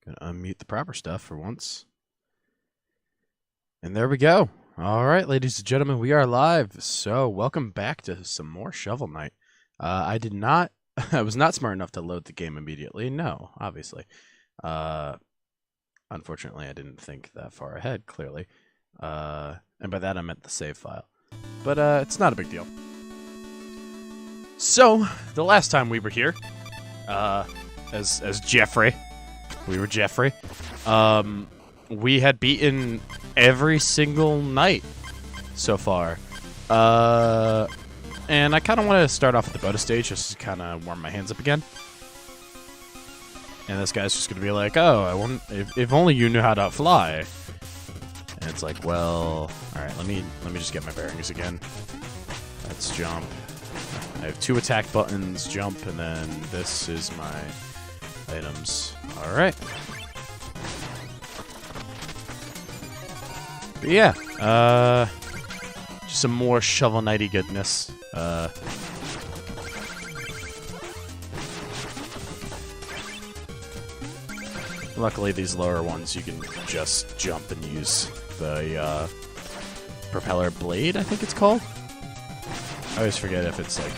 Gonna unmute the proper stuff for once. And there we go. All right, ladies and gentlemen, we are live. So welcome back to some more Shovel Knight. I was not smart enough to load the game immediately. No, obviously. Unfortunately, I didn't think that far ahead, clearly. And by that, I meant the save file. But it's not a big deal. So, the last time we were here, as Jeffrey, we were Jeffrey, we had beaten every single night so far. And I kind of want to start off at the bonus stage just to kind of warm my hands up again. And this guy's just going to be like, oh, if only you knew how to fly. And it's like, well, all right, let me just get my bearings again. Let's jump. I have 2 attack buttons, jump, and then this is my items. All right. But yeah, just some more Shovel Knighty goodness. Luckily, these lower ones you can just jump and use the propeller blade, I think it's called. I always forget if it's like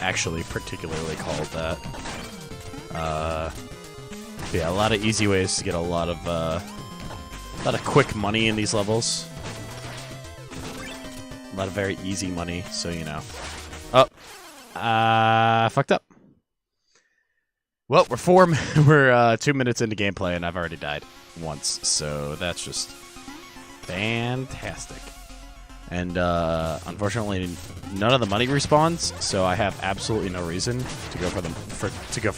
actually particularly called that. Yeah, a lot of easy ways to get a lot of quick money in these levels. A lot of very easy money, so you know. Oh, fucked up. Well, we're 2 minutes into gameplay, and I've already died once, so that's just fantastic. And unfortunately, none of the money respawns, so I have absolutely no reason to go for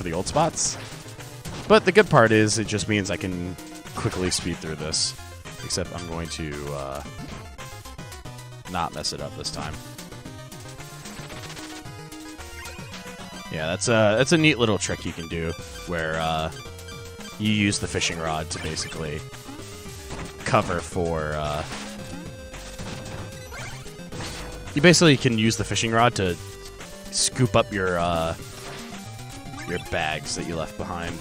the old spots. But the good part is, it just means I can quickly speed through this. Except I'm going to not mess it up this time. Yeah, that's a neat little trick you can do, where you use the fishing rod to basically cover for. You basically can use the fishing rod to scoop up your bags that you left behind.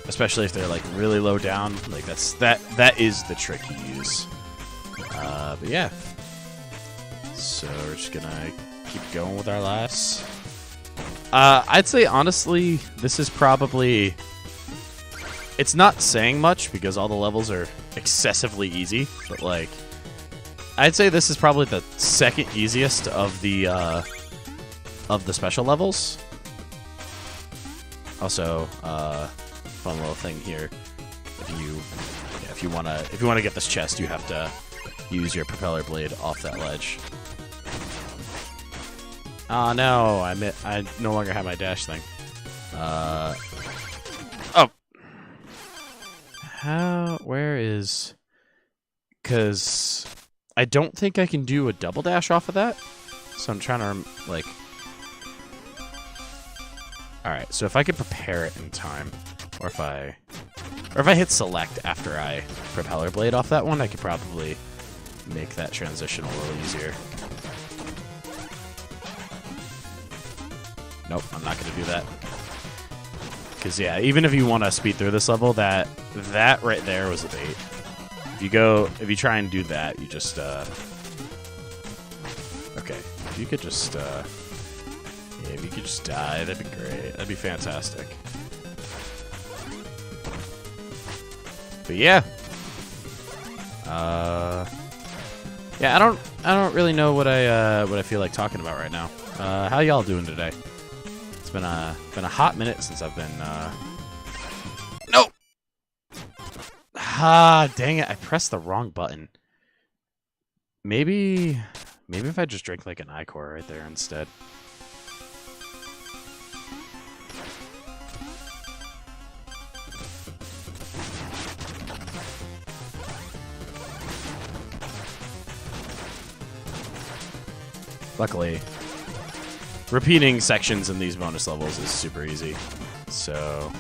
Especially if they're like really low down, like that is the trick you use. But yeah, so we're just gonna keep going with our laughs. I'd say honestly, this is probably, it's not saying much because all the levels are excessively easy, but like I'd say this is probably the second easiest of the special levels. Also, fun little thing here. If you wanna get this chest, you have to use your propeller blade off that ledge. Oh no, I no longer have my dash thing. Oh. Where is? Because I don't think I can do a double dash off of that. So I'm trying to like. All right, so if I could prepare it in time. Or if I hit select after I propeller blade off that one, I could probably make that transition a little easier. Nope, I'm not going to do that. Because, yeah, even if you want to speed through this level, that right there was a bait. If you try and do that, you just, okay, if you could just, yeah, if you could just die, that'd be great. That'd be fantastic. But yeah, yeah, I don't really know what I feel like talking about right now. How y'all doing today? It's been a hot minute since I've been. No. Ah, dang it! I pressed the wrong button. Maybe if I just drink like an Icor right there instead. Luckily, repeating sections in these bonus levels is super easy, so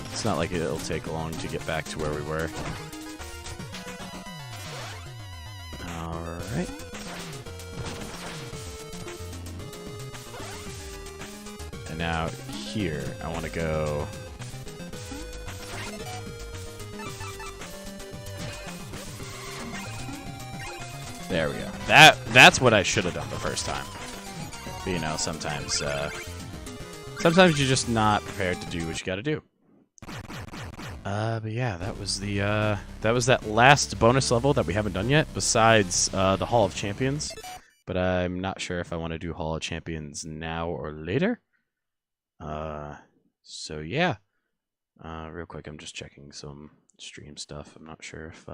it's not like it'll take long to get back to where we were. Alright. And now here. I want to go... There we go. That's what I should have done the first time. But, you know, sometimes you're just not prepared to do what you got to do. But yeah, that was that last bonus level that we haven't done yet, besides the Hall of Champions. But I'm not sure if I want to do Hall of Champions now or later. So yeah. Real quick, I'm just checking some stream stuff. I'm not sure if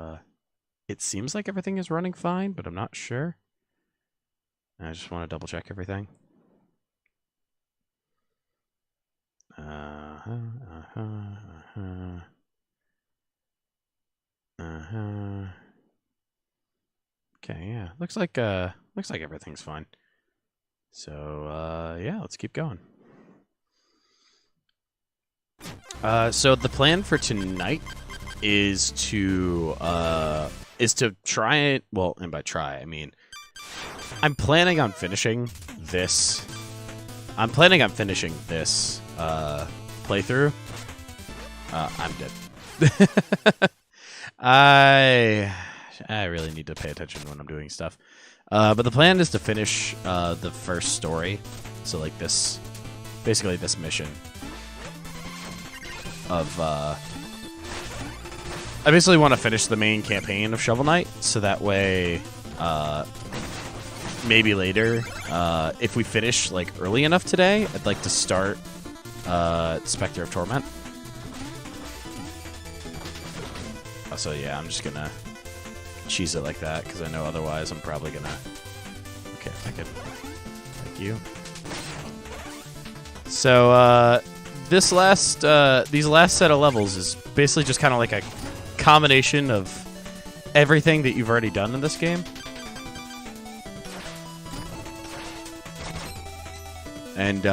it seems like everything is running fine, but I'm not sure. I just want to double check everything. Okay, yeah. Looks like everything's fine. So yeah, let's keep going. So the plan for tonight is to try it. Well, and by try, I mean I'm planning on finishing this. Playthrough. I'm dead. I really need to pay attention when I'm doing stuff. But the plan is to finish the first story. So like this, basically this mission of I basically want to finish the main campaign of Shovel Knight, so that way maybe later, if we finish like early enough today, I'd like to start Spectre of Torment. So yeah, I'm just gonna cheese it like that because I know otherwise I'm probably gonna. Okay, if I could. Thank you. So these last set of levels is basically just kind of like a combination of everything that you've already done in this game. And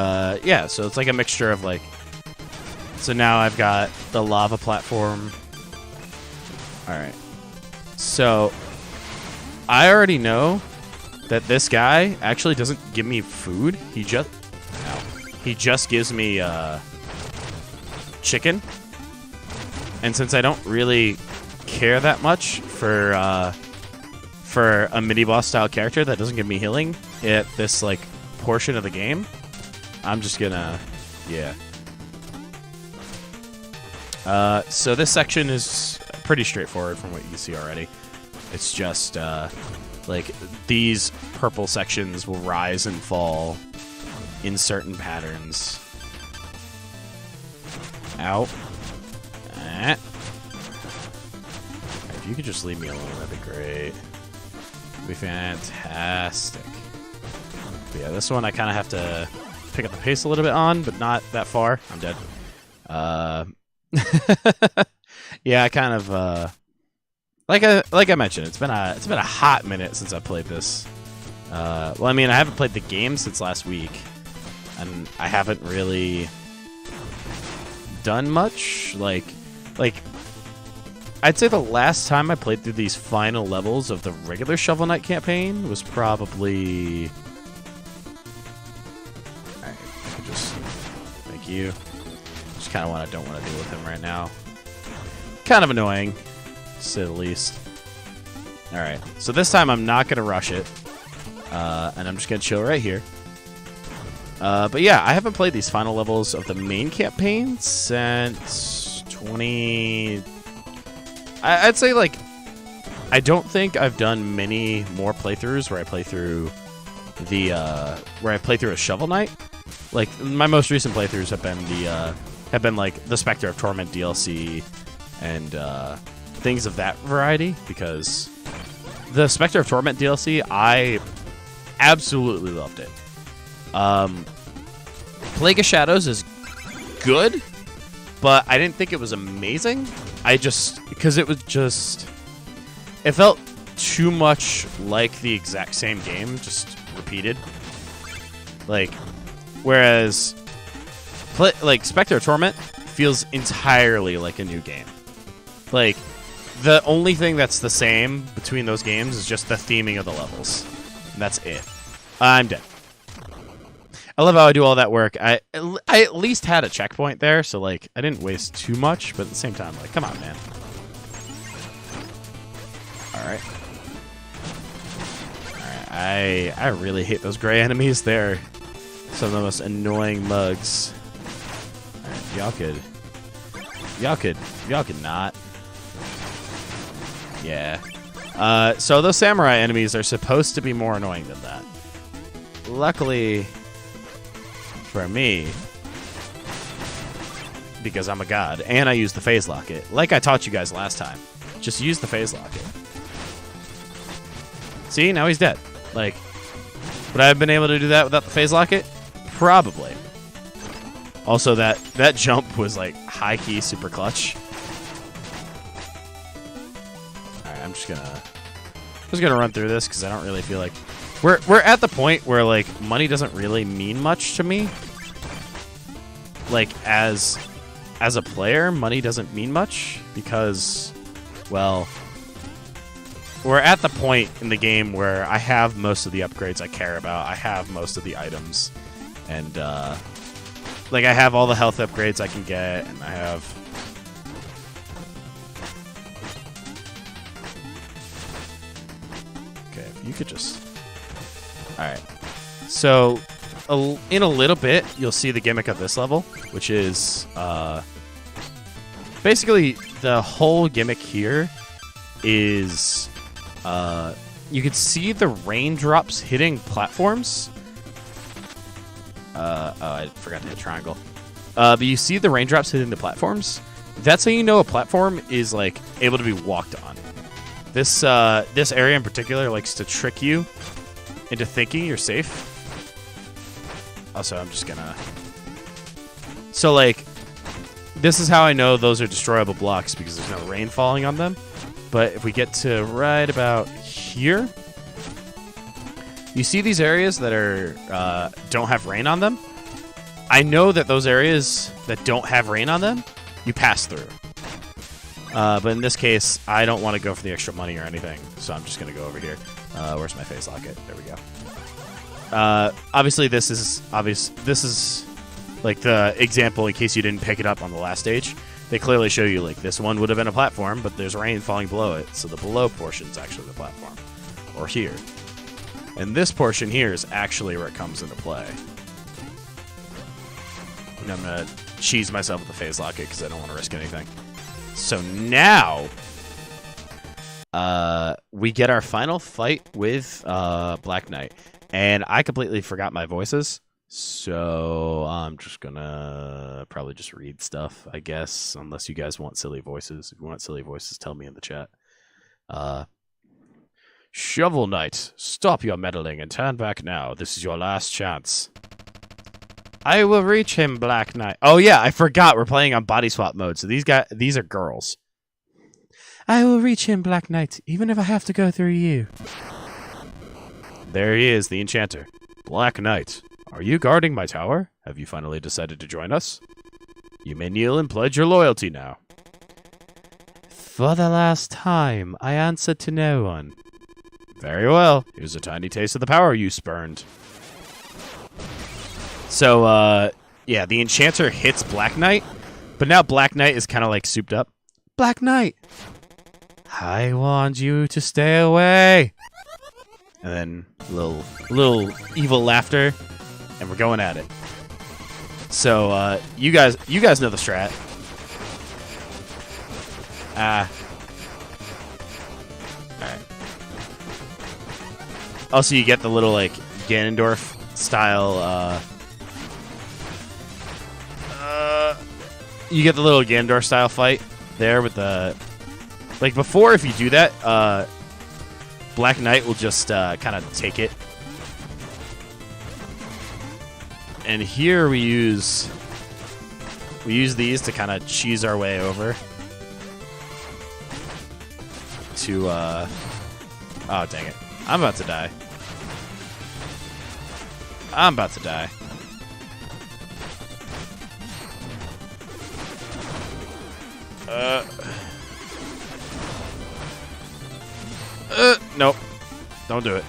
yeah, so it's like a mixture of like. So now I've got the lava platform. All right. So I already know that this guy actually doesn't give me food. He just gives me chicken. And since I don't really care that much for a mini boss style character that doesn't give me healing at this like portion of the game, I'm just gonna so this section is pretty straightforward from what you see already. It's just like these purple sections will rise and fall in certain patterns. Ow. If you could just leave me alone, that'd be great. It'd be fantastic. But yeah, this one I kind of have to pick up the pace a little bit on, but not that far. I'm dead. Yeah, I kind of like I mentioned, it's been a hot minute since I played this. Well, I mean, I haven't played the game since last week, and I haven't really done much. Like I'd say the last time I played through these final levels of the regular Shovel Knight campaign was probably. Alright, I could just thank you. Just kind of don't want to deal with him right now. Kind of annoying, to say the least. Alright, so this time I'm not going to rush it. And I'm just going to chill right here. But yeah, I haven't played these final levels of the main campaign since 20... I'd say, like, I don't think I've done many more playthroughs where I play through a Shovel Knight. Like, my most recent playthroughs have been like the Spectre of Torment DLC and things of that variety, because the Spectre of Torment DLC, I absolutely loved it. Plague of Shadows is good, but I didn't think it was amazing. Because it felt too much like the exact same game, just repeated. Like, whereas Spectre of Torment feels entirely like a new game. Like, the only thing that's the same between those games is just the theming of the levels. And that's it. I'm dead. I love how I do all that work. I at least had a checkpoint there, so like I didn't waste too much, but at the same time, like, come on, man. All right. I really hate those gray enemies. They're some of the most annoying mugs. All right, y'all could not. Yeah. So those samurai enemies are supposed to be more annoying than that. Luckily for me, because I'm a god, and I use the phase locket, like I taught you guys last time. Just use the phase locket. See, now he's dead. Like, would I have been able to do that without the phase locket? Probably. Also, that jump was like high key super clutch. All right, I'm just gonna run through this because I don't really feel like we're at the point where like money doesn't really mean much to me. Like as a player, money doesn't mean much because, well, we're at the point in the game where I have most of the upgrades I care about. I have most of the items. And, like, I have all the health upgrades I can get. And I have... Okay, if you could just... Alright. So, in a little bit, you'll see the gimmick of this level, which is, basically, the whole gimmick here is... you can see the raindrops hitting platforms. Oh, I forgot to hit triangle. But you see the raindrops hitting the platforms. That's how you know a platform is like able to be walked on. This area in particular likes to trick you into thinking you're safe. Also, I'm just gonna. So like, this is how I know those are destroyable blocks because there's no rain falling on them. But if we get to right about here, you see these areas that are don't have rain on them? I know that those areas that don't have rain on them, you pass through. But in this case, I don't want to go for the extra money or anything, so I'm just going to go over here. Where's my phase locket? There we go. Obviously, this is like the example in case you didn't pick it up on the last stage. They clearly show you, like, this one would have been a platform, but there's rain falling below it, so the below portion is actually the platform. Or here. And this portion here is actually where it comes into play. And I'm going to cheese myself with the phase locket because I don't want to risk anything. So now, we get our final fight with Black Knight. And I completely forgot my voices. So I'm just gonna probably just read stuff, I guess, unless you guys want silly voices. If you want silly voices, tell me in the chat. Shovel Knight, stop your meddling and turn back now. This is your last chance. I will reach him, Black Knight. Oh yeah, I forgot we're playing on body swap mode, so these are girls. I will reach him, Black Knight, even if I have to go through you. There he is, the enchanter. Black Knight. Are you guarding my tower? Have you finally decided to join us? You may kneel and pledge your loyalty now. For the last time, I answered to no one. Very well. Here's a tiny taste of the power you spurned. So, yeah, the enchanter hits Black Knight, but now Black Knight is kind of like souped up. Black Knight! I want you to stay away! And then a little evil laughter. And we're going at it. So, you guys know the strat. Alright. Also, you get the little, like, Ganondorf style, you get the little Ganondorf style fight there with the... Like, before, if you do that, Black Knight will just, kind of take it. And here we use these to kind of cheese our way over to oh dang it. I'm about to die. Nope. Don't do it.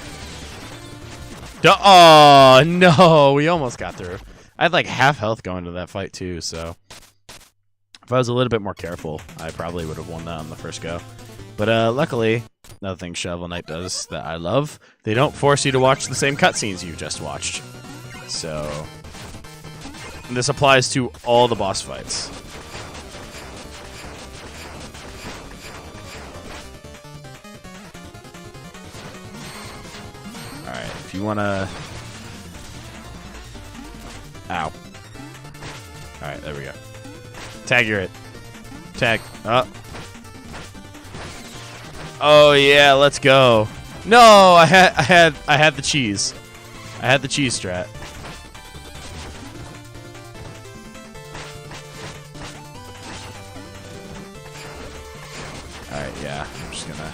Oh, no. We almost got through. I had like half health going to that fight, too, so... If I was a little bit more careful, I probably would have won that on the first go. But luckily, another thing Shovel Knight does that I love, they don't force you to watch the same cutscenes you just watched. So... And this applies to all the boss fights. Alright, if you wanna... Ow. Alright, there we go. Tag, you're it. Tag. Oh. Oh yeah, let's go. No, I had the cheese. I had the cheese strat. Alright, yeah. I'm just gonna...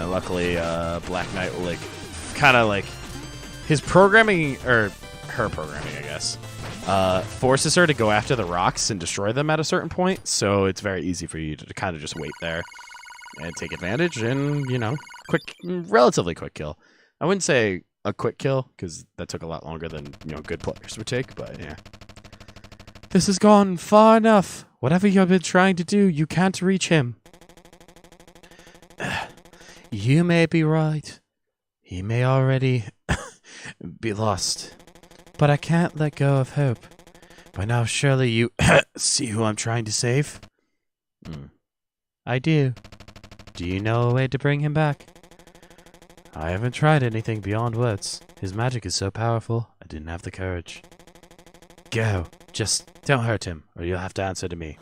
Luckily, Black Knight will, like, kind of, like... His programming, or her programming, I guess, forces her to go after the rocks and destroy them at a certain point, so it's very easy for you to kind of just wait there and take advantage and, you know, relatively quick kill. I wouldn't say a quick kill, because that took a lot longer than, you know, good players would take, but yeah. This has gone far enough. Whatever you've been trying to do, you can't reach him. You may be right. He may already be lost. But I can't let go of hope. By now, surely you see who I'm trying to save? I do. Do you know a way to bring him back? I haven't tried anything beyond words. His magic is so powerful, I didn't have the courage. Go. Just don't hurt him, or you'll have to answer to me.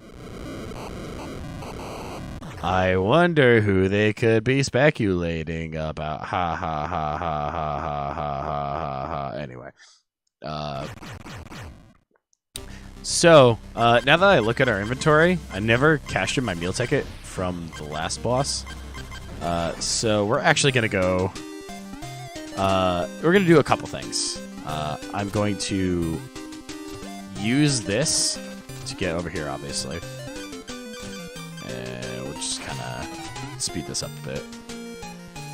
I wonder who they could be speculating about. Ha ha ha ha ha ha ha ha ha. Anyway. So, now that I look at our inventory, I never cashed in my meal ticket from the last boss. So we're actually going to go... we're going to do a couple things. I'm going to use this to get over here, obviously. And we'll just kind of speed this up a bit.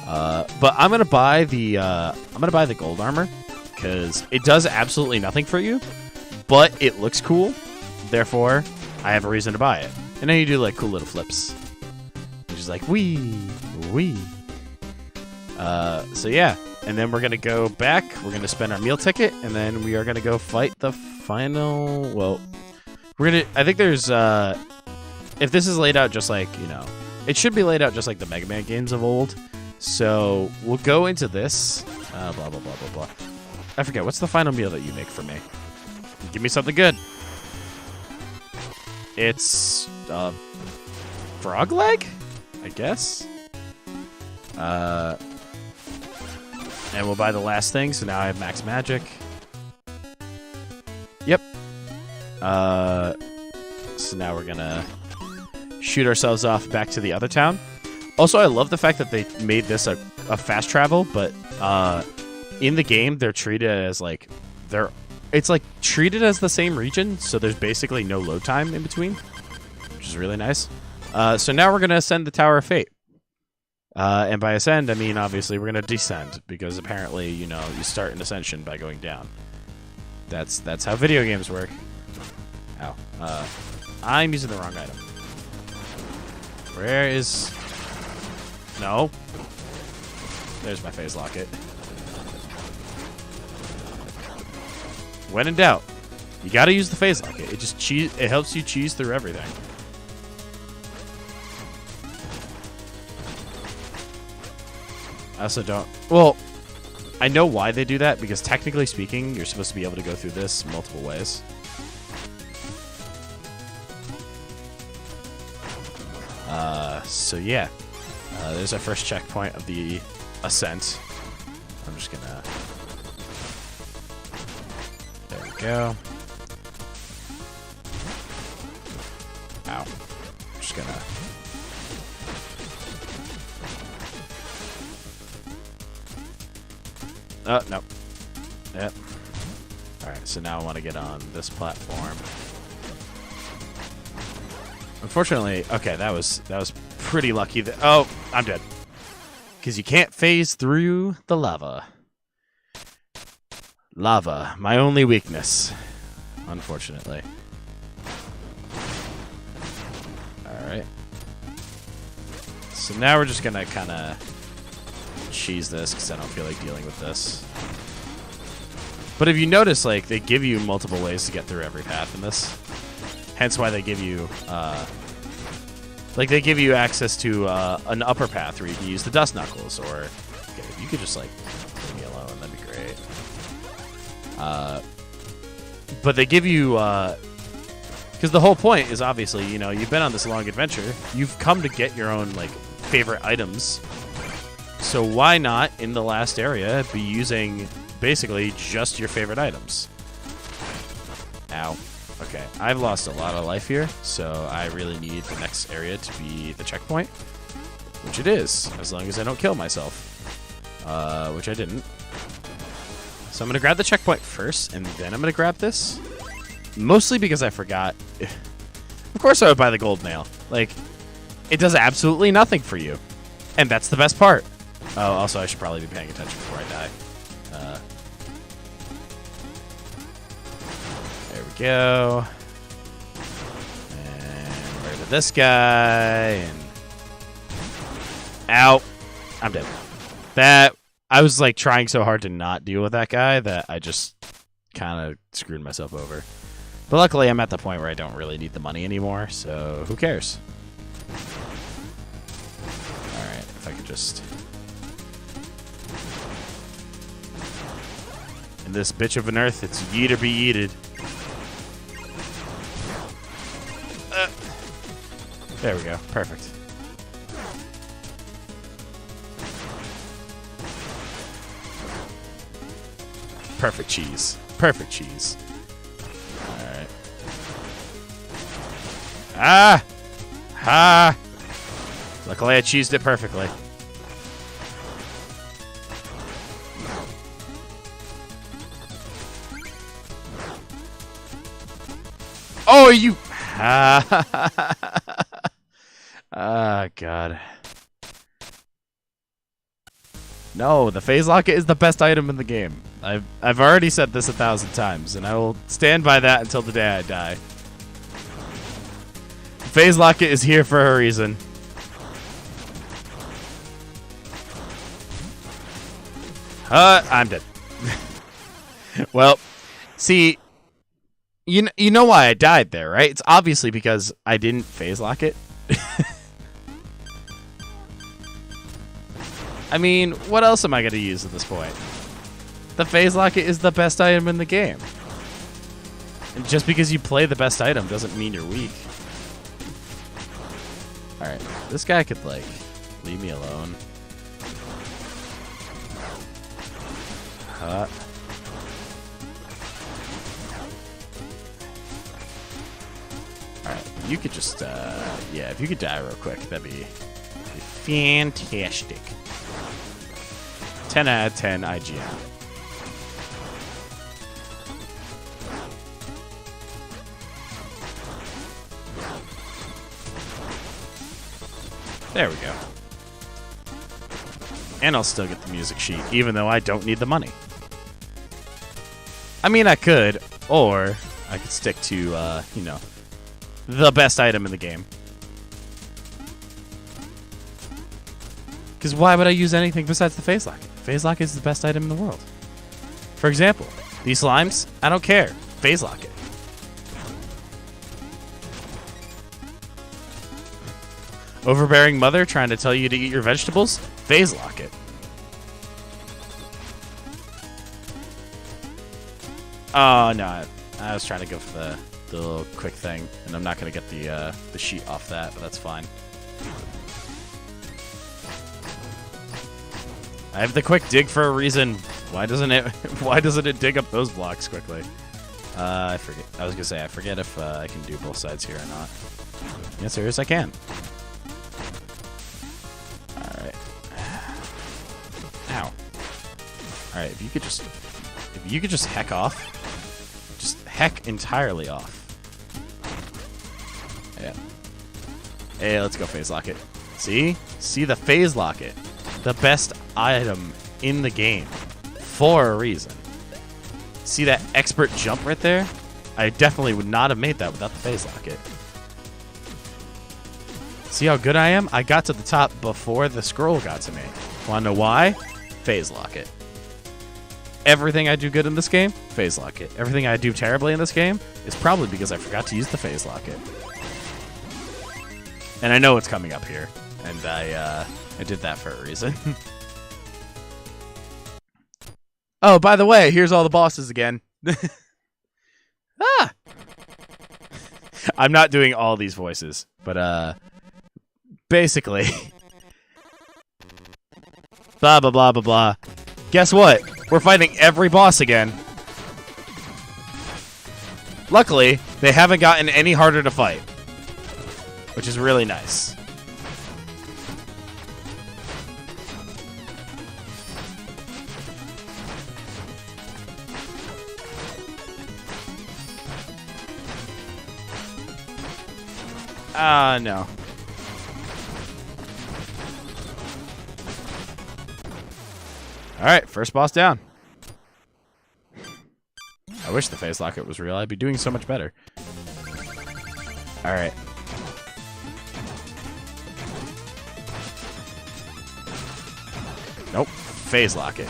But I'm going to buy the gold armor, because it does absolutely nothing for you, but it looks cool. Therefore, I have a reason to buy it. And then you do like cool little flips, which is like wee, wee. So yeah, and then we're gonna go back. We're gonna spend our meal ticket, and then we are gonna go fight the final. Well, we're gonna. I think there's. If this is laid out just like, you know, it should be laid out just like the Mega Man games of old. So we'll go into this. Blah blah blah blah blah. I forget, what's the final meal that you make for me? Give me something good. It's frog leg, I guess. And we'll buy the last thing, so now I have max magic. Yep. So now we're gonna shoot ourselves off back to the other town. Also, I love the fact that they made this a fast travel, but in the game they're treated as like it's like treated as the same region, so there's basically no load time in between, which is really nice. So now we're gonna ascend the Tower of Fate. And by ascend, I mean, obviously, we're going to descend, because apparently, you know, you start an ascension by going down. That's how video games work. Ow. I'm using the wrong item. Where is... No. There's my phase locket. When in doubt, you got to use the phase locket. It helps you cheese through everything. I also don't... Well, I know why they do that, because technically speaking, you're supposed to be able to go through this multiple ways. So yeah. There's our first checkpoint of the ascent. I'm just gonna... There we go. Ow. I'm just gonna... Oh, no. Yep. Alright, so now I want to get on this platform. Unfortunately, okay, that was pretty lucky. Oh, I'm dead. Because you can't phase through the lava. Lava, my only weakness. Unfortunately. Alright. So now we're just going to kind of cheese this because I don't feel like dealing with this. But if you notice, like, they give you multiple ways to get through every path in this. Hence why they give you, they give you access to an upper path where you can use the Dust Knuckles, or okay, if you could just, like, leave me alone, that'd be great. But they give you, because the whole point is obviously, you know, you've been on this long adventure, you've come to get your own, like, favorite items. So why not, in the last area, be using basically just your favorite items? Ow. Okay, I've lost a lot of life here, so I really need the next area to be the checkpoint, which it is, as long as I don't kill myself, which I didn't. So I'm going to grab the checkpoint first, and then I'm going to grab this, mostly because I forgot. Of course I would buy the gold nail. Like, it does absolutely nothing for you, and that's the best part. Oh, also, I should probably be paying attention before I die. There we go. And rid of this guy. And ow. I'm dead. That, I was like trying so hard to not deal with that guy that I just kind of screwed myself over. But luckily I'm at the point where I don't really need the money anymore, so who cares? Alright, if I could just... In this bitch of an earth, it's yeet or be yeeted. There we go. Perfect. Perfect cheese. Perfect cheese. Alright. Ah! Ha! Luckily I cheesed it perfectly. Oh, you... Ah, God. No, the phase locket is the best item in the game. I've already said this 1,000 times, and I will stand by that until the day I die. The phase locket is here for a reason. I'm dead. Well, see, you know why I died there, right? It's obviously because I didn't phase lock it. I mean, what else am I going to use at this point? The phase locket is the best item in the game. And just because you play the best item doesn't mean you're weak. Alright, this guy could, like, leave me alone. Alright, you could just, yeah, if you could die real quick, that'd be fantastic. 10 out of 10 IGN. There we go. And I'll still get the music sheet, even though I don't need the money. I mean, I could, or I could stick to, you know, the best item in the game. Because why would I use anything besides the phase locket? Phase locket is the best item in the world. For example, these slimes, I don't care. Phase locket. Overbearing mother trying to tell you to eat your vegetables? Phase locket. Oh, no. I was trying to go for the little quick thing, and I'm not going to get the sheet off that, but that's fine. I have the quick dig for a reason. Why doesn't it dig up those blocks quickly? I forget. I was gonna say I forget if I can do both sides here or not. The answer is I can. All right. Ow. All right. If you could just heck off, just heck entirely off. Yeah. Hey, let's go phase lock it. See? See the phase lock it. The best item in the game. For a reason. See that expert jump right there? I definitely would not have made that without the phase lock it. See how good I am? I got to the top before the scroll got to me. Wanna know why? Phase lock it. Everything I do good in this game, phase lock it. Everything I do terribly in this game is probably because I forgot to use the phase lock it. And I know it's coming up here, and I did that for a reason. Oh, by the way, here's all the bosses again. Ah! I'm not doing all these voices, but basically, blah blah blah blah blah. Guess what? We're fighting every boss again. Luckily, they haven't gotten any harder to fight, which is really nice. No. Alright, first boss down. I wish the phase locket was real. I'd be doing so much better. Alright. Nope. Phase locket.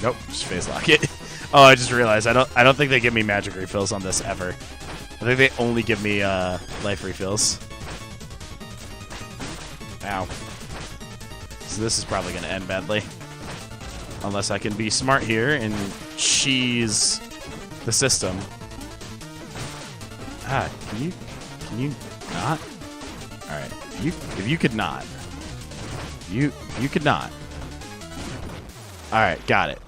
Nope, just phase lock it. Oh, I just realized I don't think they give me magic refills on this ever. I think they only give me life refills. Ow. So this is probably gonna end badly. Unless I can be smart here and cheese the system. Ah, can you not? Alright. If you could not. You could not. Alright, got it.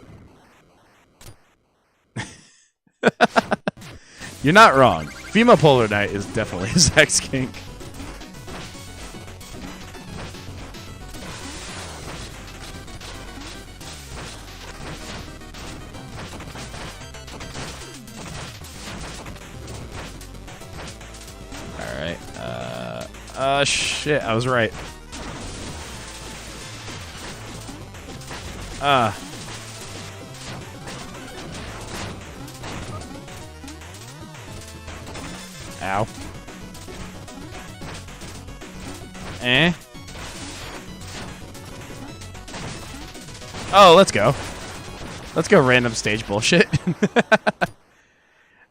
You're not wrong. Female Polar Knight is definitely a sex kink. Alright, shit, I was right. Ow. Eh. Oh, let's go. Let's go random stage bullshit.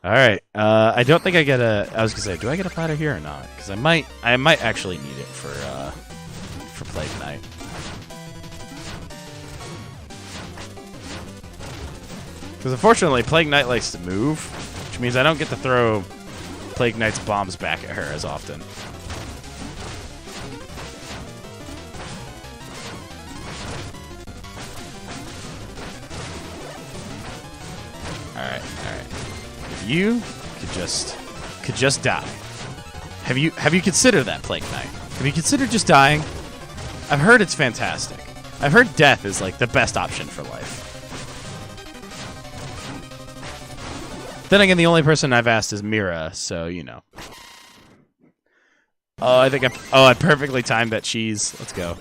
Alright, I don't think I get a... I was gonna say, do I get a platter here or not? Because I might actually need it for Plague Knight. Because unfortunately, Plague Knight likes to move, which means I don't get to throw Plague Knight's bombs back at her as often. Alright. If you could just die. Have you considered that, Plague Knight? Have you considered just dying? I've heard it's fantastic. I've heard death is like the best option for life. Then again, the only person I've asked is Mira, so, you know. Oh, I perfectly timed that cheese. Let's go.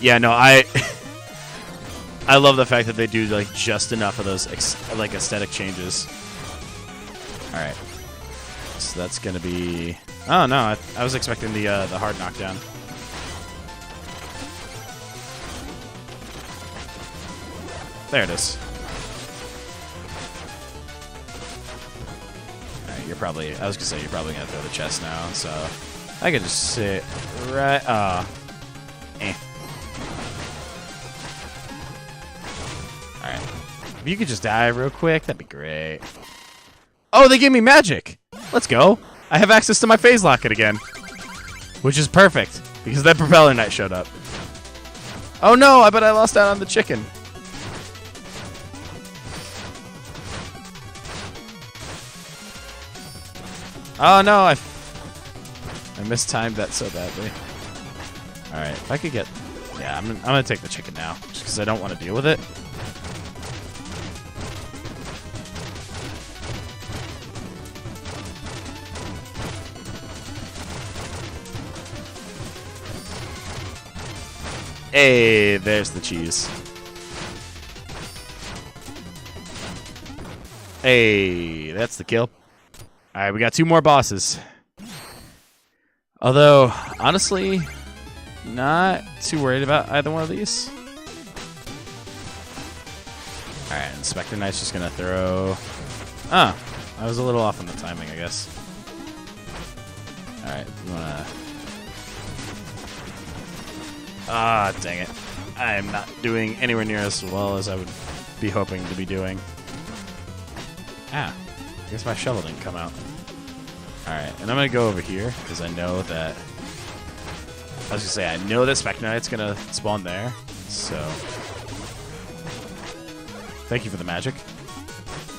Yeah, no, I love the fact that they do, like, just enough of those, like, aesthetic changes. Alright. So that's gonna be... Oh, no, I was expecting the hard knockdown. There it is. You're probably, I was gonna say, you're probably gonna throw the chest now, so I could just sit right, Alright. If you could just die real quick, that'd be great. Oh, they gave me magic! Let's go! I have access to my phase locket again. Which is perfect, because that Propeller Knight showed up. Oh no, I bet I lost out on the chicken. Oh no, I mistimed that so badly. Alright, if I could get Yeah, I'm gonna take the chicken now, just because I don't want to deal with it. Hey, there's the cheese. Hey, that's the kill. All right, we got 2 more bosses. Although, honestly, not too worried about either one of these. All right, Inspector Knight's just gonna throw. Ah, I was a little off on the timing, I guess. All right, you wanna? Ah, dang it! I am not doing anywhere near as well as I would be hoping to be doing. Ah, I guess my shovel didn't come out. Alright, and I'm going to go over here, because I know that... I was going to say, I know that Spectre Knight's going to spawn there, so... Thank you for the magic.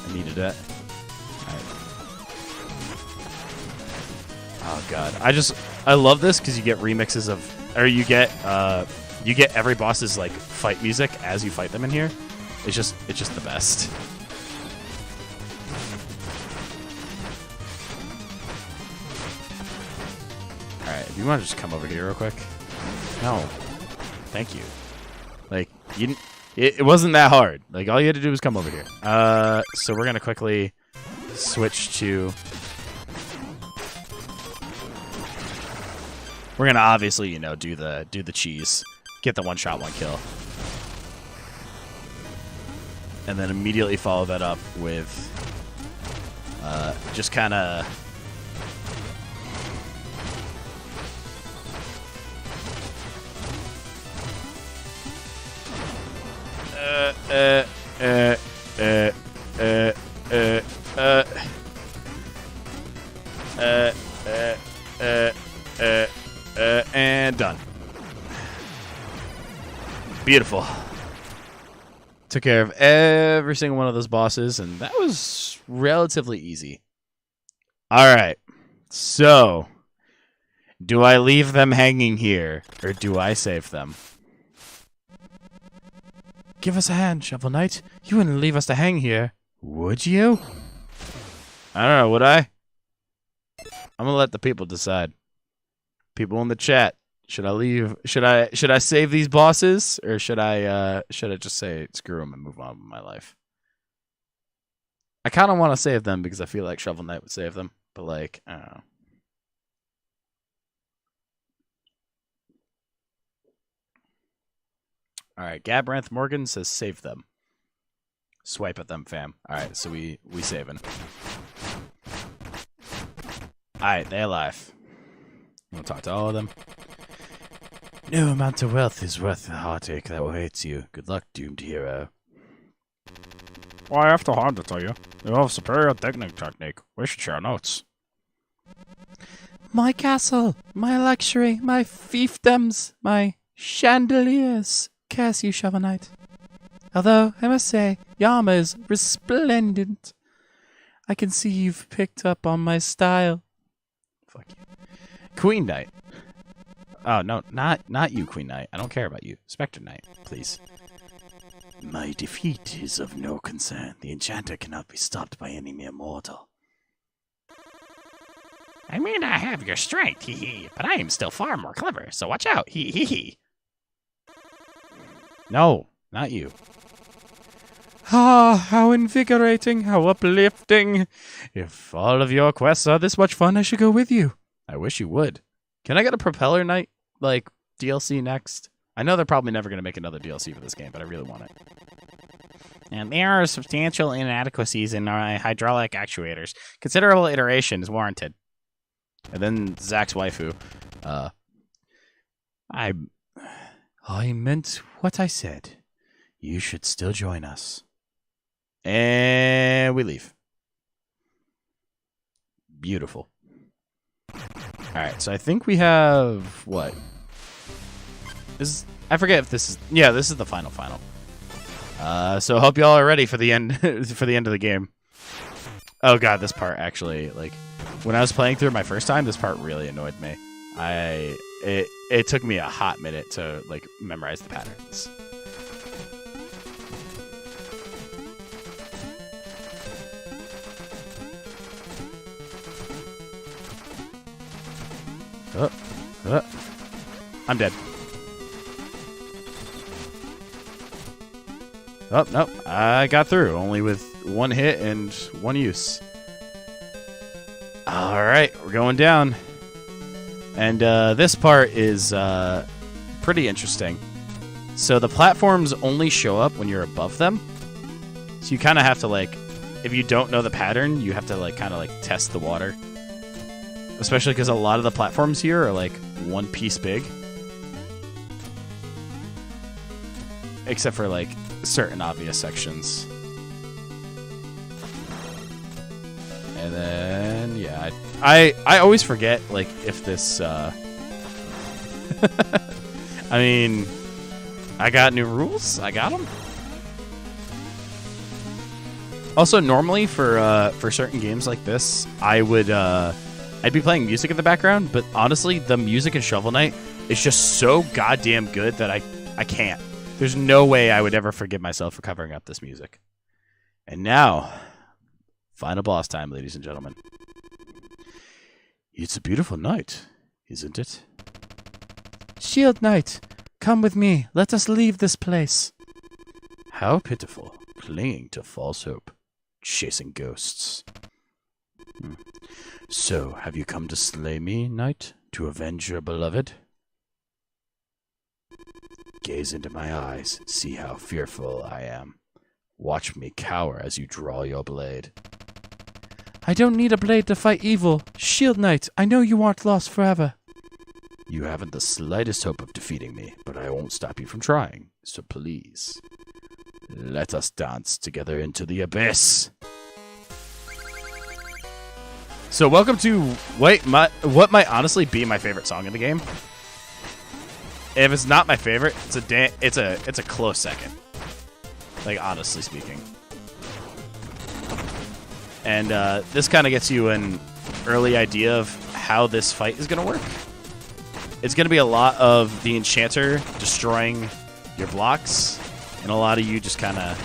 I needed that. Alright. Oh god. I love this, because you get remixes of... Or you get every boss's, like, fight music as you fight them in here. It's just the best. Alright, if you want to just come over here real quick. No. Thank you. Like, it wasn't that hard. Like, all you had to do was come over here. So we're going to quickly switch to... We're going to obviously, you know, do the cheese. Get the one-shot, one-kill. And then immediately follow that up with just kind of... and done. Beautiful. Took care of every single one of those bosses, and that was relatively easy. All right. So, do I leave them hanging here, or do I save them? Give us a hand, Shovel Knight. You wouldn't leave us to hang here, would you? I don't know, would I? I'm gonna let the people decide. People in the chat, should I leave? Should I save these bosses, or should I just say screw them and move on with my life? I kind of want to save them because I feel like Shovel Knight would save them, but like I don't know. All right, Gabranth Morgan says save them. Swipe at them, fam. All right, so we saving. All right, they're alive. You want to talk to all of them? No amount of wealth is worth the heartache that awaits you. Good luck, doomed hero. Well, I have to hard to tell you. You have superior digging technique. We should share notes. My castle, my luxury, my fiefdoms, my chandeliers. Curse you, Shovel Knight. Although, I must say, your armor is resplendent. I can see you've picked up on my style. Fuck you. Queen Knight. Oh, no, not you, Queen Knight. I don't care about you. Spectre Knight, please. My defeat is of no concern. The enchanter cannot be stopped by any mere mortal. I may not have your strength, hee-hee, but I am still far more clever, so watch out, hee-hee-hee. No, not you. Ah, how invigorating, how uplifting. If all of your quests are this much fun, I should go with you. I wish you would. Can I get a Propeller Knight, like, DLC next? I know they're probably never going to make another DLC for this game, but I really want it. And there are substantial inadequacies in our hydraulic actuators. Considerable iteration is warranted. And then Zack's waifu. I meant what I said. You should still join us. And we leave. Beautiful. Alright, so I think we have what? I forget if this is this is the final. So I hope y'all are ready for the end for the end of the game. Oh god, this part actually, like when I was playing through it my first time, this part really annoyed me. it took me a hot minute to like memorize the patterns. I'm dead. Oh, nope. I got through, only with one hit and one use. Alright, we're going down. And this part is pretty interesting. So the platforms only show up when you're above them. So you kind of have to, like, if you don't know the pattern, you have to, like, kind of, like, test the water. Especially because a lot of the platforms here are, like, one piece big. Except for, like, certain obvious sections. And then, yeah, I always forget, like, if this, I mean, I got new rules. I got them. Also, normally for certain games like this, I'd be playing music in the background, but honestly, the music in Shovel Knight is just so goddamn good that I can't. There's no way I would ever forgive myself for covering up this music. And now, final boss time, ladies and gentlemen. It's a beautiful night, isn't it? Shield Knight, come with me. Let us leave this place. How pitiful, clinging to false hope, chasing ghosts. So, have you come to slay me, Knight, to avenge your beloved? Gaze into my eyes, see how fearful I am. Watch me cower as you draw your blade. I don't need a blade to fight evil. Shield Knight, I know you aren't lost forever. You haven't the slightest hope of defeating me, but I won't stop you from trying. So please, let us dance together into the abyss. So welcome to what might honestly be my favorite song in the game. If it's not my favorite, it's a close second. Like, honestly speaking. And this kind of gets you an early idea of how this fight is going to work. It's going to be a lot of the Enchanter destroying your blocks, and a lot of you just kind of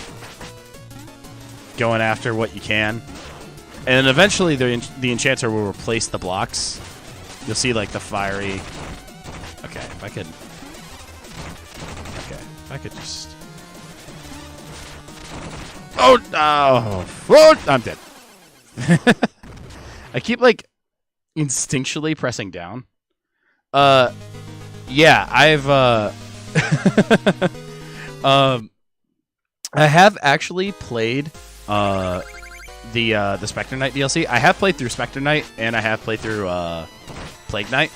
going after what you can. And then eventually the Enchanter will replace the blocks. You'll see, like, the fiery... Okay, if I could... Okay, if I could just... Oh, no! Oh, I'm dead. I keep, like, instinctually pressing down. Yeah, I've, I have actually played, the Spectre Knight DLC. I have played through Spectre Knight, and I have played through, Plague Knight.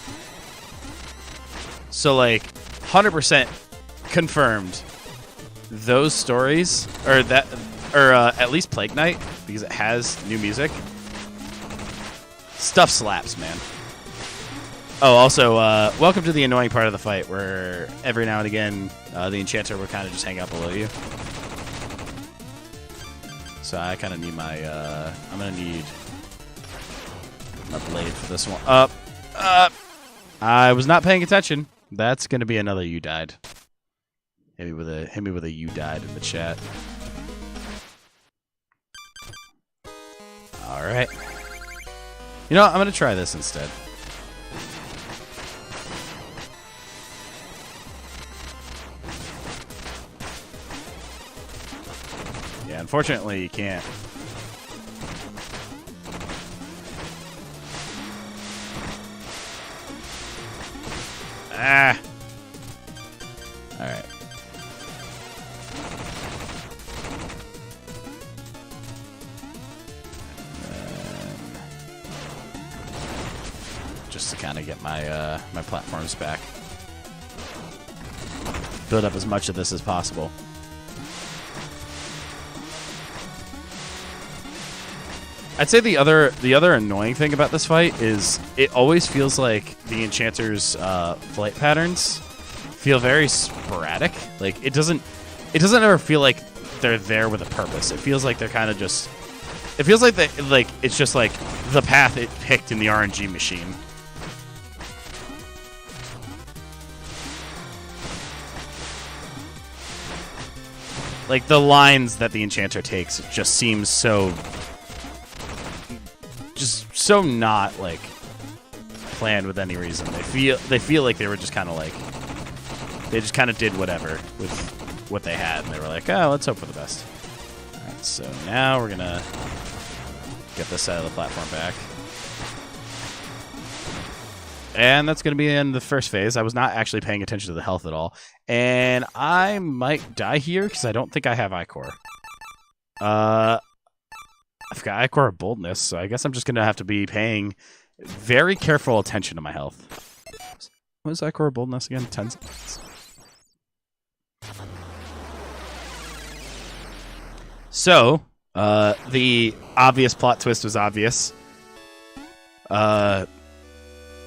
So, like, 100% confirmed those stories, or that... Or at least Plague Knight, because it has new music. Stuff slaps, man. Oh, also, welcome to the annoying part of the fight, where every now and again, the Enchanter will kind of just hang out below you. So I kind of need my, I'm going to need a blade for this one. I was not paying attention. That's going to be another you died. Hit me with a you died in the chat. Alright. You know what? I'm going to try this instead. Yeah, unfortunately, you can't. Ah! Alright. Just to kind of get my my platforms back. Build up as much of this as possible. I'd say the other annoying thing about this fight is it always feels like the Enchanter's flight patterns feel very sporadic. Like it doesn't ever feel like they're there with a purpose. It feels like they're kind of just. It feels like it's just like the path it picked in the RNG machine. like the lines that the enchanter takes just seems so not like planned with any reason. They feel like they were just kind of like they just kind of did whatever with what they had, and they were like, oh, let's hope for the best. All right, so now we're gonna get this side of the platform back. And that's going to be in the first phase. I was not actually paying attention to the health at all. And I might die here because I don't think I have Ichor. I've got Ichor of Boldness, so I guess I'm just going to have to be paying very careful attention to my health. What is Ichor of Boldness again? 10 seconds. So, the obvious plot twist was obvious.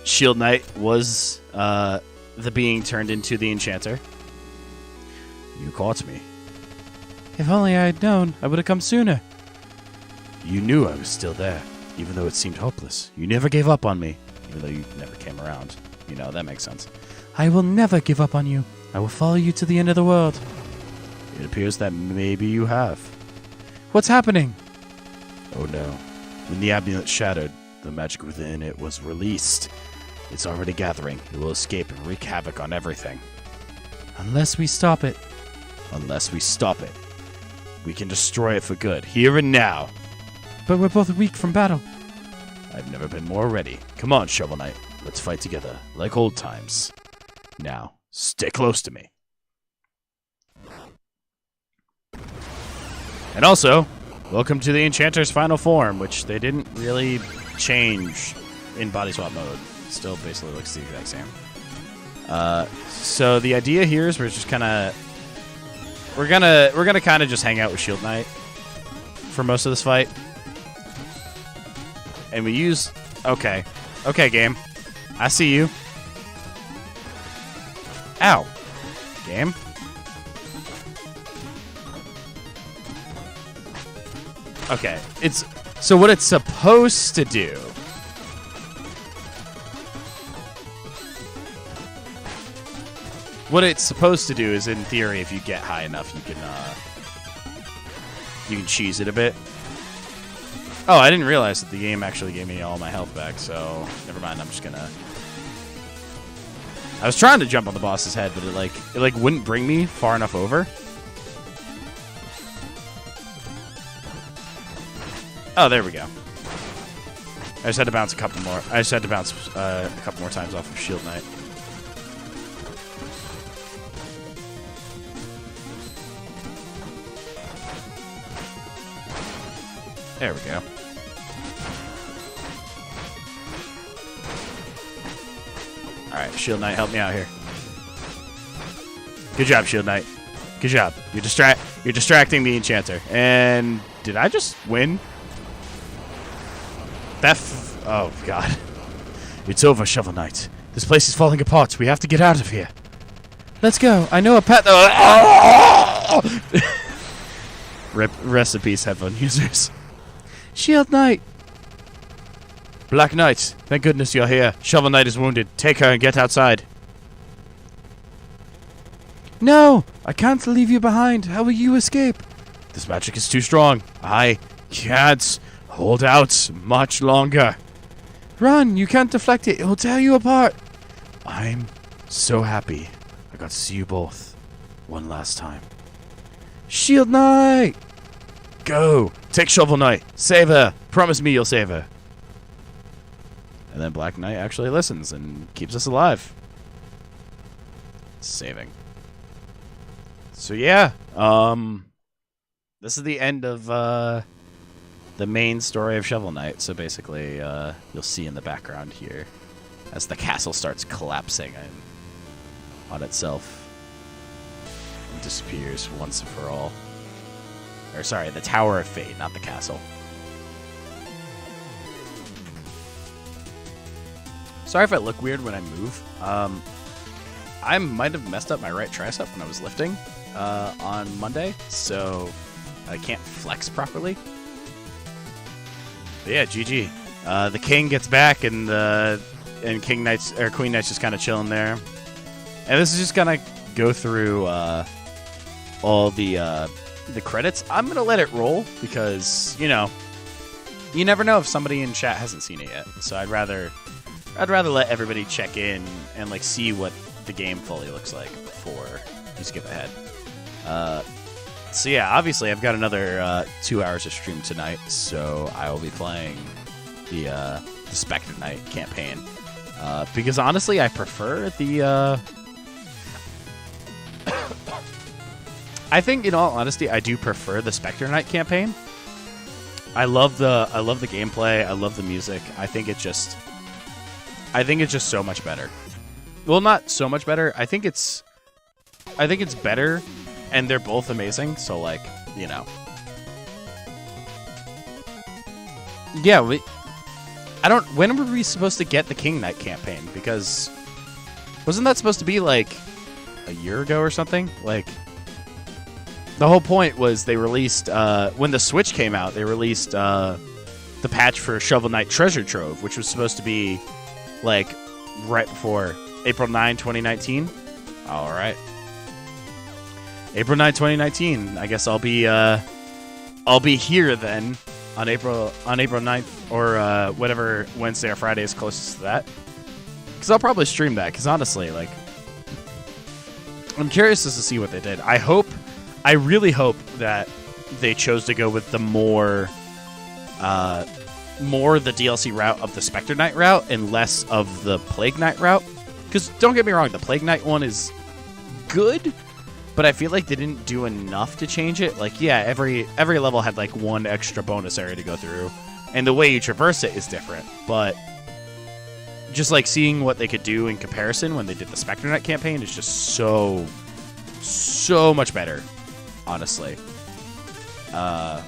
Shield Knight was the being turned into the enchanter. You caught me. If only I had known, I would have come sooner. You knew I was still there, even though it seemed hopeless. You never gave up on me, even though you never came around. You know, that makes sense. I will never give up on you. I will follow you to the end of the world. It appears that maybe you have. What's happening? Oh no. When the amulet shattered, the magic within it was released. It's already gathering. It will escape and wreak havoc on everything. Unless we stop it. Unless we stop it. We can destroy it for good, here and now. But we're both weak from battle. I've never been more ready. Come on, Shovel Knight. Let's fight together, like old times. Now, stay close to me. And also, welcome to the Enchanter's final form, which they didn't really change in body swap mode. It still basically looks the exact same. So the idea here is we're gonna kind of just hang out with Shield Knight for most of this fight, and we use okay game, I see you. Ow, game. Okay, so what it's supposed to do. What it's supposed to do is, in theory, if you get high enough, you can cheese it a bit. Oh, I didn't realize that the game actually gave me all my health back, so never mind. I'm just gonna. I was trying to jump on the boss's head, but it wouldn't bring me far enough over. Oh, there we go. I just had to bounce a couple more. I just had to bounce a couple more times off of Shield Knight. There we go. Alright, Shield Knight, help me out here. Good job, Shield Knight. Good job. You're distracting the Enchanter. And did I just win? Oh, God. It's over, Shovel Knight. This place is falling apart. We have to get out of here. Let's go. I know a path. Rest in peace, headphone users. Shield Knight. Black Knight. Thank goodness you're here. Shovel Knight is wounded. Take her and get outside. No! I can't leave you behind. How will you escape? This magic is too strong. I can't hold out much longer. Run! You can't deflect it. It will tear you apart. I'm so happy I got to see you both one last time. Shield Knight! Go! Take Shovel Knight. Save her. Promise me you'll save her. And then Black Knight actually listens and keeps us alive. Saving. So yeah, this is the end of the main story of Shovel Knight. So basically, you'll see in the background here as the castle starts collapsing on itself and disappears once and for all. Or sorry, the Tower of Fate, not the castle. Sorry if I look weird when I move. I might have messed up my right tricep when I was lifting on Monday, so I can't flex properly. But yeah, GG. The king gets back, and King Knight's or Queen Knight's just kind of chilling there. And this is just gonna go through all the the credits, I'm gonna let it roll because you never know if somebody in chat hasn't seen it yet. So I'd rather let everybody check in and like see what the game fully looks like before you skip ahead. So yeah, obviously I've got another 2 hours of stream tonight, so I will be playing the Spectre Knight campaign because honestly I prefer the. I think, in all honesty, I do prefer the Spectre Knight campaign. I love the gameplay. I love the music. I think it's just so much better. Well, not so much better. I think it's better, and they're both amazing. So, like, yeah. When were we supposed to get the King Knight campaign? Because wasn't that supposed to be like a year ago or something? Like. The whole point was they released, when the Switch came out, they released the patch for Shovel Knight Treasure Trove, which was supposed to be, like, right before April 9, 2019. All right. April 9, 2019. I guess I'll be here then on April 9th or whatever Wednesday or Friday is closest to that. Because I'll probably stream that, because honestly, like, I'm curious as to see what they did. I really hope that they chose to go with the more the DLC route of the Spectre Knight route and less of the Plague Knight route. Because don't get me wrong, the Plague Knight one is good, but I feel like they didn't do enough to change it. Like, yeah, every level had like one extra bonus area to go through, and the way you traverse it is different. But just like seeing what they could do in comparison when they did the Spectre Knight campaign is just so much better. Honestly, that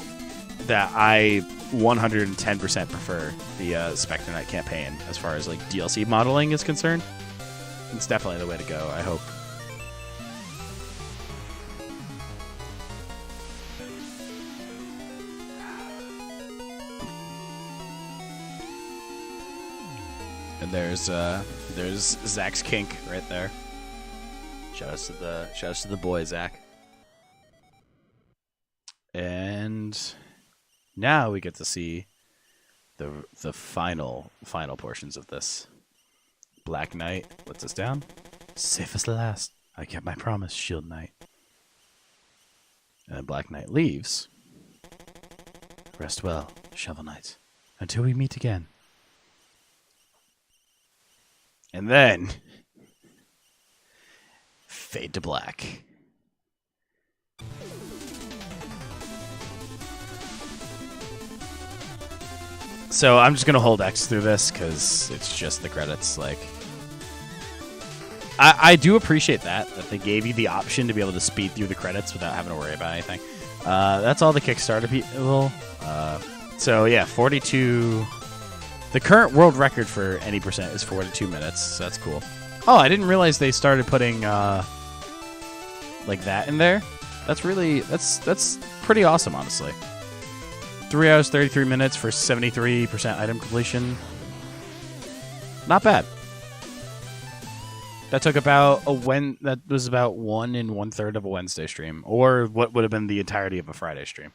I 110% prefer the Spectre Knight campaign as far as like DLC modeling is concerned. It's definitely the way to go, I hope. And there's Zach's kink right there. Shout outs to the boy, Zach. And now we get to see the final portions of this. Black Knight lets us down. Safe as last. I kept my promise, Shield Knight. And Black Knight leaves. Rest well, Shovel Knight, until we meet again. And then fade to black. So I'm just going to hold X through this because it's just the credits. Like, I do appreciate that they gave you the option to be able to speed through the credits without having to worry about anything. That's all the Kickstarter people. So yeah, 42. The current world record for any percent is 42 minutes. So that's cool. Oh, I didn't realize they started putting like that in there. That's pretty awesome, honestly. 3 hours, 33 minutes for 73% item completion. Not bad. That took about that was about 1 1/3 of a Wednesday stream, or what would have been the entirety of a Friday stream.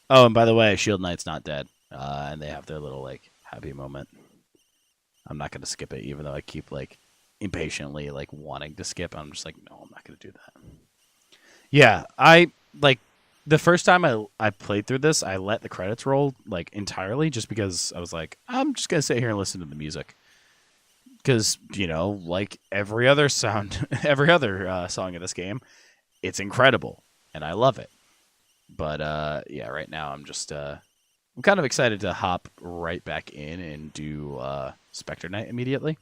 Oh, and by the way, Shield Knight's not dead, and they have their little like happy moment. I'm not gonna skip it, even though I keep like impatiently like wanting to skip. I'm just like, no, I'm not gonna do that. Yeah, I like. The first time I played through this, I let the credits roll like entirely just because I was like, I'm just going to sit here and listen to the music. Because, like every other song in this game, it's incredible and I love it. But yeah, right now I'm just I'm kind of excited to hop right back in and do Spectre Knight immediately.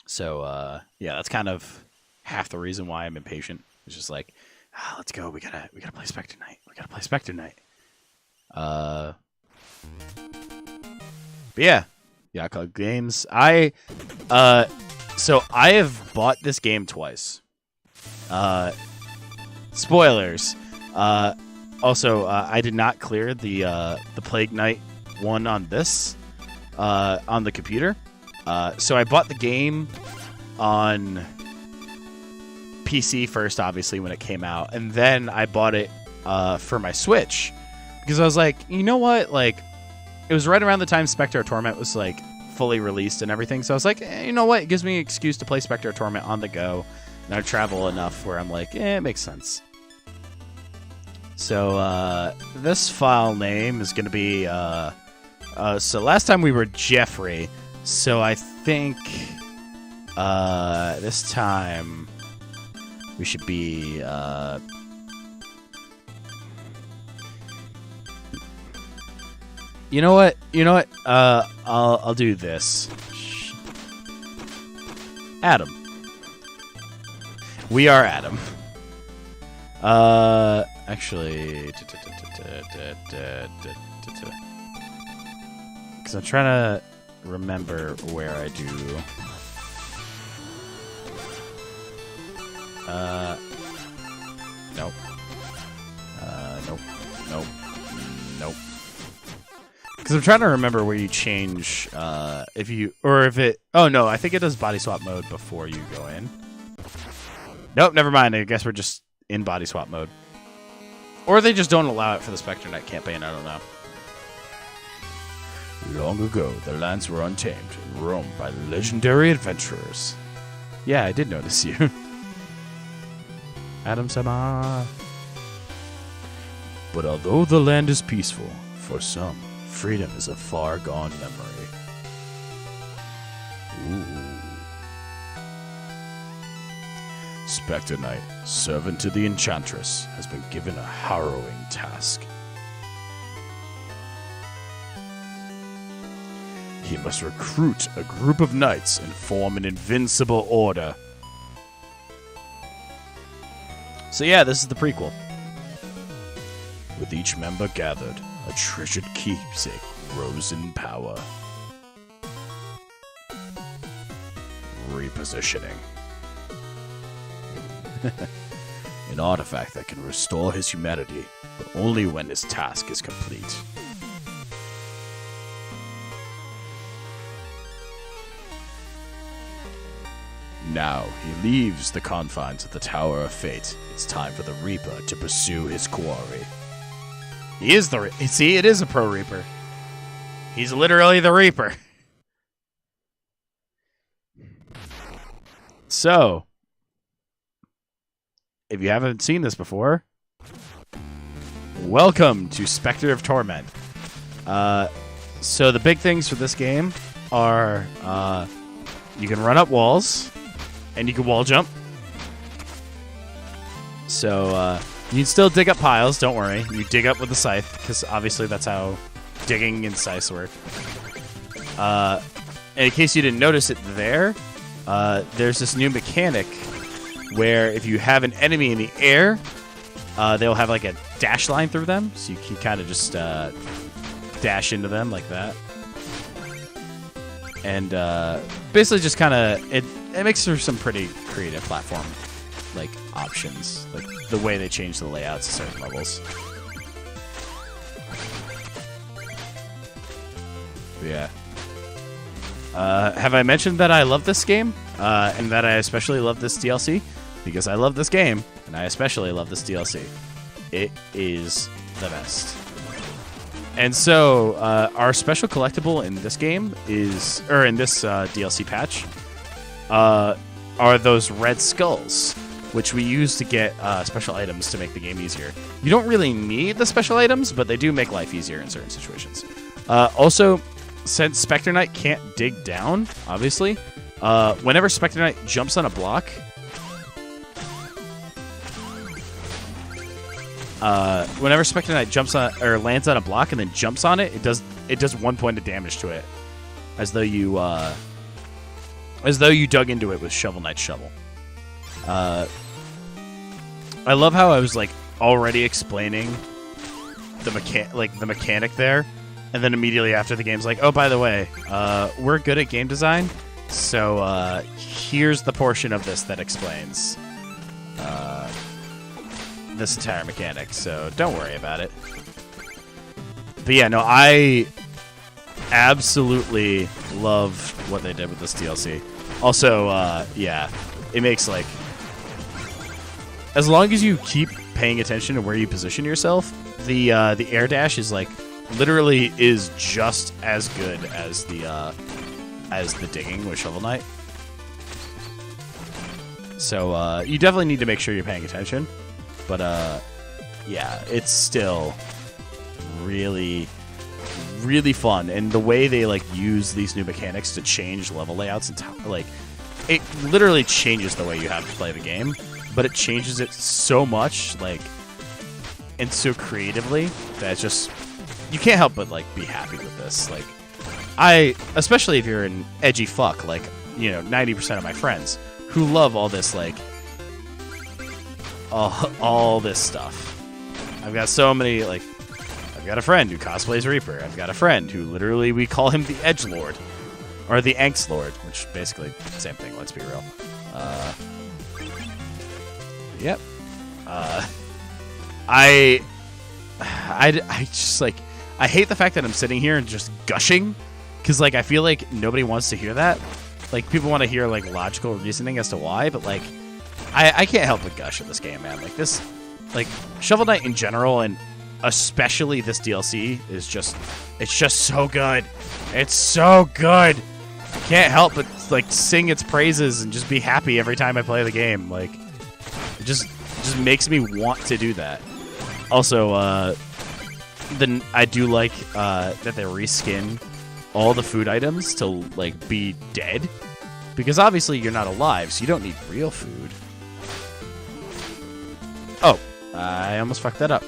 So yeah, that's kind of half the reason why I'm impatient. It's just like, let's go. We gotta play Spectre Knight. But yeah, Yakuza Games. So I have bought this game twice. Spoilers. Also, I did not clear the Plague Knight one on this on the computer. So I bought the game on PC first, obviously, when it came out, and then I bought it for my Switch because I was like, you know what? Like, it was right around the time Spectre of Torment was like fully released and everything, so I was like, you know what? It gives me an excuse to play Spectre of Torment on the go, and I travel enough where I'm like, it makes sense. So this file name is going to be so last time we were Jeffrey, so I think this time we should be you know what? I'll do this. Adam. We are Adam. Actually, because I'm trying to remember where I do. Nope. Nope. Because I'm trying to remember where you change, if it. Oh no, I think it does body swap mode before you go in. Nope, never mind. I guess we're just in body swap mode. Or they just don't allow it for the Spectre Knight campaign, I don't know. Long ago, the lands were untamed and roamed by legendary adventurers. Yeah, I did notice you. Adam-sama. But although the land is peaceful, for some, freedom is a far-gone memory. Ooh. Spectre Knight, servant to the Enchantress, has been given a harrowing task. He must recruit a group of knights and form an invincible order. So yeah, this is the prequel. With each member gathered, a treasured keepsake grows in power. Repositioning. An artifact that can restore his humanity, but only when his task is complete. Now he leaves the confines of the Tower of Fate. It's time for the Reaper to pursue his quarry. He is the see, it is a pro Reaper. He's literally the Reaper. So, if you haven't seen this before, welcome to Spectre of Torment. So the big things for this game are you can run up walls, and you can wall jump. So you can still dig up piles, don't worry. You dig up with the scythe, because obviously that's how digging and scythes work. And in case you didn't notice it there, there's this new mechanic where if you have an enemy in the air, they'll have like a dash line through them, so you can kind of just dash into them like that. And basically just kind of, it makes for some pretty creative platform like options, like the way they change the layouts of certain levels. But yeah. Have I mentioned that I love this game? And that I especially love this DLC? Because I love this game, and I especially love this DLC. It is the best. And so, our special collectible in this game is, or in this DLC patch, are those red skulls, which we use to get special items to make the game easier. You don't really need the special items, but they do make life easier in certain situations. Also, since Spectre Knight can't dig down, obviously, whenever Spectre Knight jumps on a block, whenever Spectre Knight jumps on or lands on a block and then jumps on it, it does 1 point of damage to it, as though you dug into it with Shovel Knight's shovel. I love how I was like already explaining the mechanic there, and then immediately after the game's like, oh, by the way, we're good at game design, so here's the portion of this that explains this entire mechanic, so don't worry about it. But yeah, no, I absolutely love what they did with this DLC. Also, yeah, it makes like as long as you keep paying attention to where you position yourself, the air dash is like literally is just as good as the digging with Shovel Knight. So you definitely need to make sure you're paying attention. But yeah, it's still really, really fun, and the way they like use these new mechanics to change level layouts and like it literally changes the way you have to play the game, but it changes it so much, like, and so creatively that it's just you can't help but like be happy with this. Like, especially if you're an edgy fuck, like, you know, 90% of my friends who love all this, like, all this stuff. I've got so many, like, I've got a friend who cosplays Reaper. I've got a friend who literally, we call him the Edgelord, or the Angst Lord, which basically same thing. Let's be real. Yep. I just like, I hate the fact that I'm sitting here and just gushing, because like I feel like nobody wants to hear that. Like, people want to hear like logical reasoning as to why, but like I can't help but gush at this game, man. Like this, like Shovel Knight in general, and especially this DLC is just, it's just so good. It's so good. I can't help but like sing its praises and just be happy every time I play the game. Like, it just makes me want to do that. Also, then I do like that they reskin all the food items to like be dead, because obviously you're not alive, so you don't need real food. Oh, I almost fucked that up.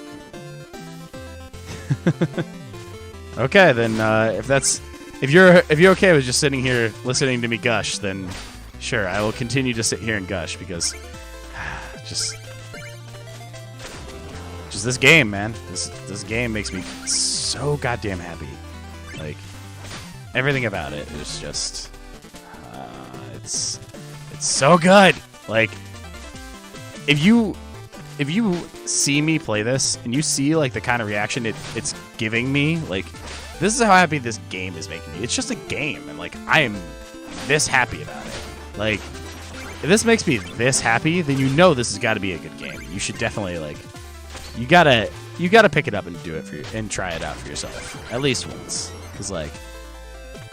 Okay, then if you're okay with just sitting here listening to me gush, then sure, I will continue to sit here and gush, because just this game, man. This game makes me so goddamn happy. Like, everything about it is just it's so good. Like, if you see me play this and you see like the kind of reaction it's giving me, like, this is how happy this game is making me. It's just a game, and like I am this happy about it. Like, if this makes me this happy, then you know this has got to be a good game. You should definitely, like, you gotta pick it up and do it and try it out for yourself at least once. Because like,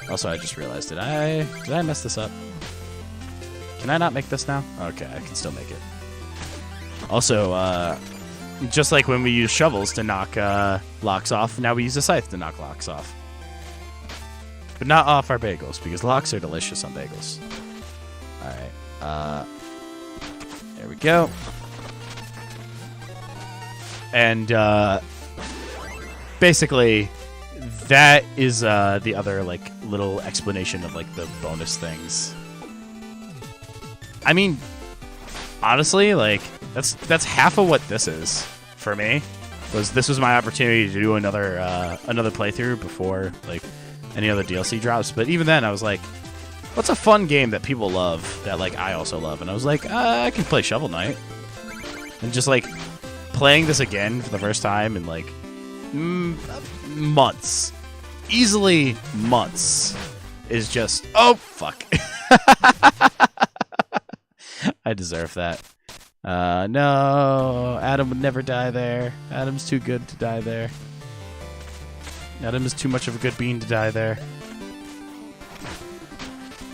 also I just realized, did I mess this up? Can I not make this now? Okay, I can still make it. Also, just like when we use shovels to knock locks off, now we use a scythe to knock locks off. But not off our bagels, because locks are delicious on bagels. Alright, there we go. And basically, that is the other like little explanation of like the bonus things. I mean, honestly, like that's half of what this is for me. This was my opportunity to do another playthrough before like any other DLC drops. But even then, I was like, what's a fun game that people love that like I also love? And I was like, I can play Shovel Knight. And just like playing this again for the first time in like months, easily months, is just, oh fuck. I deserve that. No, Adam would never die there. Adam's too good to die there. Adam is too much of a good bean to die there.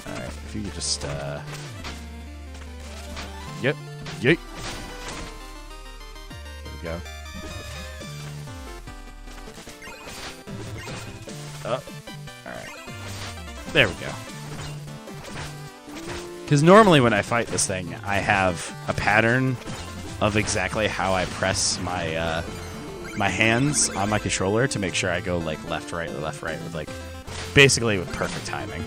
Alright, if you could just, Yep. Yeet. There we go. Oh. Alright. There we go. Because normally when I fight this thing, I have a pattern of exactly how I press my my hands on my controller to make sure I go like left, right, with like basically with perfect timing.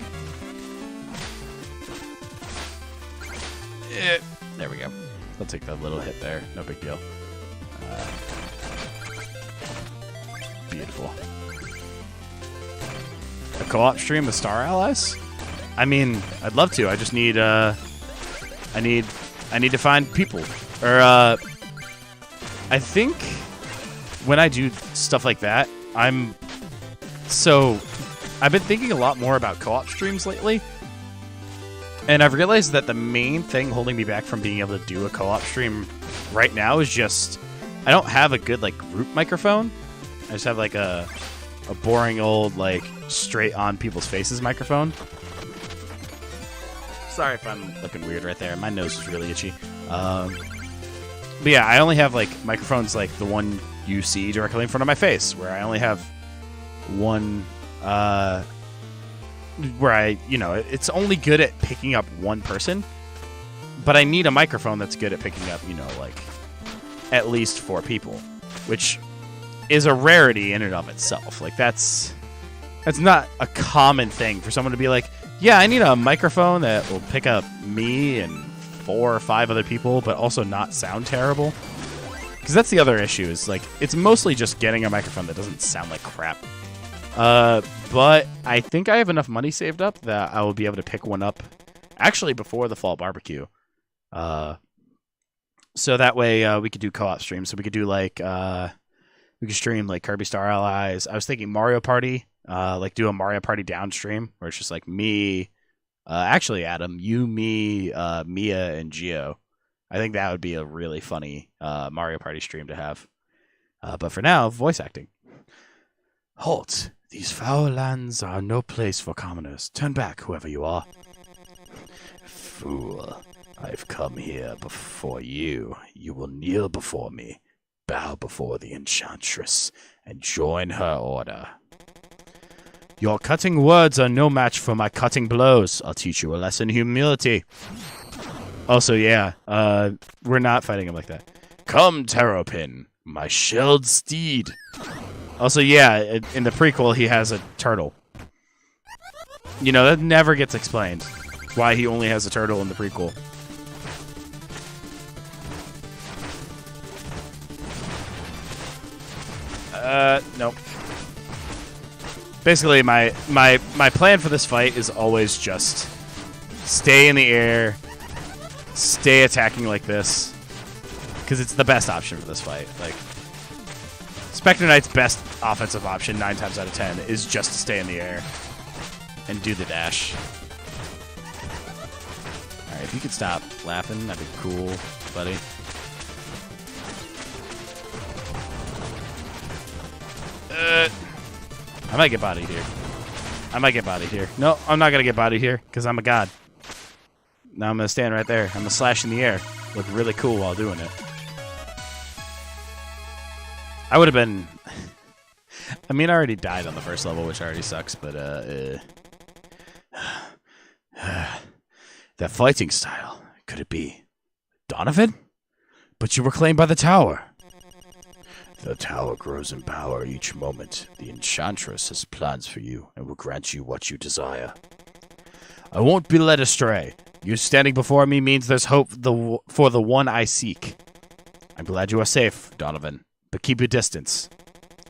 There we go. I'll take that little hit there. No big deal. Beautiful. A co-op stream with Star Allies? I mean, I'd love to. I just need, I need to find people. Or, I think when I do stuff like that, I've been thinking a lot more about co-op streams lately. And I've realized that the main thing holding me back from being able to do a co-op stream right now is just I don't have a good like group microphone. I just have like a boring old like straight on people's faces microphone. Sorry if I'm looking weird right there. My nose is really itchy. But yeah, I only have like microphones like the one you see directly in front of my face, where I only have one. Where it's only good at picking up one person, but I need a microphone that's good at picking up, like at least 4 people, which is a rarity in and of itself. Like that's not a common thing for someone to be like, yeah, I need a microphone that will pick up me and 4 or 5 other people, but also not sound terrible. Because that's the other issue is like, it's mostly just getting a microphone that doesn't sound like crap. But I think I have enough money saved up that I will be able to pick one up actually before the fall barbecue. So that way, we could do co-op streams. So we could do like, we could stream like Kirby Star Allies. I was thinking Mario Party, like do a Mario Party downstream where it's just like me, actually Adam, you, me, Mia, and Geo. I think that would be a really funny, Mario Party stream to have. But for now, voice acting. Halt! These foul lands are no place for commoners. Turn back, whoever you are. Fool, I've come here before you. You will kneel before me, bow before the Enchantress, and join her order. Your cutting words are no match for my cutting blows. I'll teach you a lesson in humility. Also, yeah, we're not fighting him like that. Come, Terrapin, my shelled steed. Also, yeah, in the prequel, he has a turtle. That never gets explained. Why he only has a turtle in the prequel. Nope. Basically, my plan for this fight is always just stay in the air, stay attacking like this, because it's the best option for this fight. Like, Spectre Knight's best offensive option 9 times out of 10 is just to stay in the air and do the dash. Alright, if you could stop laughing, that'd be cool, buddy. I might get bodied here. No, I'm not going to get bodied here because I'm a god. Now I'm going to stand right there. I'm going to slash in the air. Look really cool while doing it. I would have been... I mean, I already died on the first level, which already sucks, but, that fighting style, could it be Donovan? But you were claimed by the tower. The tower grows in power each moment. The Enchantress has plans for you and will grant you what you desire. I won't be led astray. You standing before me means there's hope for the one I seek. I'm glad you are safe, Donovan. But keep your distance.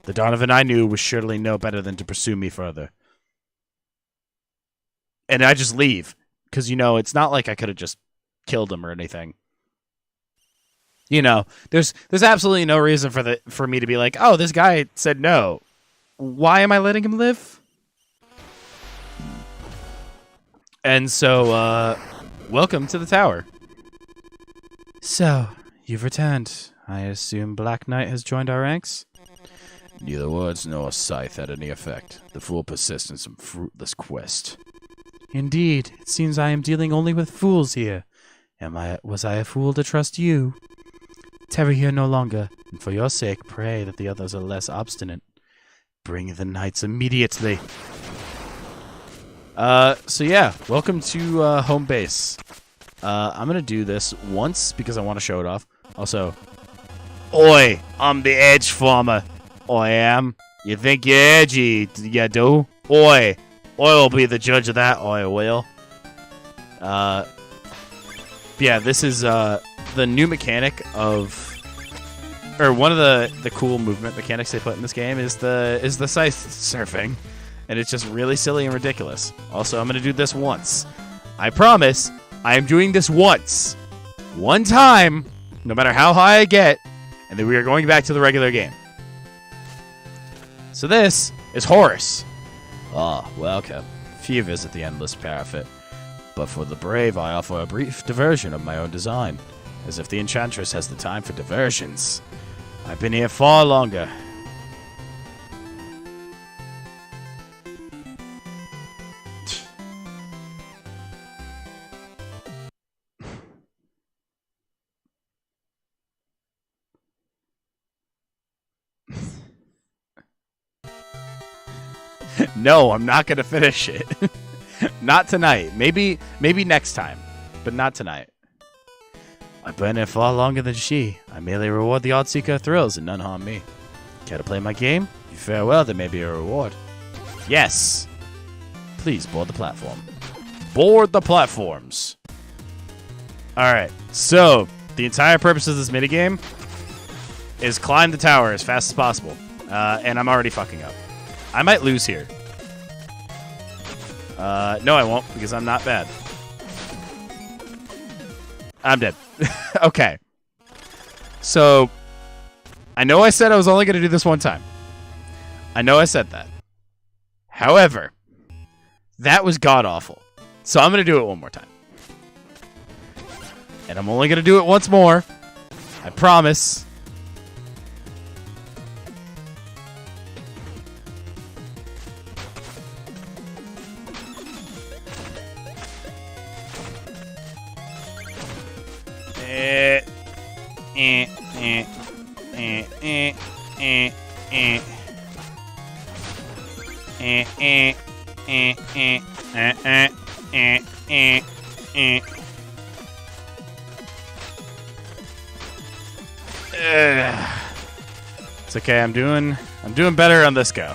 The Donovan I knew was surely no better than to pursue me further. And I just leave. Because, it's not like I could have just killed him or anything. There's absolutely no reason for me to be like, oh, this guy said no. Why am I letting him live? And so, welcome to the tower. So, you've returned. I assume Black Knight has joined our ranks? Neither words nor scythe had any effect. The fool persists in some fruitless quest. Indeed, it seems I am dealing only with fools here. Was I a fool to trust you? Tarry here no longer, and for your sake, pray that the others are less obstinate. Bring the knights immediately. So yeah, welcome to home base. I'm gonna do this once because I want to show it off. Also, oi, I'm the edge farmer. I am. You think you're edgy, you do? Oi, will be the judge of that, I will. Yeah, this is the new mechanic of, or one of the cool movement mechanics they put in this game is the scythe surfing, and it's just really silly and ridiculous. Also, I'm gonna do this once. I promise, I am doing this once, one time, no matter how high I get, and then we are going back to the regular game. So this is Horus. Ah, welcome. Few visit the endless parapet, but for the brave I offer a brief diversion of my own design. As if the Enchantress has the time for diversions. I've been here far longer. No, I'm not going to finish it. Not tonight. Maybe next time, but not tonight. I've been here far longer than she. I merely reward the Oddseeker thrills and none harm me. Care to play my game? If you fare well, there may be a reward. Yes. Please board the platform. Board the platforms. Alright, so the entire purpose of this minigame is climb the tower as fast as possible. And I'm already fucking up. I might lose here. No, I won't, because I'm not bad. I'm dead. Okay. So, I know I said I was only going to do this one time. I know I said that. However, that was god-awful. So I'm going to do it one more time. And I'm only going to do it once more. I promise. It's okay. I'm doing better on this go.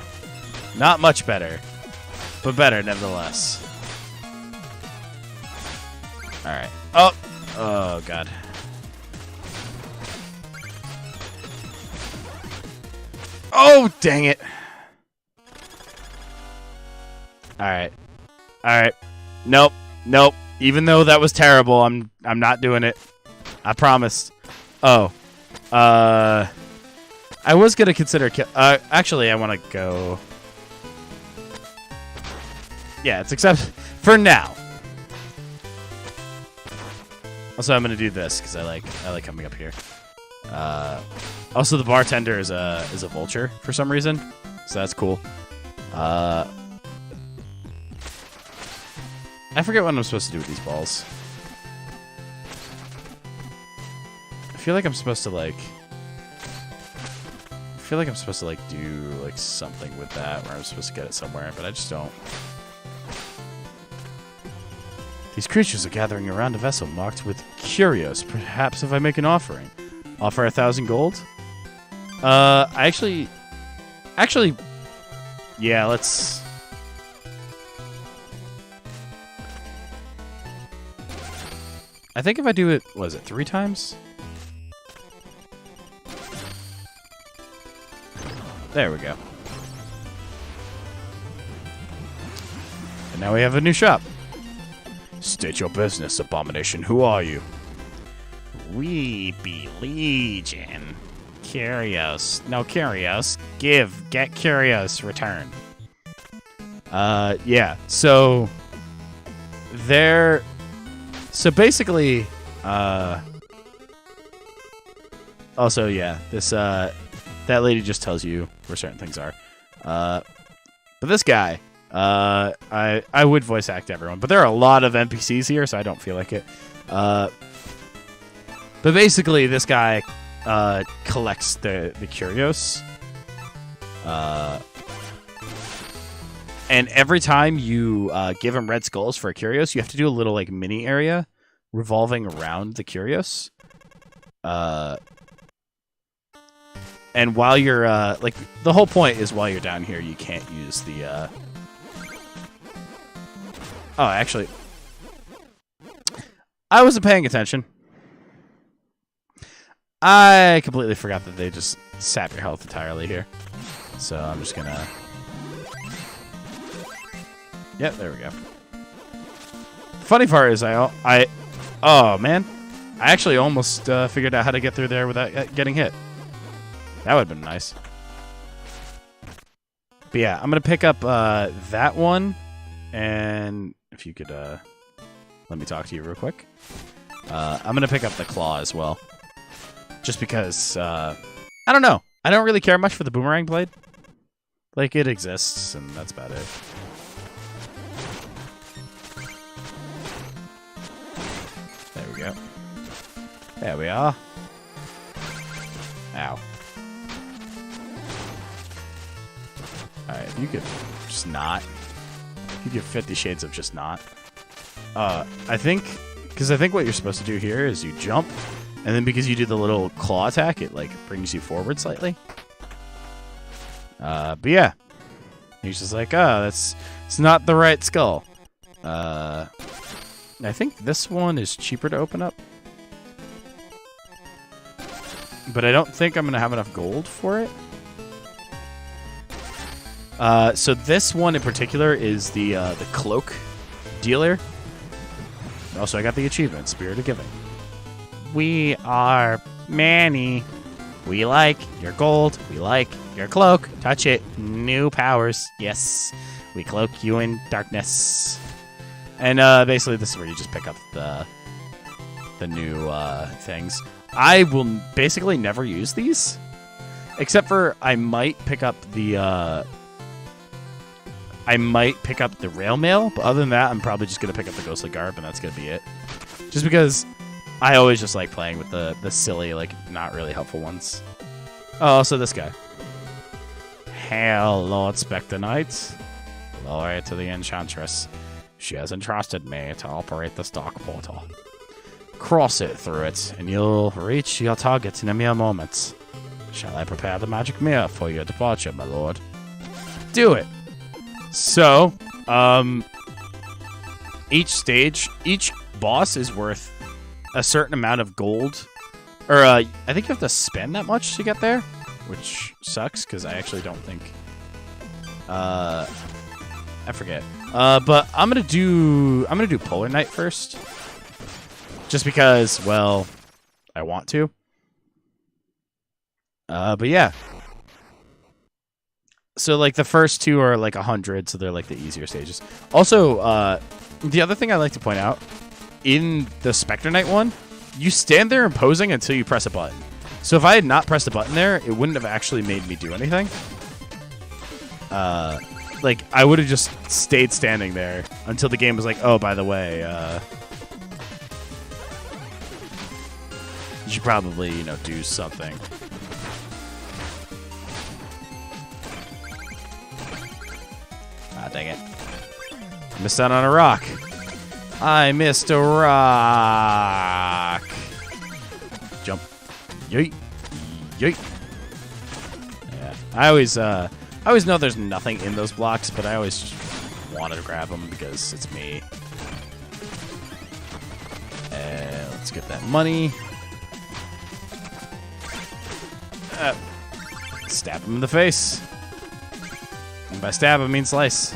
Not much better, but better nevertheless. All right. Oh god. Oh, dang it. All right. Nope. Even though that was terrible, I'm not doing it. I promised. Oh. I was going to consider actually I want to go. Yeah, it's accept for now. Also, I'm going to do this cuz I like coming up here. Also, the bartender is a vulture for some reason, so that's cool. I forget what I'm supposed to do with these balls. I feel like I'm supposed to do something with that, where I'm supposed to get it somewhere, but I just don't. These creatures are gathering around a vessel marked with curios. Perhaps if I make an offering. Offer 1,000 gold? Actually, yeah, let's... I think if I do it, was it 3 times? There we go. And now we have a new shop. State your business, Abomination. Who are you? We be Legion. Curios. No, Curios. Get Curios. Return. Yeah. So basically, also, yeah, this, that lady just tells you where certain things are. But this guy, I would voice act everyone, but there are a lot of NPCs here, so I don't feel like it. But basically, this guy collects the curios. And every time you give him red skulls for a curios, you have to do a little like mini area revolving around the curios. And while you're like the whole point is while you're down here, you can't use the. Oh, actually, I wasn't paying attention. I completely forgot that they just sap your health entirely here. So I'm just gonna... Yep, there we go. The funny part is oh, man. I actually almost figured out how to get through there without getting hit. That would have been nice. But yeah, I'm going to pick up that one. And if you could let me talk to you real quick. I'm gonna pick up the claw as well, just because I don't know. I don't really care much for the boomerang blade. Like, it exists, and that's about it. There we go. There we are. Ow. Alright, you could just not. You could give 50 Shades of just not. I think... Because I think what you're supposed to do here is you jump, and then because you do the little claw attack, it, like, brings you forward slightly. But yeah. He's just like, oh, it's not the right skull. I think this one is cheaper to open up. But I don't think I'm going to have enough gold for it. So this one in particular is the cloak dealer. Also, I got the achievement, Spirit of Giving. We are Manny. We like your gold. We like your cloak. Touch it. New powers. Yes. We cloak you in darkness. And basically, this is where you just pick up the new things. I will basically never use these, except for I might pick up the rail mail. But other than that, I'm probably just gonna pick up the ghostly garb, and that's gonna be it. Just because I always just like playing with the silly, like, not really helpful ones. Oh, also this guy. Hail, Lord Spectre Knight. Glory to the Enchantress. She has entrusted me to operate this dark portal. Cross it through it, and you'll reach your target in a mere moment. Shall I prepare the magic mirror for your departure, my lord? Do it! So, each boss is worth a certain amount of gold. Or, I think you have to spend that much to get there, which sucks, because I actually don't think... I forget. But I'm gonna do Polar Knight first. Just because, well, I want to. But yeah. So, like, the first two are, like, 100, so they're, like, the easier stages. Also, the other thing I like to point out, in the Spectre Knight one, you stand there imposing until you press a button. So if I had not pressed a button there, it wouldn't have actually made me do anything. Like, I would have just stayed standing there until the game was like, oh, by the way, you should probably, you know, do something. Ah, dang it. Missed out on a rock. I missed a rock. Jump. Yeet. Yeet. Yeah. I always know there's nothing in those blocks, but I always just wanted to grab them because it's me. Let's get that money. Stab him in the face. And by stab, I mean slice.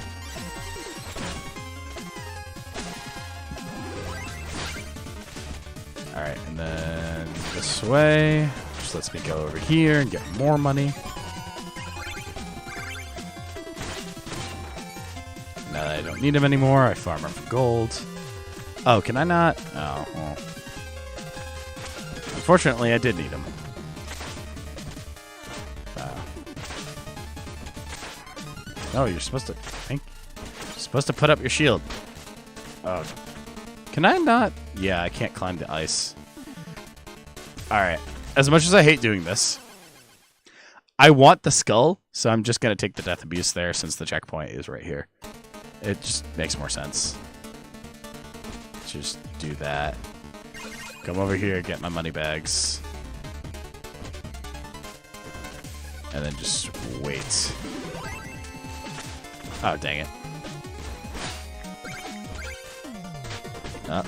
Alright, and then this way. Just lets me go over here and get more money. Now that I don't need them anymore, I farm them for gold. Oh, can I not? Oh, well. Unfortunately, I did need them. Oh, you're supposed to put up your shield. Oh. Can I not? Yeah, I can't climb the ice. Alright. As much as I hate doing this, I want the skull, so I'm just going to take the death abuse there since the checkpoint is right here. It just makes more sense. Just do that. Come over here, get my money bags. And then just wait. Oh, dang it. Oh.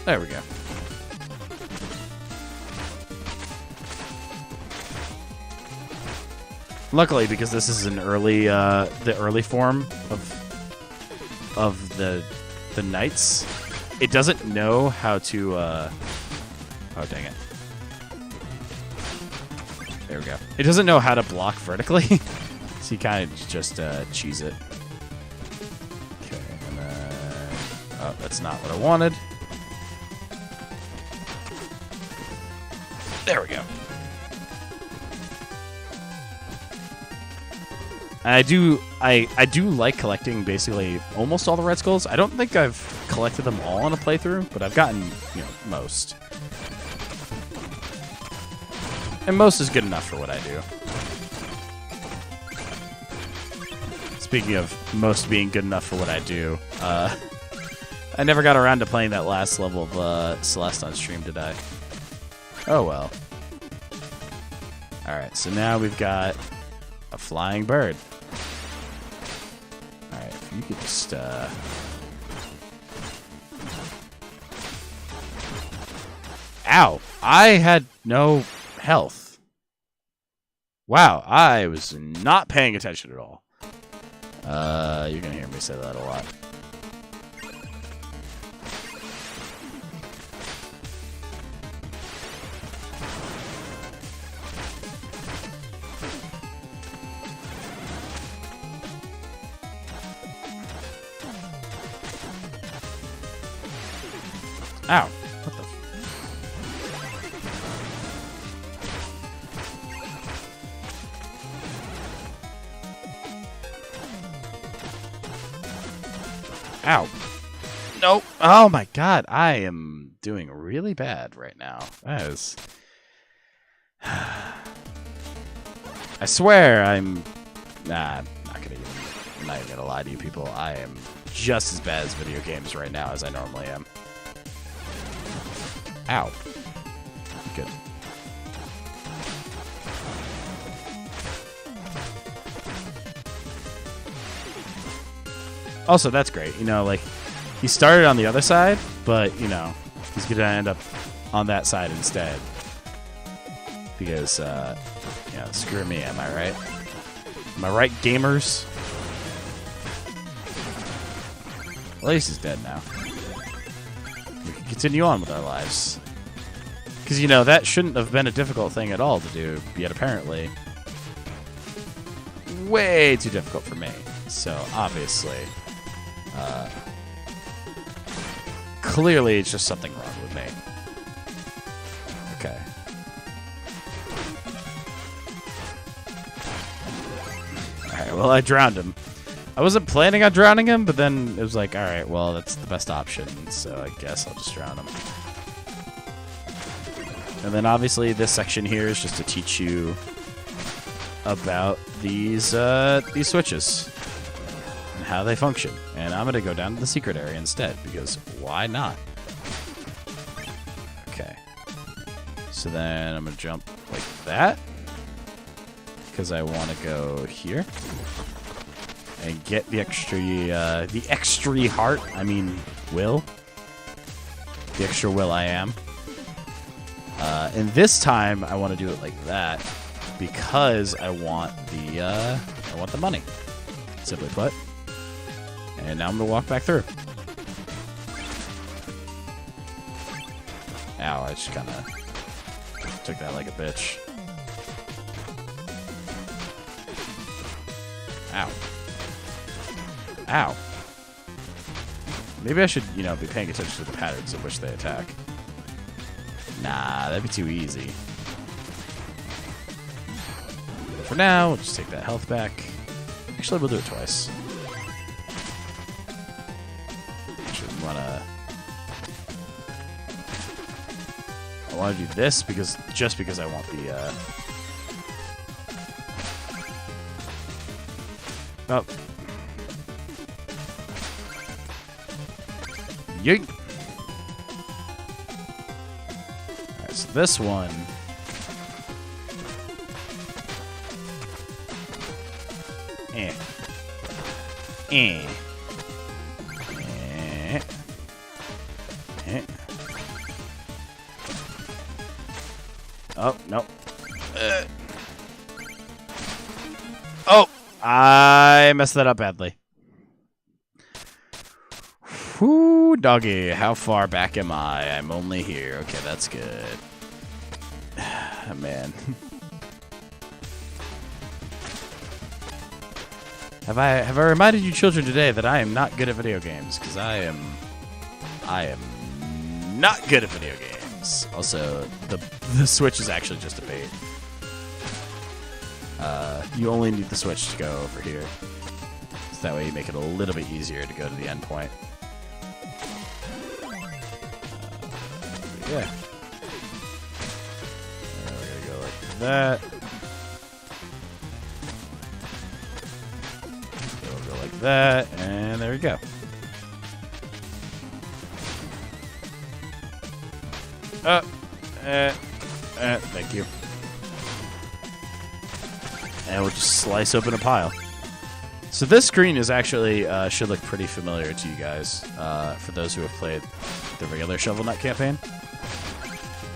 There we go. Luckily, because this is an early, the early form of the knights, it doesn't know how to, oh, dang it. There we go. It doesn't know how to block vertically, so you kind of just cheese it. Okay, and then... Oh, that's not what I wanted. There we go. I do like collecting basically almost all the red skulls. I don't think I've collected them all in a playthrough, but I've gotten, most. And most is good enough for what I do. Speaking of most being good enough for what I do, I never got around to playing that last level of Celeste on stream, did I? Oh well. Alright, so now we've got a flying bird. Alright, if you could just, Ow! I had no health. Wow, I was not paying attention at all. You're gonna hear me say that a lot. Ow. What the Ow. Nope. Oh my god. I am doing really bad right now. That is... I swear I'm... Nah, I'm not even gonna lie to you people. I am just as bad as video games right now as I normally am. Ow. Good. Also, that's great. Like, he started on the other side, but, he's going to end up on that side instead. Because, screw me, am I right? Am I right, gamers? Well, at least he's dead now. We can continue on with our lives. Because, that shouldn't have been a difficult thing at all to do, yet apparently way too difficult for me. So, obviously, clearly it's just something wrong with me. Okay. Alright, well, I drowned him. I wasn't planning on drowning him, but then it was like, alright, well, that's the best option, so I guess I'll just drown him. And then, obviously, this section here is just to teach you about these switches and how they function. And I'm going to go down to the secret area instead, because why not? Okay. So then I'm going to jump like that, because I want to go here and get the extra heart. I mean, will. The extra will I am. And this time I want to do it like that because I want the money, simply put. And now I'm gonna walk back through. Ow! I just kind of took that like a bitch. Ow! Ow! Maybe I should, be paying attention to the patterns in which they attack. Nah, that'd be too easy. But for now, we'll just take that health back. Actually, we'll do it twice. Actually, I want to do this just because I want the, Oh. Yeet. Alright, so this one. Eh. Eh. Eh. Eh. Oh, no. Oh! I messed that up badly. Whoo, doggy. How far back am I? I'm only here. Okay, that's good. Man. Have I reminded you children today that I am not good at video games? Because I am I am not good at video games. Also, the Switch is actually just a bait. You only need the Switch to go over here. So that way you make it a little bit easier to go to the end point. Yeah. We're gonna go like that. We'll go like that, and there we go. Thank you. And we'll just slice open a pile. So this screen is actually should look pretty familiar to you guys for those who have played the regular Shovel Knight campaign,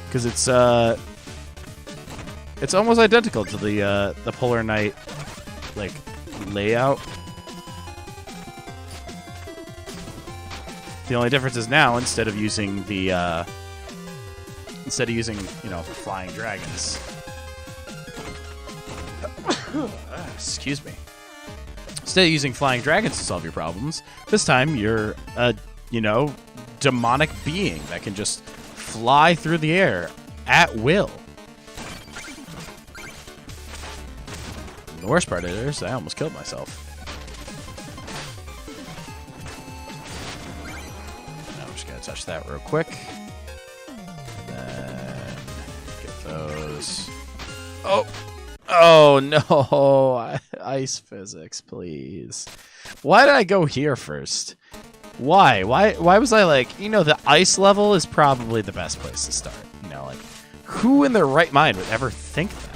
because it's almost identical to the Polar Knight like layout. The only difference is now instead of using the flying dragons. Excuse me. Instead of using flying dragons to solve your problems, this time you're a, demonic being that can just fly through the air at will. And the worst part is I almost killed myself. Now I'm just going to touch that real quick. And then get those. Oh, no. Ice physics, please. Why did I go here first? Why? Why was I like, the ice level is probably the best place to start. Like, who in their right mind would ever think that?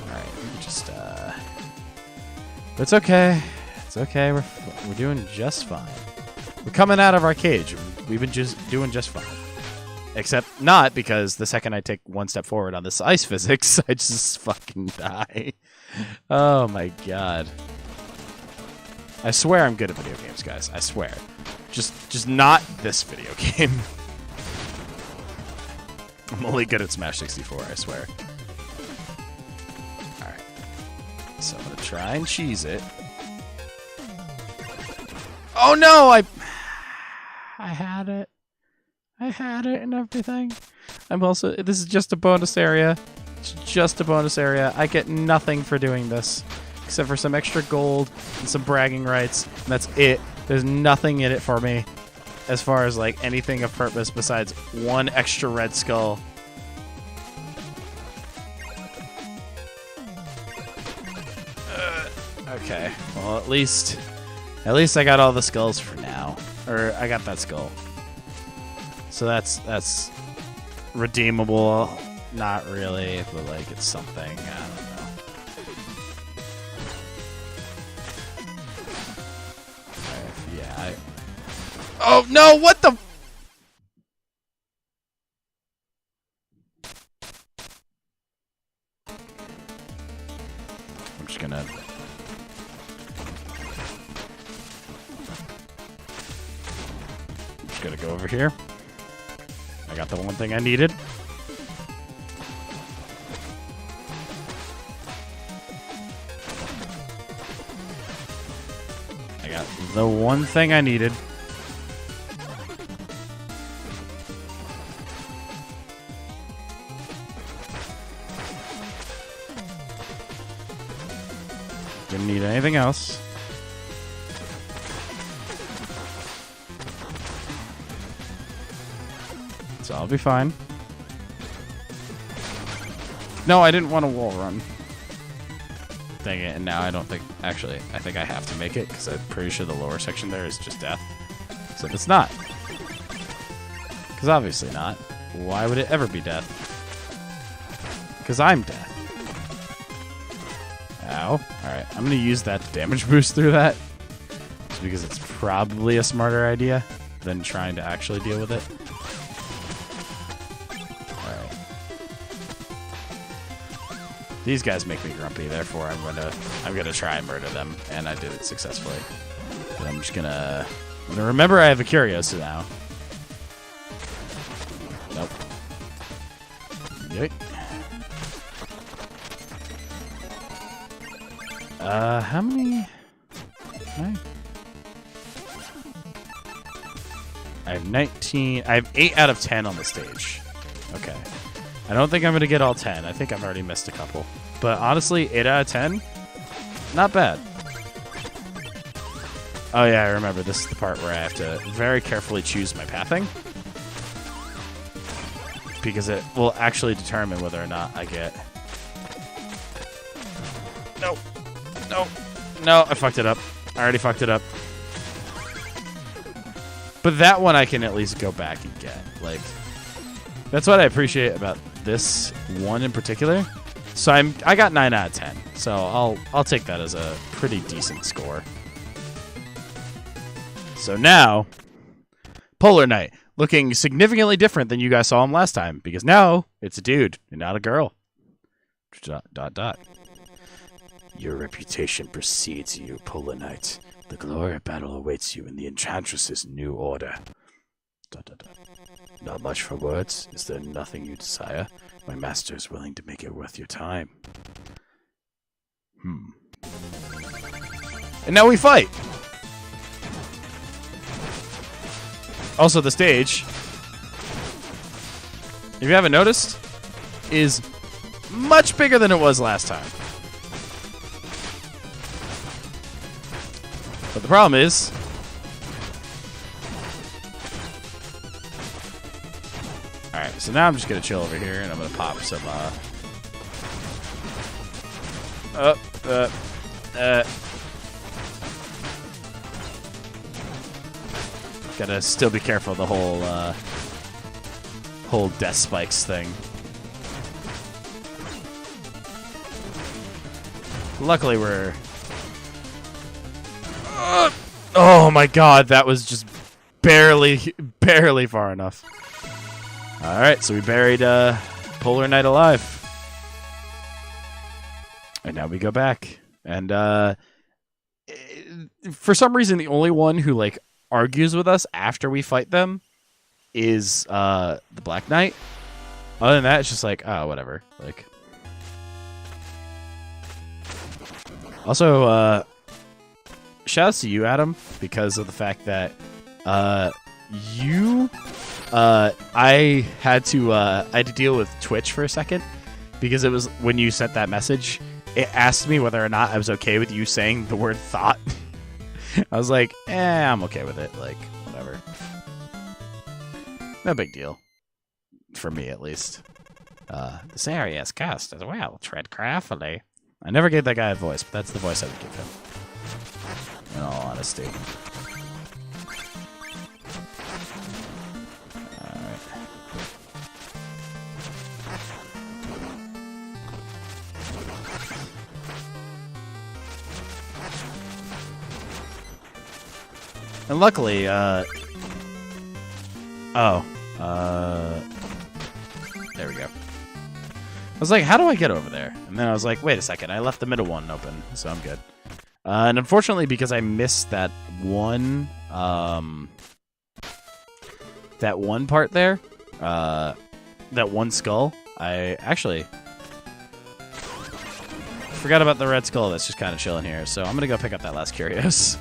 All right, just, it's okay. It's okay. We're doing just fine. We're coming out of our cage. We've been just doing just fine. Except not, because the second I take one step forward on this ice physics, I just fucking die. Oh my god. I swear I'm good at video games, guys. I swear. Just not this video game. I'm only good at Smash 64, I swear. Alright. So I'm gonna try and cheese it. Oh no! I had it. I had it and everything. This is just a bonus area. It's just a bonus area. I get nothing for doing this. Except for some extra gold and some bragging rights. And that's it. There's nothing in it for me. As far as, like, anything of purpose besides one extra red skull. Okay. Well, at least I got all the skulls for now. Or, I got that skull. So that's redeemable. Not really, but like it's something. I don't know. Yeah. Oh no! What the? I'm just gonna. Go over here. I got the one thing I needed. I got the one thing I needed. Didn't need anything else. So I'll be fine. No, I didn't want a wall run. Dang it, and now I don't think... Actually, I think I have to make it, because I'm pretty sure the lower section there is just death. So it's not. Because obviously not. Why would it ever be death? Because I'm death. Ow. Alright, I'm going to use that damage boost through that. Just because it's probably a smarter idea than trying to actually deal with it. These guys make me grumpy, therefore I'm gonna try and murder them, and I did it successfully. But I'm gonna remember I have a Curiosa now. Nope. Yep. How many? I have 19. I have 8 out of 10 on the stage. Okay. I don't think I'm going to get all 10. I think I've already missed a couple. But honestly, 8 out of 10, not bad. Oh yeah, I remember. This is the part where I have to very carefully choose my pathing. Because it will actually determine whether or not I get... No. No. No, I fucked it up. I already fucked it up. But that one I can at least go back and get. Like, that's what I appreciate about this one in particular. So I got 9 out of 10. So I'll take that as a pretty decent score. So now, Polar Knight, looking significantly different than you guys saw him last time, because now it's a dude and not a girl. ... Your reputation precedes you, Polar Knight. The glory of battle awaits you in the Enchantress's new order. ... Not much for words. Is there nothing you desire? My master is willing to make it worth your time. And now we fight! Also, the stage, if you haven't noticed, is much bigger than it was last time. But the problem is, alright, so now I'm just going to chill over here and I'm going to pop some, gotta still be careful of the whole death spikes thing. Luckily we're... oh my god, that was just barely far enough. Alright, so we buried Polar Knight alive. And now we go back. And for some reason, the only one who, like, argues with us after we fight them is the Black Knight. Other than that, it's just like, oh, whatever. Like, also, shouts to you, Adam, because of the fact that I had to deal with Twitch for a second, because it was when you sent that message, it asked me whether or not I was okay with you saying the word thought. I was like, I'm okay with it. Like, whatever. No big deal. For me, at least. This area is cursed as well. Tread carefully. I never gave that guy a voice, but that's the voice I would give him. In all honesty. Alright. And luckily, there we go. I was like, how do I get over there? And then I was like, wait a second, I left the middle one open, so I'm good. And unfortunately, because I missed that one part there, that one skull, I actually forgot about the red skull that's just kind of chilling here, so I'm going to go pick up that last Curios.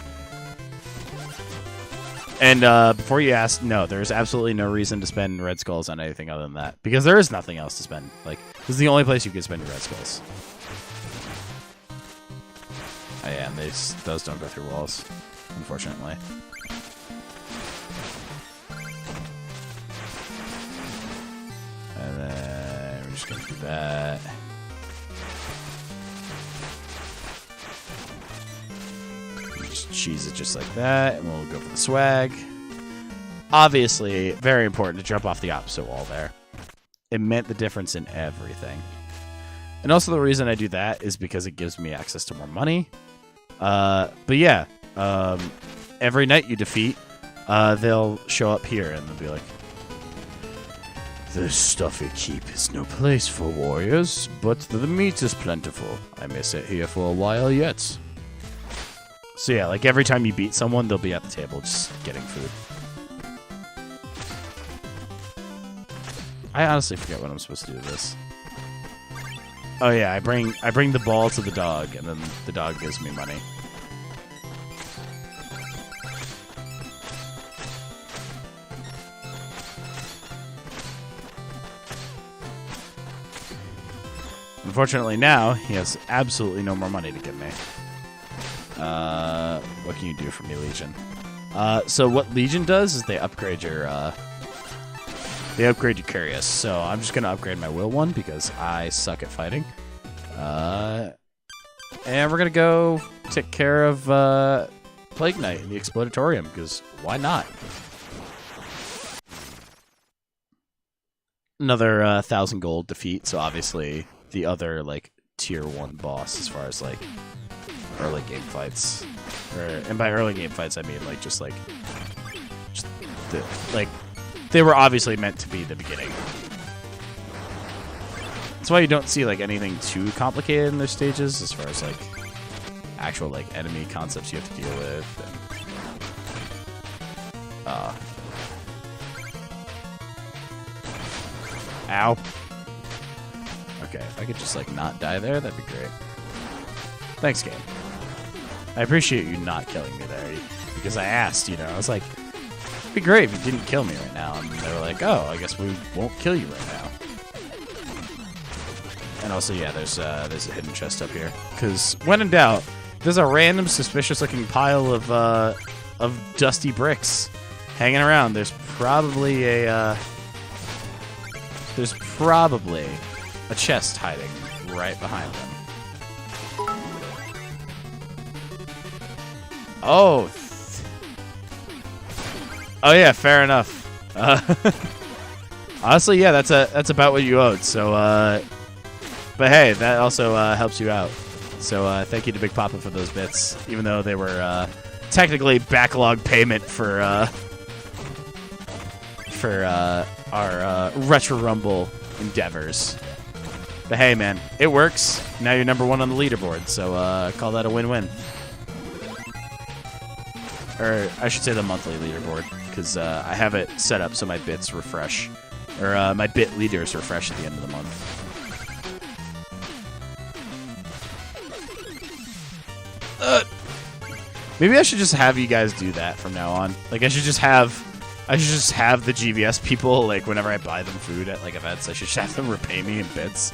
And before you ask, no, there's absolutely no reason to spend red skulls on anything other than that. Because there is nothing else to spend. Like, this is the only place you can spend your red skulls. Oh yeah, and those don't go through walls, unfortunately. And then we're just going to do that. Just cheese it just like that, and we'll go for the swag. Obviously, very important to jump off the opposite wall there. It meant the difference in everything. And also the reason I do that is because it gives me access to more money. But yeah, every knight you defeat, they'll show up here and they'll be like, "This stuffy keep is no place for warriors, but the meat is plentiful. I may sit here for a while yet." So yeah, like every time you beat someone, they'll be at the table just getting food. I honestly forget what I'm supposed to do with this. Oh yeah, I bring the ball to the dog, and then the dog gives me money. Unfortunately, now he has absolutely no more money to give me. What can you do for me, Legion? So what Legion does is they upgrade your Curious. So I'm just gonna upgrade my Will one because I suck at fighting. And we're gonna go take care of Plague Knight in the Explodatorium because why not? Another 1,000 gold defeat. So obviously the other like tier 1 boss as far as like early game fights. And by early game fights, I mean like just they were obviously meant to be the beginning. That's why you don't see like anything too complicated in their stages as far as like actual like enemy concepts you have to deal with. And, ow. Okay, if I could just like not die there, that'd be great. Thanks, game. I appreciate you not killing me there, because I asked, you know, I was like, it'd be great if you didn't kill me right now. And they were like, oh, I guess we won't kill you right now. And also, yeah, there's a hidden chest up here. Because when in doubt, there's a random suspicious-looking pile of dusty bricks hanging around. There's probably a chest hiding right behind them. Oh. Oh yeah, fair enough. Honestly, yeah, that's about what you owed. So, but hey, that also helps you out. So thank you to Big Papa for those bits, even though they were technically backlog payment for our Retro Rumble endeavors. But hey, man, it works. Now you're #1 on the leaderboard, so call that a win-win. Or I should say the monthly leaderboard, because I have it set up so my bits refresh. Or my bit leaders refresh at the end of the month. Maybe I should just have you guys do that from now on. Like, I should just have the GVS people, like, whenever I buy them food at, like, events, I should just have them repay me in bits.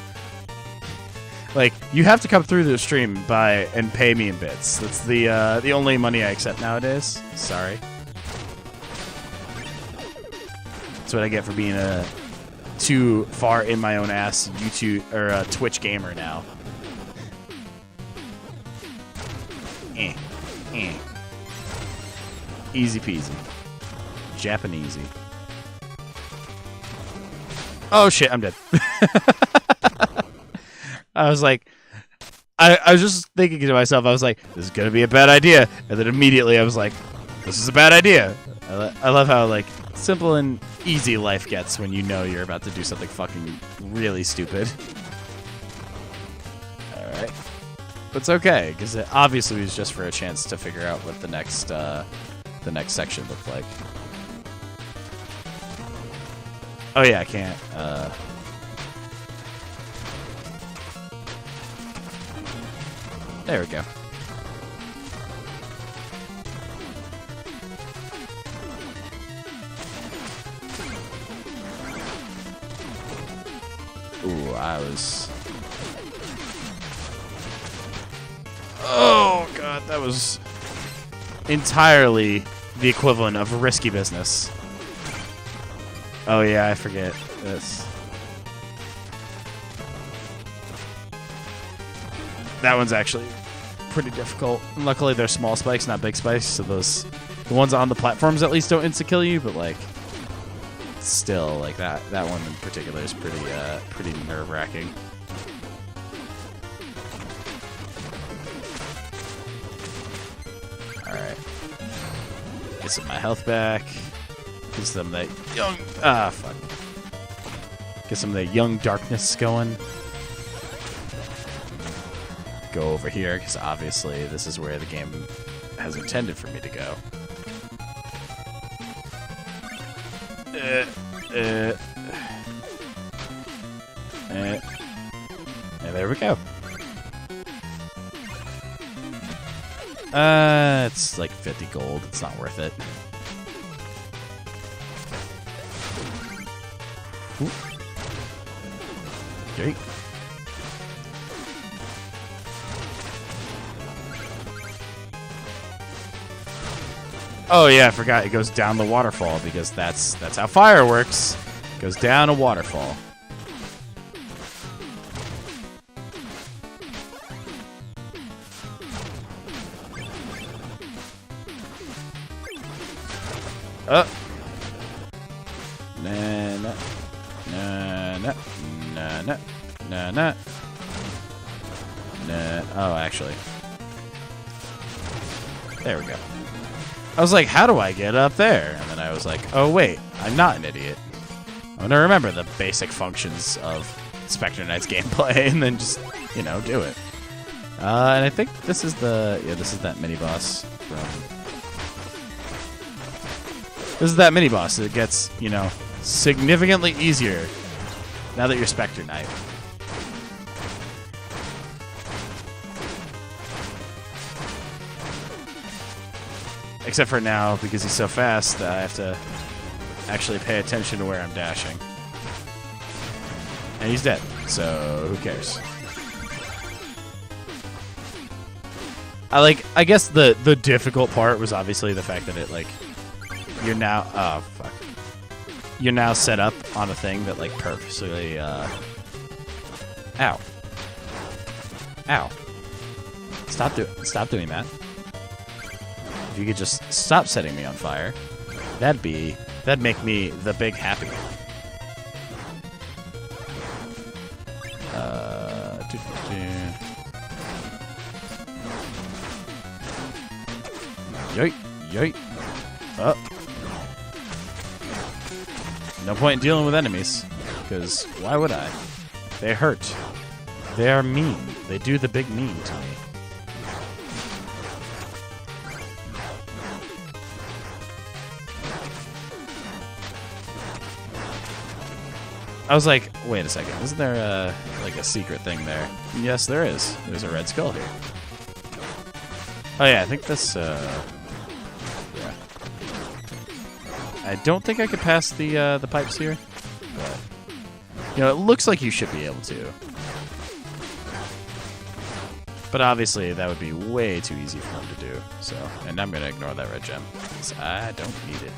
Like, you have to come through the stream and pay me in bits. That's the only money I accept nowadays. Sorry. That's what I get for being a too far in my own ass YouTube or Twitch gamer now. Easy peasy. Japanesey. Oh shit, I'm dead. I was like, I was just thinking to myself, I was like, this is gonna be a bad idea. And then immediately I was like, this is a bad idea. I love how like simple and easy life gets when you know you're about to do something fucking really stupid. Alright. But it's okay, because it obviously was just for a chance to figure out what the next section looked like. Oh yeah, I can't. There we go. Ooh, I was... Oh, God, that was entirely the equivalent of a risky business. Oh, yeah, I forget this. That one's actually pretty difficult. Luckily, they're small spikes, not big spikes, so the ones on the platforms at least don't insta-kill you, but, like, still, like, that one in particular is pretty nerve-wracking. Alright. Get some of my health back. Get some of that young... Ah, fuck. Get some of that young darkness going. Go over here, because obviously this is where the game has intended for me to go. And there we go. It's like 50 gold. It's not worth it. Ooh. Okay. Oh yeah, I forgot. It goes down the waterfall because that's how fire works. It goes down a waterfall. Nah, nah, nah, nah, nah, nah, nah, nah. Nah. Oh, actually. There we go. I was like, how do I get up there? And then I was like, oh, wait, I'm not an idiot. I'm going to remember the basic functions of Spectre Knight's gameplay and then just, you know, do it. And I think this is this is that mini-boss from... This is that mini-boss. It gets, you know, significantly easier now that you're Spectre Knight. Except for now, because he's so fast that I have to actually pay attention to where I'm dashing. And he's dead, so who cares? I guess the difficult part was obviously the fact that it, like, you're now, oh, fuck. You're now set up on a thing that, like, purposely, ow. Ow. Stop doing that. If you could just stop setting me on fire, that'd make me the big happy. Yoit, yoit. Up. No point in dealing with enemies, because why would I? They hurt. They are mean. They do the big mean to me. I was like, wait a second, isn't there like a secret thing there? Yes, there is. There's a red skull here. Oh yeah, I think this, yeah. I don't think I could pass the pipes here, but, you know, it looks like you should be able to. But obviously, that would be way too easy for him to do, so, and I'm gonna ignore that red gem, because I don't need it.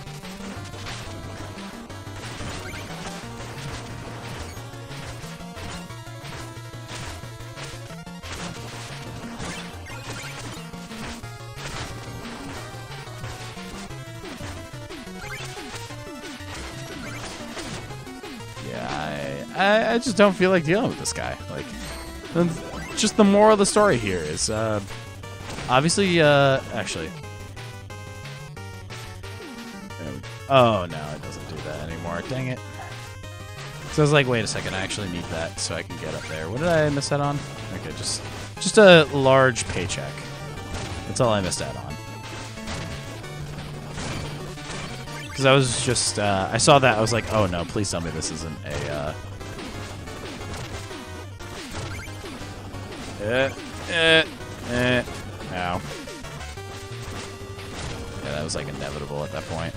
I just don't feel like dealing with this guy. Like, just the moral of the story here is, obviously, actually. Oh, no, it doesn't do that anymore. Dang it. So I was like, wait a second, I actually need that so I can get up there. What did I miss out on? Okay, just a large paycheck. That's all I missed out on. Because I was just, I saw that, I was like, oh no, please tell me this isn't a, ow. Yeah, that was like inevitable at that point.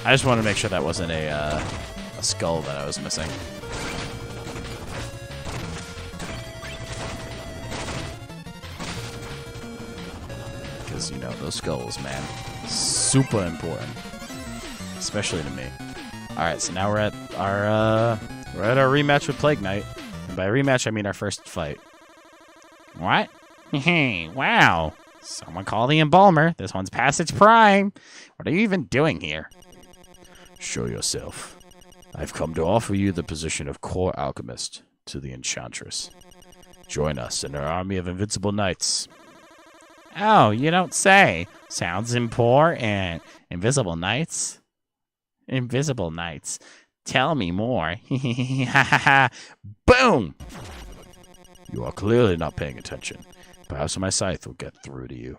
I just wanted to make sure that wasn't a skull that I was missing. Because, you know, those skulls, man, super important. Especially to me. Alright, so now we're at our rematch with Plague Knight. And by rematch, I mean our first fight. What? Hey, wow. Someone call the Embalmer. This one's past its prime. What are you even doing here? Show yourself. I've come to offer you the position of Core Alchemist to the Enchantress. Join us in our army of invincible knights. Oh, you don't say. Sounds important. Invisible knights? Invisible knights. Tell me more. Boom! You are clearly not paying attention. Perhaps my scythe will get through to you.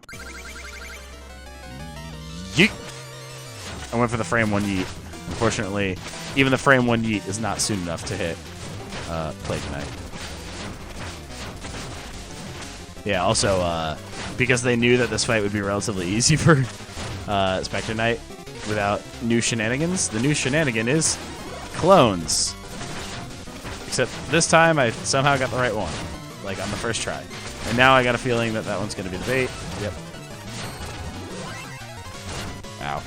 Yeet! I went for the frame 1 yeet. Unfortunately, even the frame 1 yeet is not soon enough to hit Plague Knight. Yeah, also, because they knew that this fight would be relatively easy for Spectre Knight without new shenanigans, the new shenanigan is clones. Except this time I somehow got the right one, like on the first try. And now I got a feeling that that one's going to be the bait. Yep. Ow.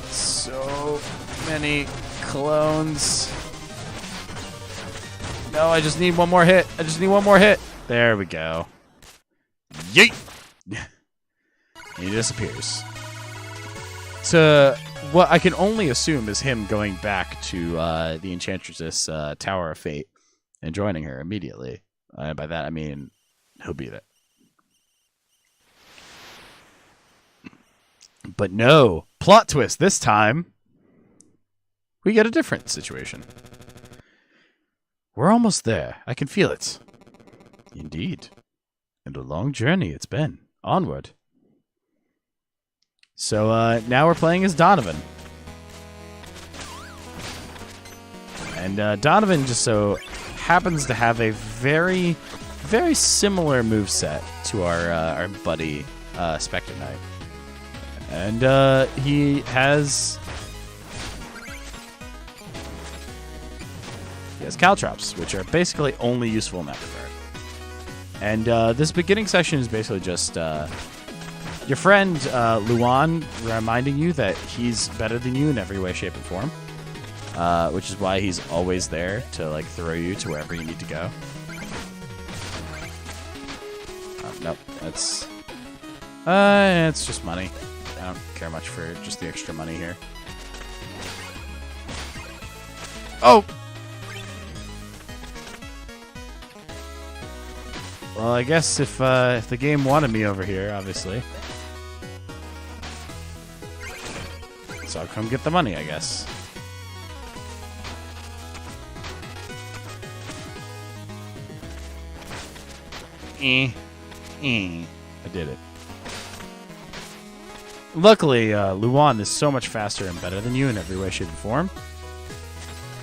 So many clones. No, I just need one more hit. I just need one more hit. There we go. Yeet! He disappears. To what I can only assume is him going back to the Enchantress's Tower of Fate and joining her immediately. By that, I mean he'll beat it. But no, plot twist this time. We get a different situation. We're almost there. I can feel it. Indeed. And a long journey it's been. Onward. So now we're playing as Donovan. And Donovan just so happens to have a very, very similar moveset to our buddy Spectre Knight. And he has Caltrops, which are basically only useful in that regard. And this beginning section is basically just your friend Luan reminding you that he's better than you in every way, shape, and form, which is why he's always there to like throw you to wherever you need to go. Nope, that's it's just money. I don't care much for just the extra money here. Oh! Well, I guess if the game wanted me over here, obviously. So I'll come get the money, I guess. I did it. Luckily, Luan is so much faster and better than you in every way, shape, and form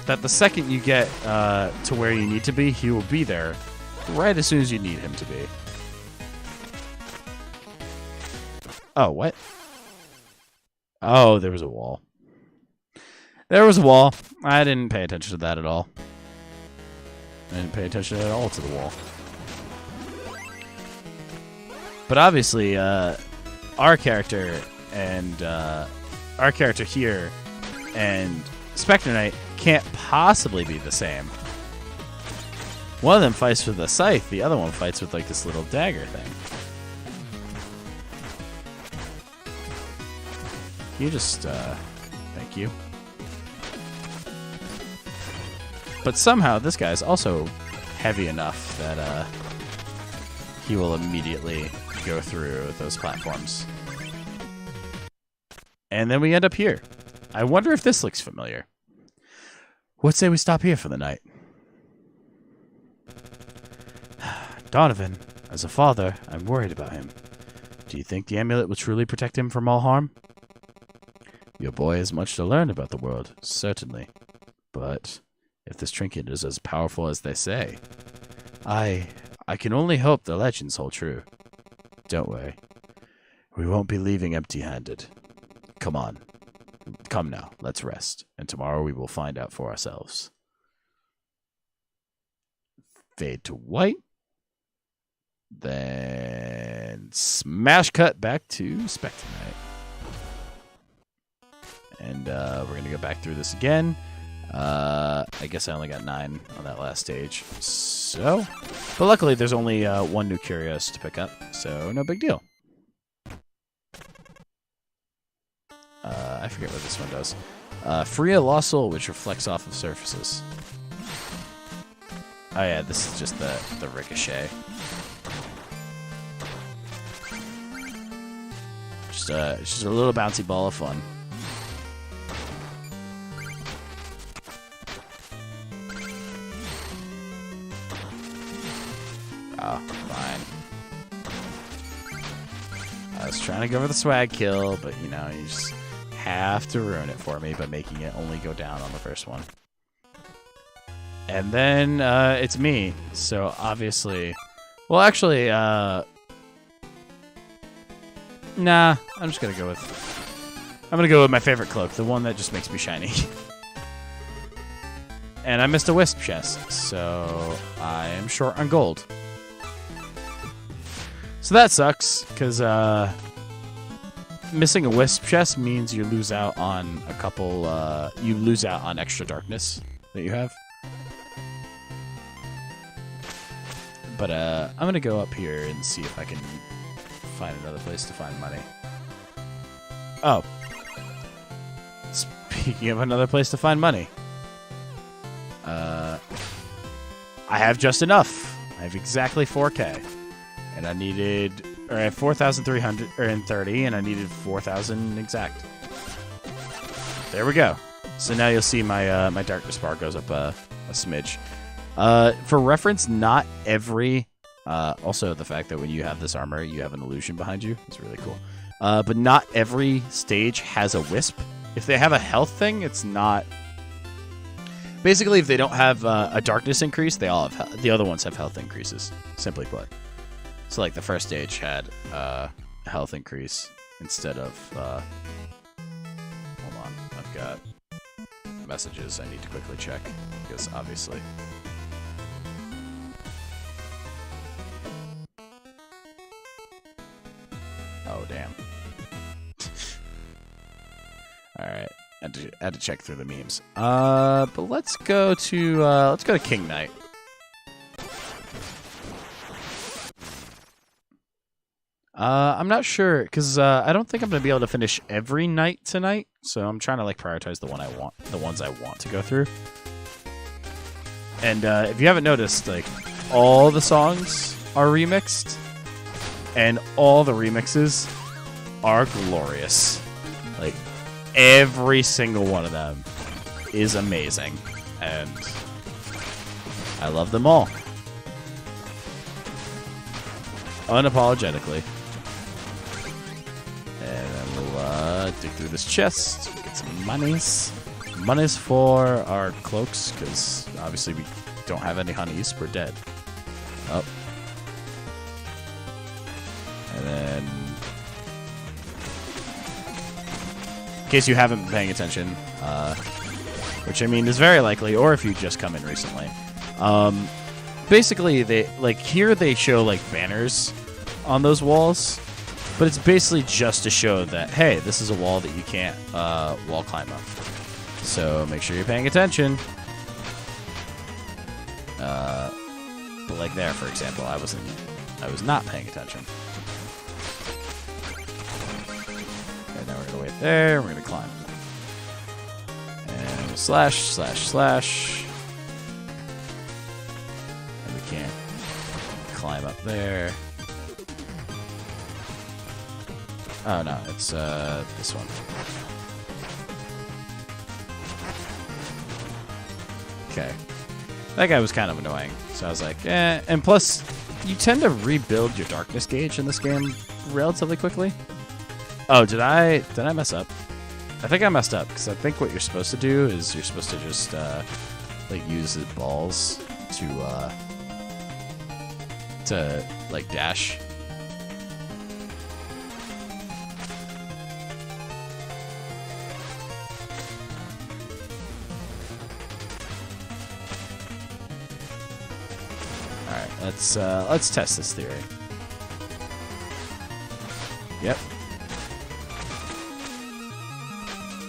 that the second you get to where you need to be, he will be there right as soon as you need him to be. Oh, what? Oh, there was a wall. There was a wall. I didn't pay attention to that at all. I didn't pay attention at all to the wall. But obviously, our character and our character here and Spectre Knight can't possibly be the same. One of them fights with a scythe, the other one fights with like this little dagger thing. You just, thank you. But somehow this guy's also heavy enough that he will immediately go through those platforms. And then we end up here. I wonder if this looks familiar. What say we stop here for the night? Donovan, as a father, I'm worried about him. Do you think the amulet will truly protect him from all harm? Your boy has much to learn about the world, certainly. But if this trinket is as powerful as they say, I can only hope the legends hold true. Don't worry. We won't be leaving empty-handed. Come on. Come now, let's rest, and tomorrow we will find out for ourselves. Fade to white. Then smash cut back to Spectre Knight. And we're going to go back through this again. I guess I only got 9 on that last stage. So, but luckily there's only 1 new Curios to pick up, so no big deal. I forget what this one does. Free a lost soul, which reflects off of surfaces. Oh yeah, this is just the ricochet. Just a little bouncy ball of fun. Oh, fine. I was trying to go for the swag kill, but you know, you just have to ruin it for me by making it only go down on the first one. And then it's me, so obviously, well, actually, nah, I'm just gonna go with my favorite cloak, the one that just makes me shiny. And I missed a wisp chest, so I am short on gold. So that sucks, because missing a wisp chest means you lose out on a couple, you lose out on extra darkness that you have. But I'm going to go up here and see if I can find another place to find money. Oh. Speaking of another place to find money. I have just enough. I have exactly 4K. And I needed... Or I have 4,330, and I needed 4,000 exact. There we go. So now you'll see my my darkness bar goes up a smidge. For reference, not every... also, the fact that when you have this armor, you have an illusion behind you. It's really cool. But not every stage has a wisp. If they have a health thing, it's not... Basically, if they don't have a darkness increase, they all have the other ones have health increases, simply put. So, like, the first stage had a health increase instead of... hold on, I've got messages I need to quickly check, because obviously... Oh, damn. Alright. I had to check through the memes. But let's go to King Knight. I'm not sure, because I don't think I'm gonna be able to finish every night tonight, so I'm trying to like prioritize the ones I want to go through. And if you haven't noticed, like all the songs are remixed, and all the remixes are glorious. Like every single one of them is amazing, and I love them all. Unapologetically. And then we'll dig through this chest, get some monies. Monies for our cloaks, because obviously we don't have any honeys. We're dead. Oh. And then... in case you haven't been paying attention, which I mean is very likely, or if you just come in recently. Basically, here they show like banners on those walls, but it's basically just to show that, hey, this is a wall that you can't wall climb up. So make sure you're paying attention. But like there, for example, I was not paying attention. Okay, now we're gonna wait there. We're gonna climb. And slash, slash, slash. And we can't climb up there. Oh no, it's this one. Okay. That guy was kind of annoying, so I was like, eh. And plus, you tend to rebuild your darkness gauge in this game relatively quickly. Oh, did I mess up? I think I messed up, because I think what you're supposed to do is you're supposed to just, like, use the balls to like, dash. Let's test this theory. Yep.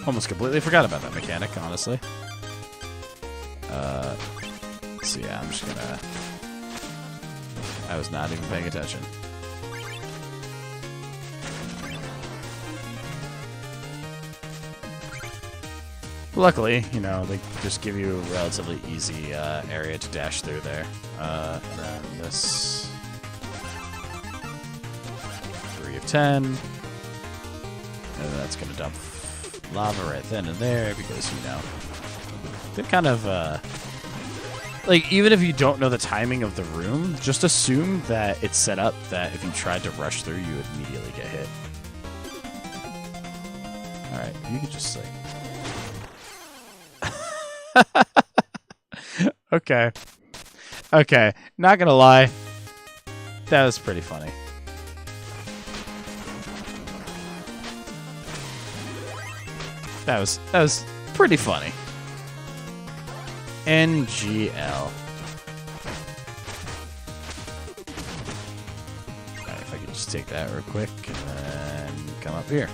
Almost completely forgot about that mechanic, honestly. So yeah, I'm just gonna... I was not even paying attention. Luckily, you know, they just give you a relatively easy area to dash through there. And then this 3 of 10. And then that's going to dump lava right then and there because, you know, they're kind of, like, even if you don't know the timing of the room, just assume that it's set up that if you tried to rush through, you would immediately get hit. Alright, you could just, like... Okay. Okay. Not gonna lie. That was pretty funny. That was pretty funny. NGL. Alright, if I could just take that real quick and then come up here.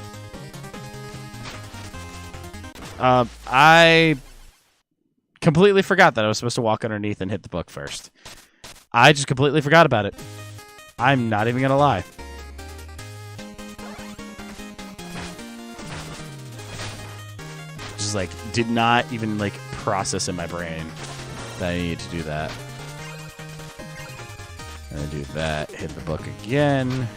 I completely forgot that I was supposed to walk underneath and hit the book first. I just completely forgot about it. I'm not even gonna lie. Just like did not even like process in my brain that I needed to do that. And then do that, hit the book again.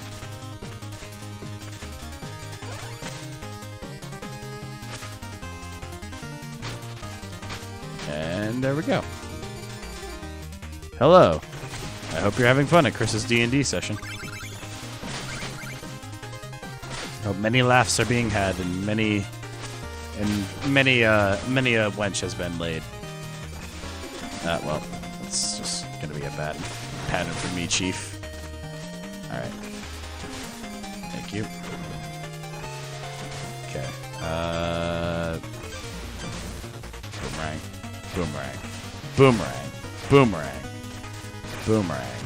And there we go. Hello. I hope you're having fun at Chris's D&D session. I hope many laughs are being had and many a wench has been laid. Well, it's just gonna be a bad pattern for me, Chief. Alright. Thank you. Okay. Boomerang. Boomerang. Boomerang. Boomerang. Boomerang.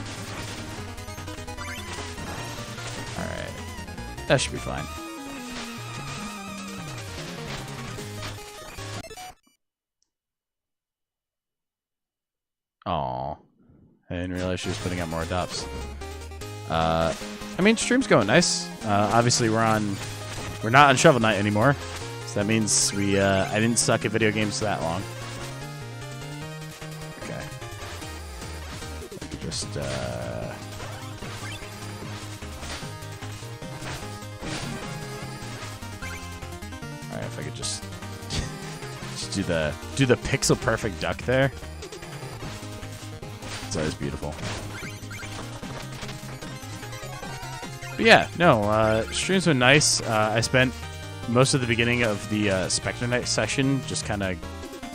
Alright. That should be fine. Aw. I didn't realize she was putting out more adopts. I mean, stream's going nice. Obviously, we're not on Shovel Knight anymore. So that means I didn't suck at video games that long. Okay. I could just, Alright, if I could just do the pixel perfect duck there. It's always beautiful. But yeah, no, stream's been nice. I spent most of the beginning of the Spectre Knight session just kind of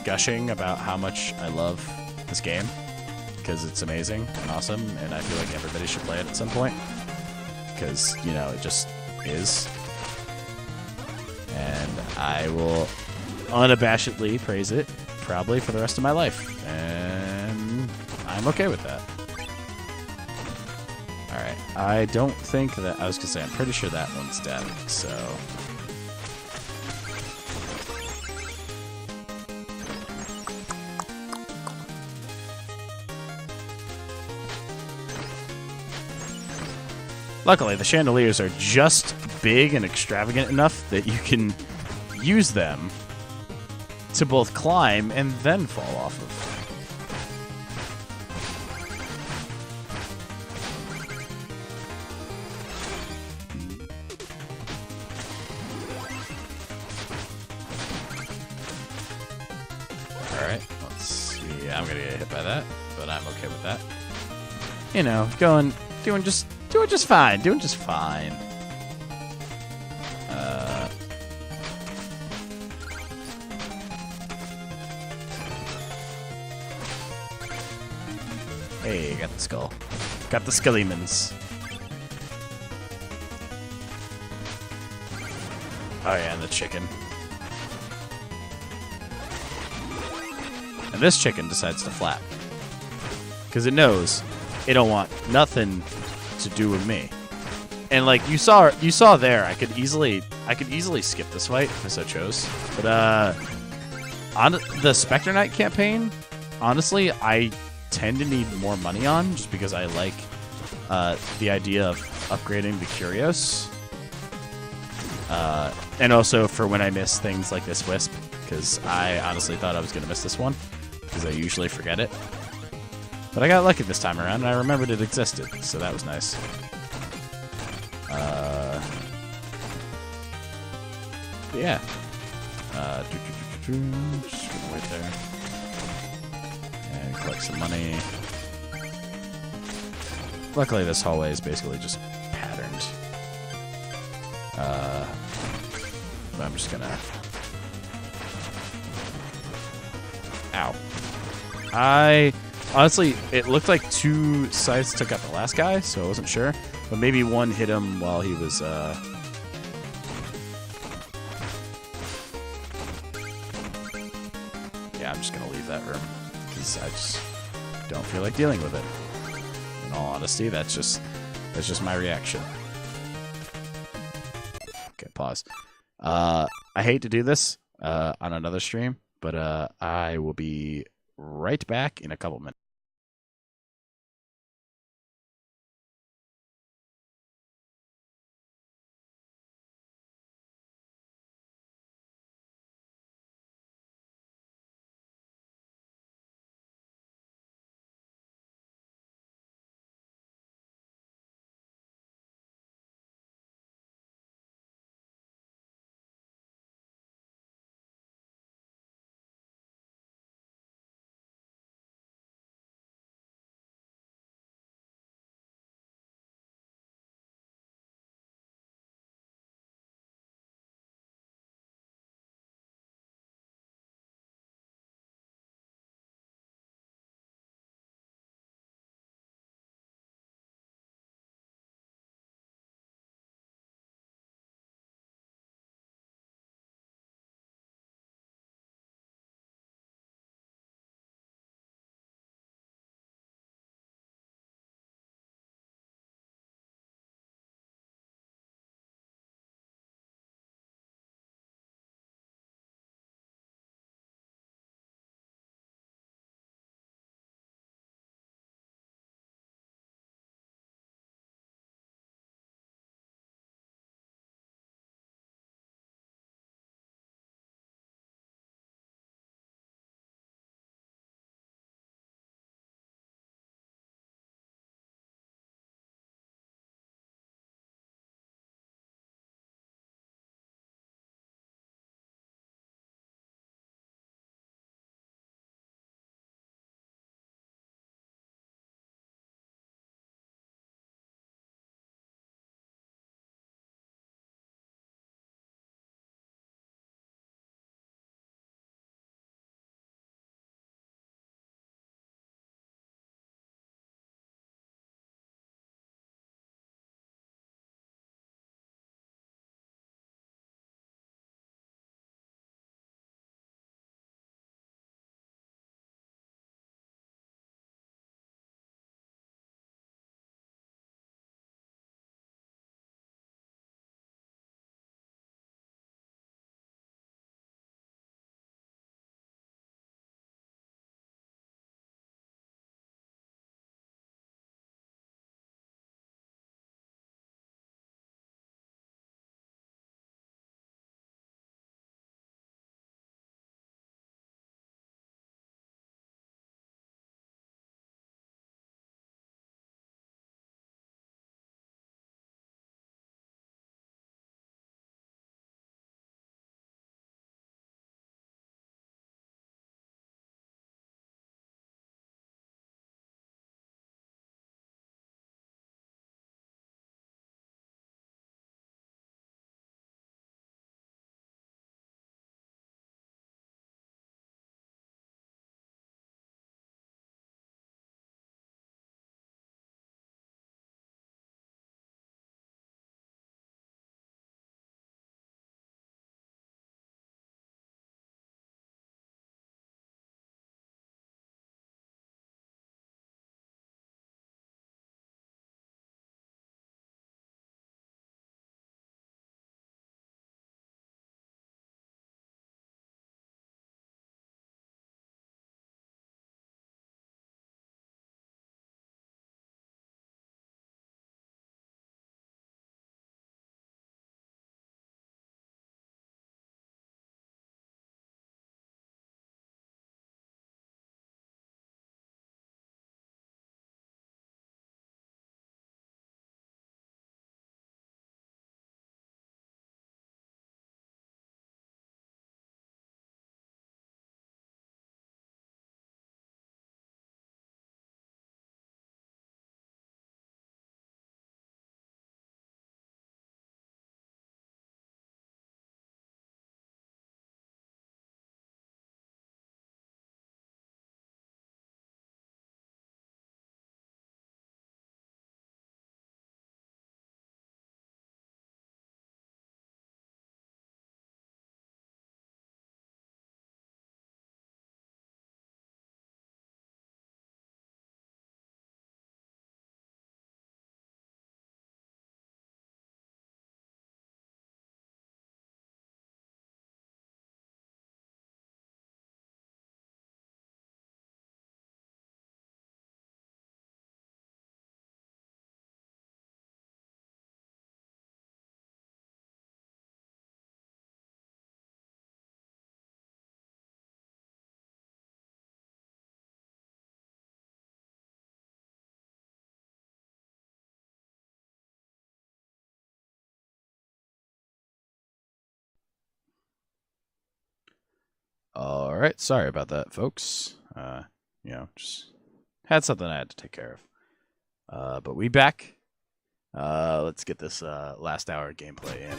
gushing about how much I love this game because it's amazing and awesome, and I feel like everybody should play it at some point because, you know, it just is. And I will unabashedly praise it probably for the rest of my life. And I'm okay with that. Alright, I don't think that... I was going to say, I'm pretty sure that one's dead, so... Luckily, the chandeliers are just big and extravagant enough that you can use them to both climb and then fall off of. Alright, let's see. I'm gonna get hit by that, but I'm okay with that. You know, doing just fine. Doing just fine. Hey, got the skull. Got the Skullymans. Oh yeah, and the chicken. And this chicken decides to flap. Because it knows it don't want nothing to do with me. And like you saw there, I could easily skip this fight if I so chose. But on the Spectre Knight campaign, honestly, I tend to need more money on just because I like the idea of upgrading the Curios. And also for when I miss things like this Wisp, because I honestly thought I was going to miss this one because I usually forget it. But I got lucky this time around, and I remembered it existed, so that was nice. But yeah. Just gonna wait there. And collect some money. Luckily, this hallway is basically just patterned. I'm just gonna... Ow. Honestly, it looked like two scythes took out the last guy, so I wasn't sure. But maybe one hit him while he was, Yeah, I'm just gonna leave that room. because I just don't feel like dealing with it. In all honesty, that's just my reaction. Okay, pause. I hate to do this on another stream, but I will be right back in a couple minutes. All right, sorry about that, folks. Just had something I had to take care of. But we back. Let's get this last hour of gameplay in.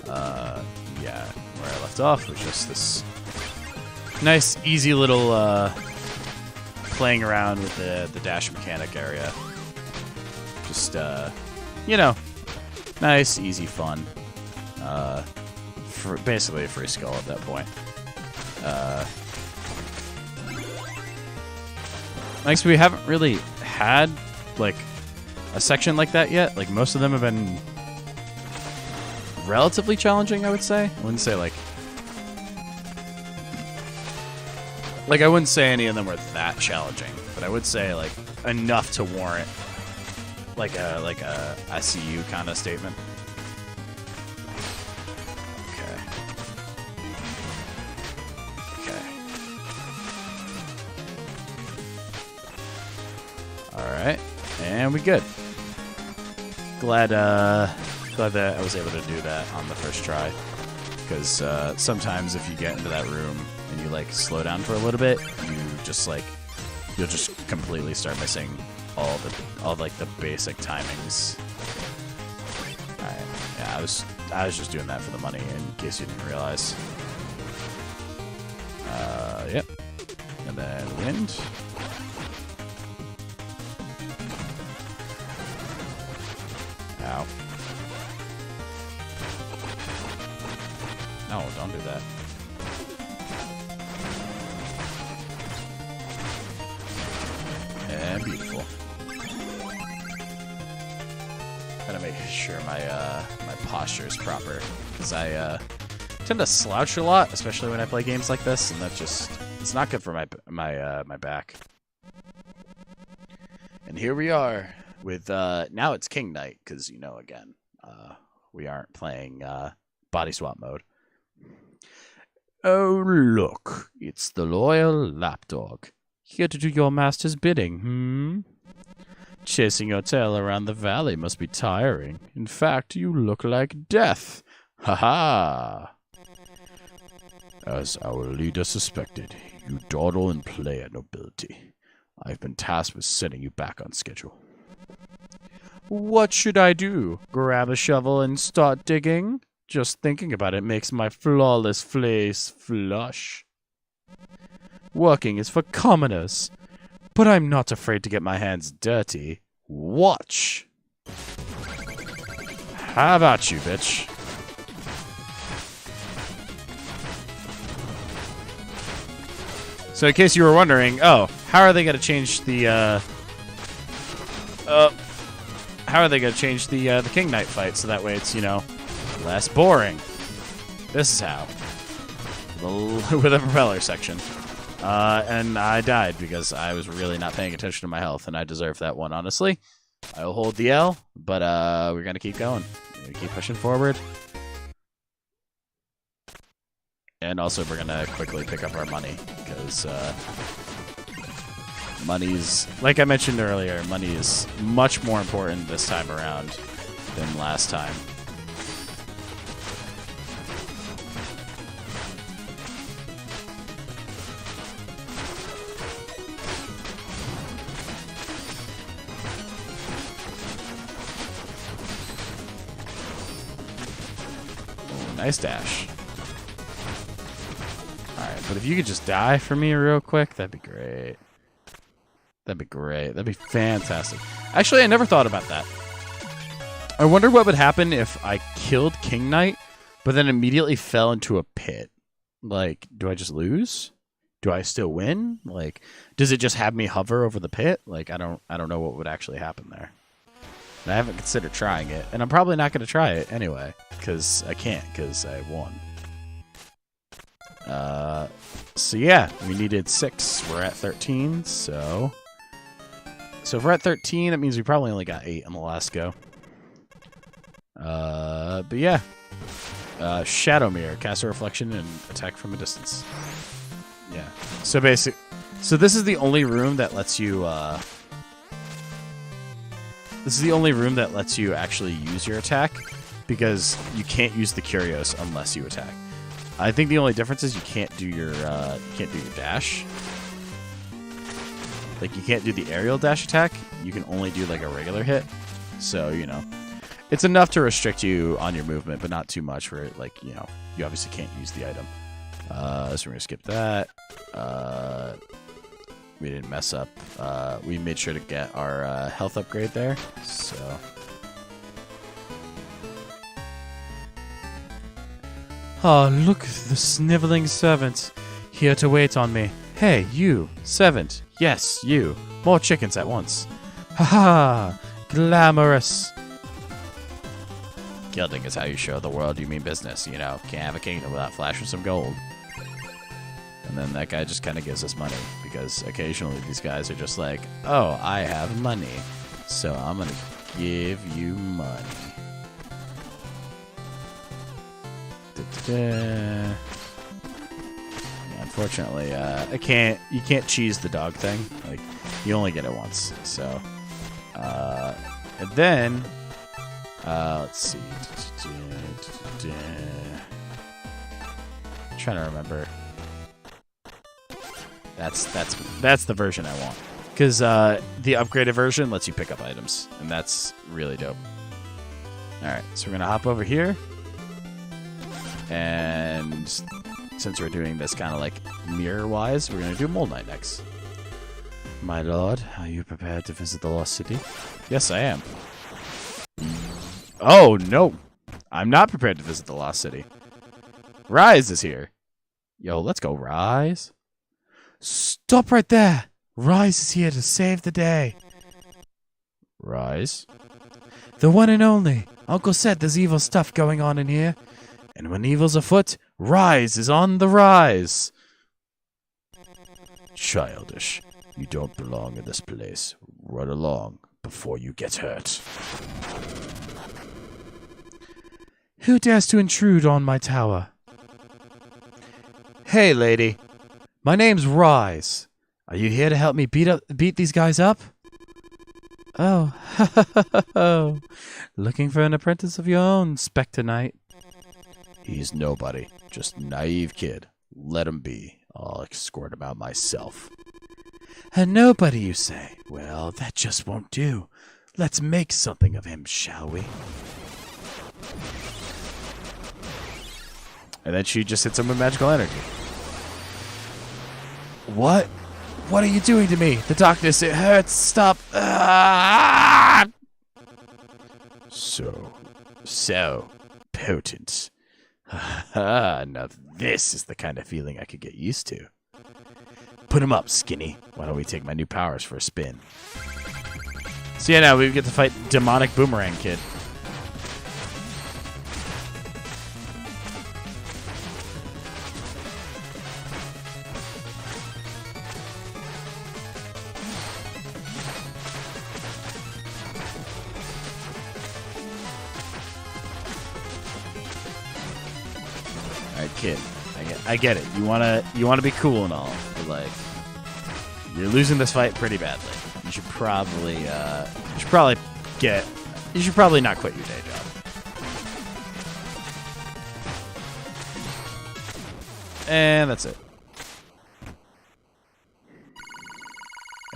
Yeah, where I left off was just this nice, easy little playing around with the dash mechanic area. Just nice, easy fun. For basically a free skull at that point. Like, we haven't really had like a section like that yet. Like, most of them have been relatively challenging, I would say. I wouldn't say like I wouldn't say any of them were that challenging, but I would say like enough to warrant like a SCU kind of statement. Alright, and we good. Glad that I was able to do that on the first try. Because sometimes if you get into that room and you like slow down for a little bit, you'll just completely start missing all the basic timings. Alright, yeah, I was just doing that for the money in case you didn't realize. Yep. And then wind. Ow. No, don't do that. And beautiful. Gotta make sure my posture is proper, because I tend to slouch a lot, especially when I play games like this, and it's not good for my back. And here we are. With now it's King Knight, because again, we aren't playing body swap mode. Oh look, it's the loyal lapdog, here to do your master's bidding. Chasing your tail around the valley must be tiring. In fact, you look like death. Ha ha! As our leader suspected, you dawdle and play at nobility. I've been tasked with setting you back on schedule. What should I do? Grab a shovel and start digging? Just thinking about it makes my flawless face flush. Working is for commoners, but I'm not afraid to get my hands dirty. Watch! How about you, bitch? So in case you were wondering, how are they going to change the, how are they going to change the King Knight fight so that way it's, less boring? This is how. With a propeller section. And I died because I was really not paying attention to my health, and I deserve that one, honestly. I'll hold the L, but we're going to keep going. We're going to keep pushing forward. And also we're going to quickly pick up our money, because money's, like I mentioned earlier, money is much more important this time around than last time. Ooh, nice dash. Alright, but if you could just die for me real quick, that'd be great. That'd be great. That'd be fantastic. Actually, I never thought about that. I wonder what would happen if I killed King Knight, but then immediately fell into a pit. Like, do I just lose? Do I still win? Like, does it just have me hover over the pit? Like, I don't know what would actually happen there. And I haven't considered trying it, and I'm probably not going to try it anyway, because I can't, because I won. So yeah, we needed 6. We're at 13, so if we're at 13, that means we probably only got 8 on the last go. But yeah. Shadow Mirror, cast a reflection and attack from a distance. Yeah. So this is the only room that lets you, actually use your attack, because you can't use the Curios unless you attack. I think the only difference is you can't do your dash. Like, you can't do the aerial dash attack. You can only do, like, a regular hit. So, you know, it's enough to restrict you on your movement, but not too much where, like, you know, you obviously can't use the item. So we're going to skip that. We didn't mess up. We made sure to get our health upgrade there. So... Ah, look, the sniveling servant, here to wait on me. Hey, you, servant. Yes, you. More chickens at once. Ha ha! Glamorous. Gilding is how you show the world you mean business, you know. Can't have a kingdom without flashing some gold. And then that guy just kind of gives us money, because occasionally these guys are just like, oh, I have money, so I'm going to give you money. Yeah, unfortunately, you can't cheese the dog thing. Like, you only get it once. So, and then, let's see. I'm trying to remember. That's the version I want. Because the upgraded version lets you pick up items, and that's really dope. All right, so we're gonna hop over here. And since we're doing this kind of like mirror-wise, we're going to do Mole Knight next. My lord, are you prepared to visit the Lost City? Yes, I am. Oh, no. I'm not prepared to visit the Lost City. Rise is here. Yo, let's go, Rise. Stop right there. Rise is here to save the day. Rise? The one and only. Uncle said there's evil stuff going on in here. And when evil's afoot, Rise is on the rise. Childish. You don't belong in this place. Run along before you get hurt. Who dares to intrude on my tower? Hey, lady. My name's Rise. Are you here to help me beat these guys up? Oh, looking for an apprentice of your own, Spectre Knight. He's nobody. Just naive kid. Let him be. I'll escort him out myself. A nobody, you say? Well, that just won't do. Let's make something of him, shall we? And then she just hits him with magical energy. What? What are you doing to me? The darkness, it hurts. Stop. Ah! So potent. Now this is the kind of feeling I could get used to. Put him up, Skinny. Why don't we take my new powers for a spin? So yeah, now we get to fight Demonic Boomerang Kid. Kid, I get it. You wanna be cool and all, but like, you're losing this fight pretty badly. You should probably not quit your day job. And that's it.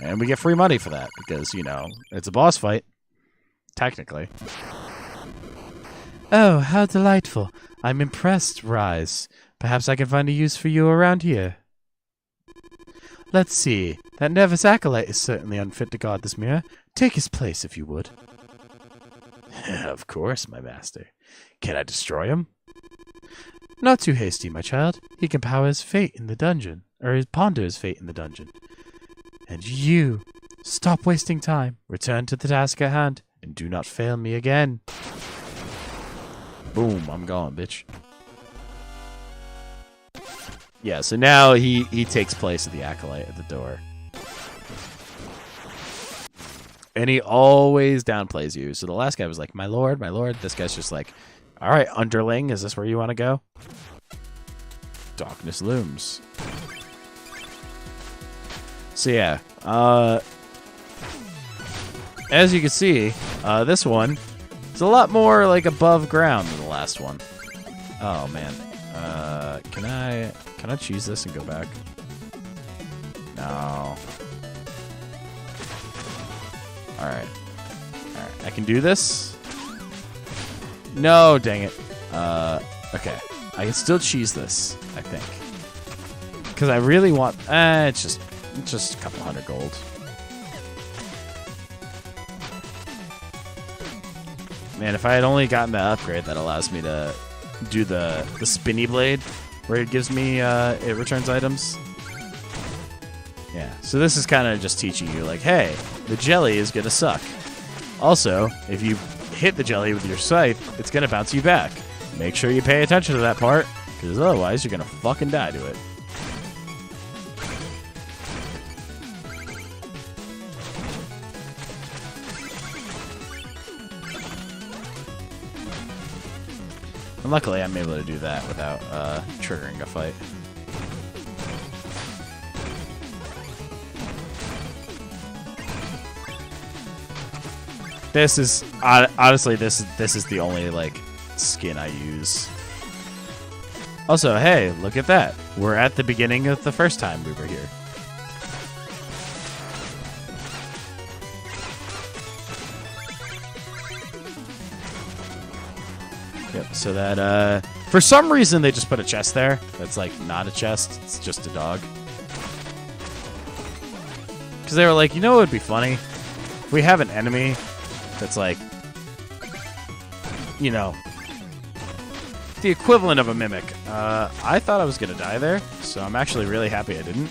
And we get free money for that because, you know, it's a boss fight, technically. Oh, how delightful. I'm impressed, Rise. Perhaps I can find a use for you around here. Let's see. That nervous acolyte is certainly unfit to guard this mirror. Take his place, if you would. Of course, my master. Can I destroy him? Not too hasty, my child. He can power his fate in the dungeon, or ponder his fate in the dungeon. And you, stop wasting time. Return to the task at hand, and do not fail me again. Boom, I'm gone, bitch. Yeah, so now he takes place of the acolyte at the door. And he always downplays you. So the last guy was like, my lord, my lord. This guy's just like, all right, underling, is this where you want to go? Darkness looms. So yeah, as you can see, this one is a lot more like above ground than the last one. Oh man. Can I cheese this and go back? No. Alright. I can do this? No, dang it. Okay. I can still cheese this, I think. Because I really want... it's just a couple hundred gold. Man, if I had only gotten the upgrade that allows me to do the spinny blade, where it gives me, it returns items. Yeah, so this is kind of just teaching you, like, hey, the jelly is going to suck. Also, if you hit the jelly with your scythe, it's going to bounce you back. Make sure you pay attention to that part, because otherwise you're going to fucking die to it. And luckily, I'm able to do that without triggering a fight. This is honestly this is the only like skin I use. Also, hey, look at that. We're at the beginning of the first time we were here. Yep, so that, for some reason they just put a chest there. That's, like, not a chest. It's just a dog. Because they were like, you know what would be funny? If we have an enemy that's, like, you know, the equivalent of a mimic. I thought I was going to die there, so I'm actually really happy I didn't.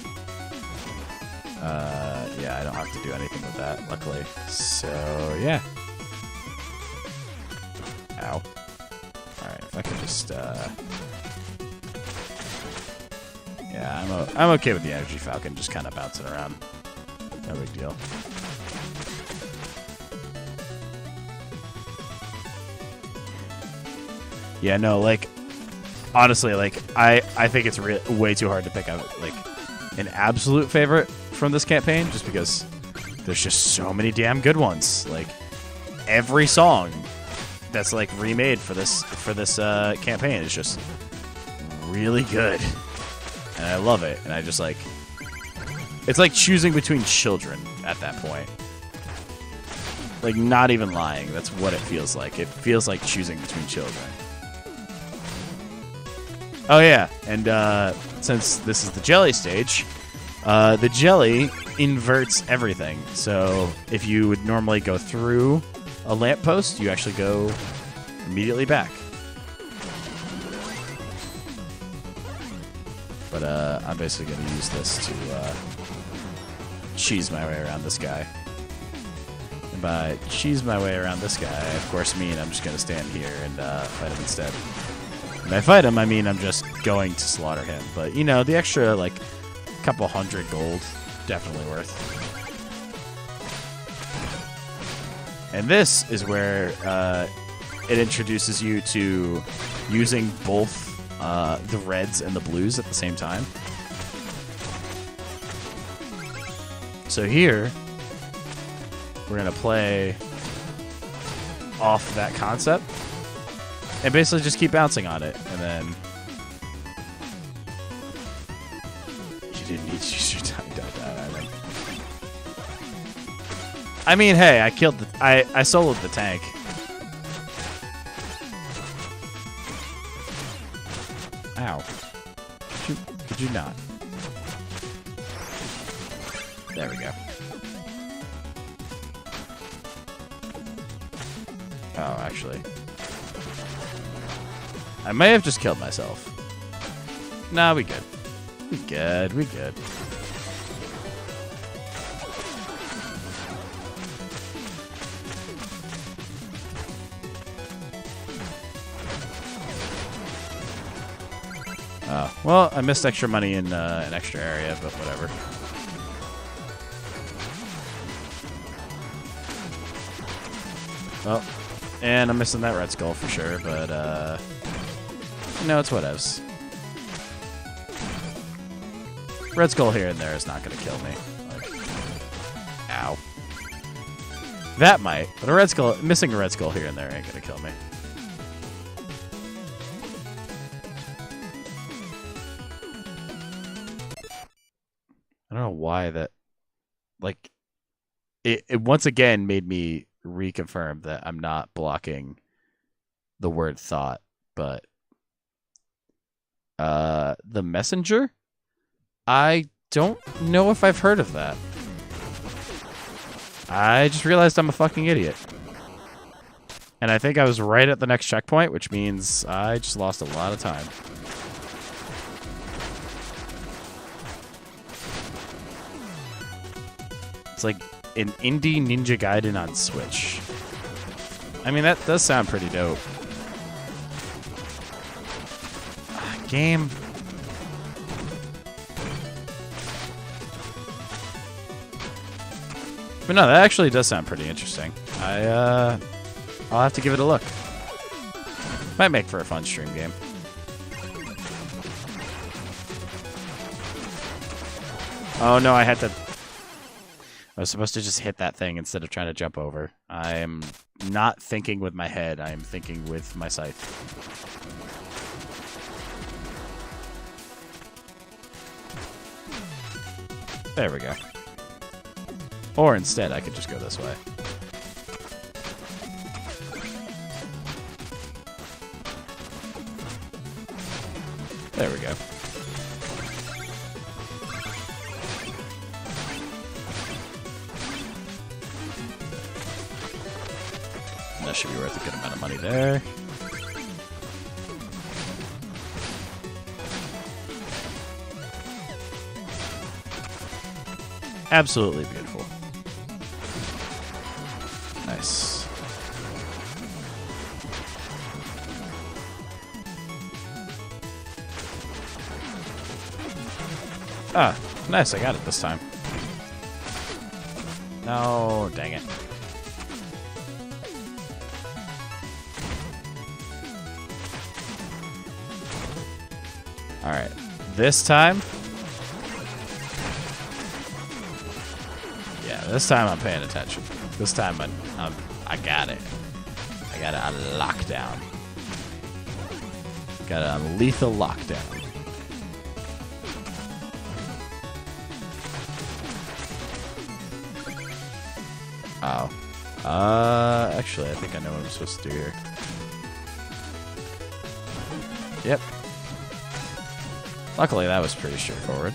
Yeah, I don't have to do anything with that, luckily. So, yeah. Ow. Alright, if I can just, yeah, I'm okay with the Energy Falcon just kind of bouncing around. No big deal. Yeah, no, like, honestly, like, I think it's way too hard to pick out, like, an absolute favorite from this campaign, just because there's just so many damn good ones. Like, every song that's, like, remade for this campaign is just really good. And I love it. And I just, like, it's like choosing between children at that point. Like, not even lying. That's what it feels like. It feels like choosing between children. Oh, yeah. And since this is the jelly stage, the jelly inverts everything. So if you would normally go through a lamppost, you actually go immediately back. But I'm basically going to use this to cheese my way around this guy. And by cheese my way around this guy, I of course mean I'm just going to stand here and fight him instead. When I fight him, I mean I'm just going to slaughter him. But, you know, the extra, like, couple hundred gold, definitely worth. And this is where it introduces you to using both the reds and the blues at the same time. So here, we're going to play off that concept and basically just keep bouncing on it. And then you didn't need to use your time down that item. I mean, hey, I killed the... I soloed the tank. Ow. Could you not? There we go. Oh, actually. I may have just killed myself. Nah, we good. We good, we good. Oh, well, I missed extra money in an extra area, but whatever. Oh, and I'm missing that red skull for sure, but, no, it's whatevs. Red skull here and there is not going to kill me. Like, ow. That might, but missing a red skull here and there ain't going to kill me. know why that, like, it once again made me reconfirm that I'm not blocking the word thought, but the messenger? I don't know if I've heard of that. I just realized I'm a fucking idiot. And I think I was right at the next checkpoint, which means I just lost a lot of time. It's like an indie Ninja Gaiden on Switch. I mean, that does sound pretty dope. Game. But no, that actually does sound pretty interesting. I'll have to give it a look. Might make for a fun stream game. Oh no, I was supposed to just hit that thing instead of trying to jump over. I am not thinking with my head. I am thinking with my scythe. There we go. Or instead, I could just go this way. There we go. That should be worth a good amount of money there. Absolutely beautiful. Nice. Ah, nice, I got it this time. No, dang it. Alright, this time... Yeah, this time I'm paying attention. This time I got it. I got it on lockdown. Got it on lethal lockdown. Oh. Actually, I think I know what I'm supposed to do here. Yep. Luckily, that was pretty straightforward.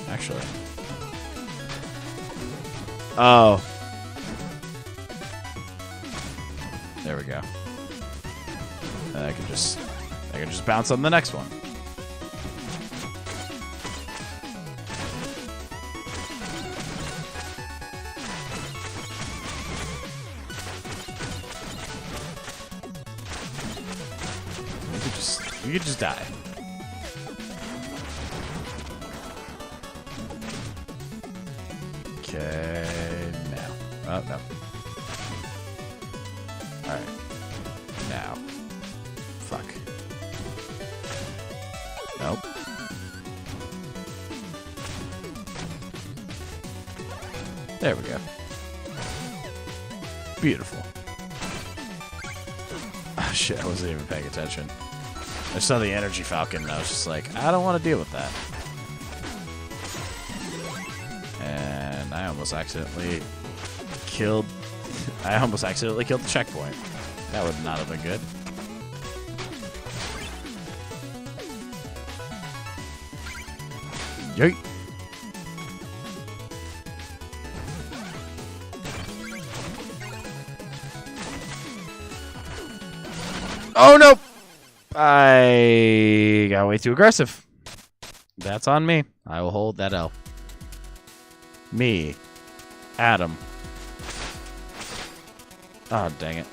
Actually. Oh. There we go. And I can just bounce on the next one. You could just die. Okay, now. Oh, no. Alright. Now. Fuck. Nope. There we go. Beautiful. Oh shit, I wasn't even paying attention. I saw the energy falcon and I was just like, I don't want to deal with that. And I almost accidentally killed the checkpoint. That would not have been good. Yeet. Oh no! I got way too aggressive. That's on me. I will hold that L. Me. Adam. Oh, dang it.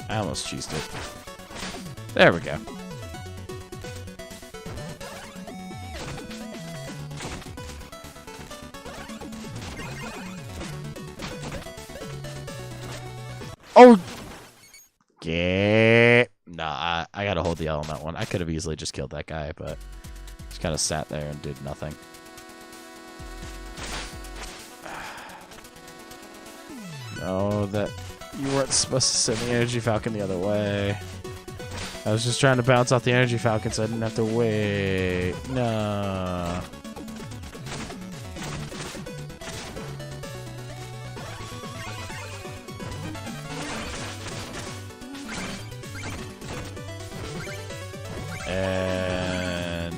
I almost cheesed it. There we go. Oh! Yeah. Nah, I gotta hold the L on that one. I could have easily just killed that guy, but just kind of sat there and did nothing. know that you weren't supposed to send the Energy Falcon the other way. I was just trying to bounce off the Energy Falcon so I didn't have to wait. No. And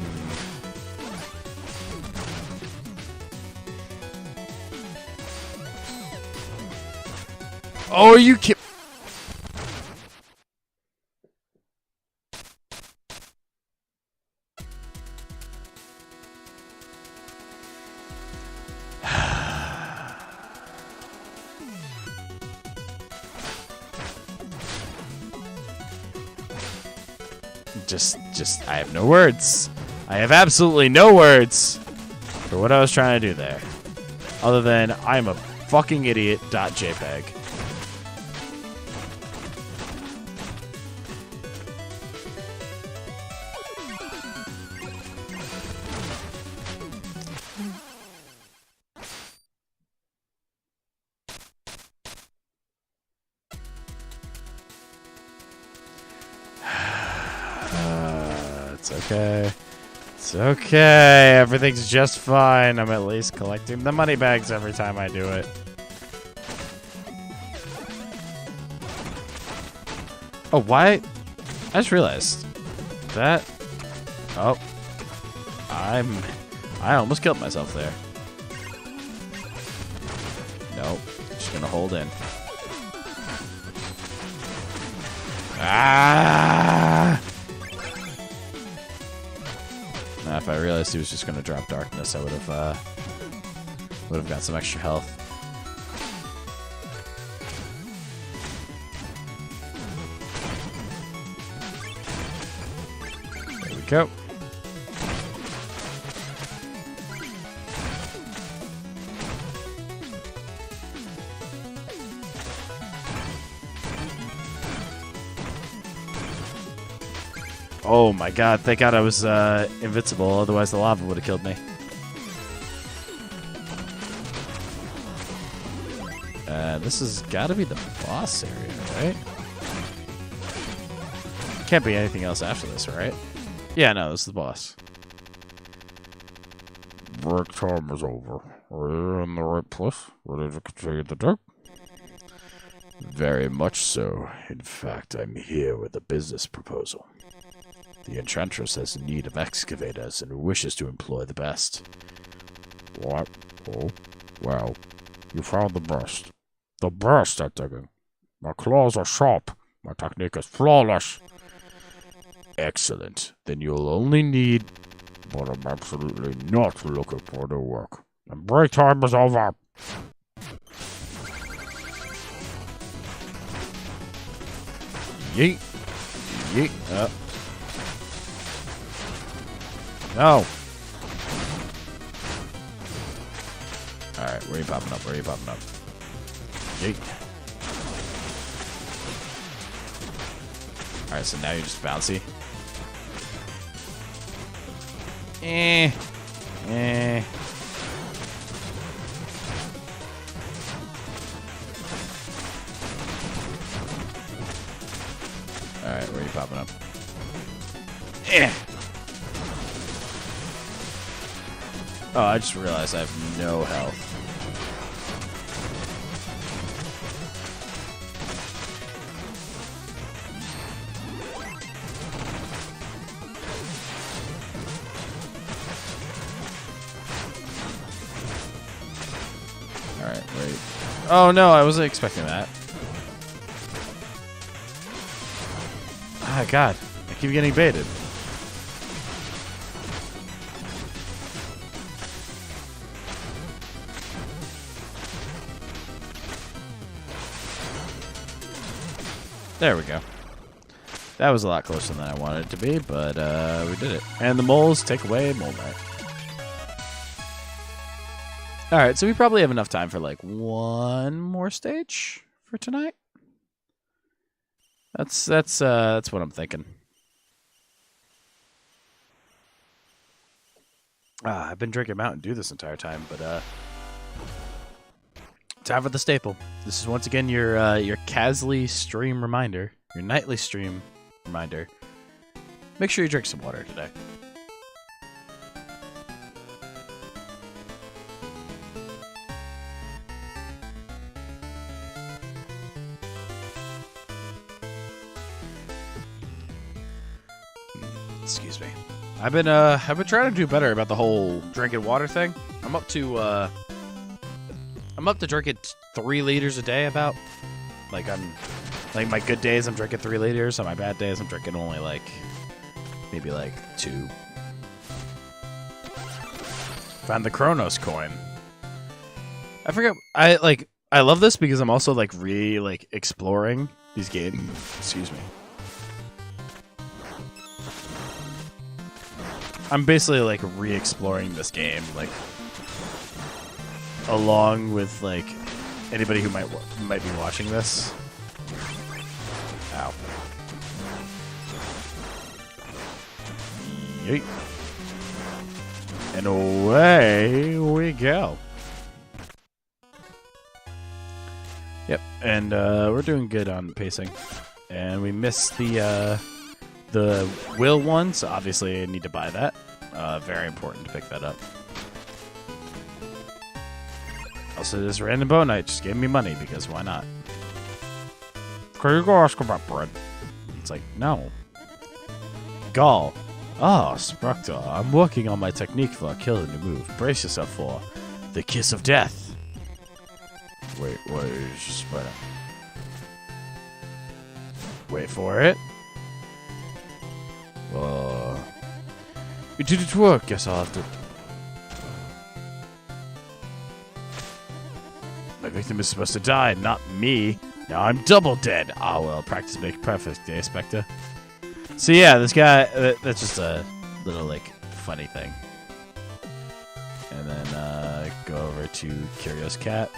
oh, you can. I have no words. I have absolutely no words for what I was trying to do there. Other than, I'm a fucking idiot. .jpg. It's okay. It's okay. Everything's just fine. I'm at least collecting the money bags every time I do it. Oh, why? I just realized that. Oh, I almost killed myself there. Nope. Just gonna hold in. Ah! Now, if I realized he was just gonna drop darkness, I would have got some extra health. There we go. Oh my god, thank god I was invincible, otherwise the lava would have killed me. This has got to be the boss area, right? Can't be anything else after this, right? Yeah, no, this is the boss. Break time is over. We're in the right place. Ready to continue the dark? Very much so. In fact, I'm here with a business proposal. The Enchantress has need of excavators and wishes to employ the best. What? Oh, well, you found the best. The best at digging. My claws are sharp. My technique is flawless. Excellent. Then you'll only need... But I'm absolutely not looking for the work. And break time is over. Yeet. Yeet. No. Alright, where are you popping up? Where are you popping up? Yeet. Alright, so now you're just bouncy. Eh. Alright, where are you popping up? Eh. Oh, I just realized I have no health. Alright, wait. Oh no, I wasn't expecting that. Ah, God. I keep getting baited. There we go. That was a lot closer than I wanted it to be, but we did it. And the moles take away Mole Knight. Alright, so we probably have enough time for like one more stage for tonight. That's what I'm thinking. I've been drinking Mountain Dew this entire time, but Time for the staple. This is once again your Casly stream reminder, your nightly stream reminder. Make sure you drink some water today. Excuse me. I've been trying to do better about the whole drinking water thing. I'm up to drinking 3 liters a day about. Like my good days I'm drinking 3 liters, on my bad days I'm drinking only maybe 2. Found the Chronos coin. I forget. I love this because I'm also exploring these games. Excuse me. I'm basically re-exploring this game, along with anybody who might be watching this. Ow. Yeet. And away we go. Yep, and we're doing good on pacing. And we missed the will one, so obviously I need to buy that. Very important to pick that up. Also, this random bow knight just gave me money, because why not? Can you go ask about bread? It's like, no. Gall. Ah, Spectre, I'm working on my technique for a killing move. Brace yourself for the kiss of death. Wait, what is Spectre? Wait for it. You did it work. Guess I'll have to. My victim is supposed to die, not me. Now I'm double dead. Ah, well, practice makes perfect, eh, Spectre? So yeah, this guy, that's just a little, funny thing. And then, go over to Curious Cat.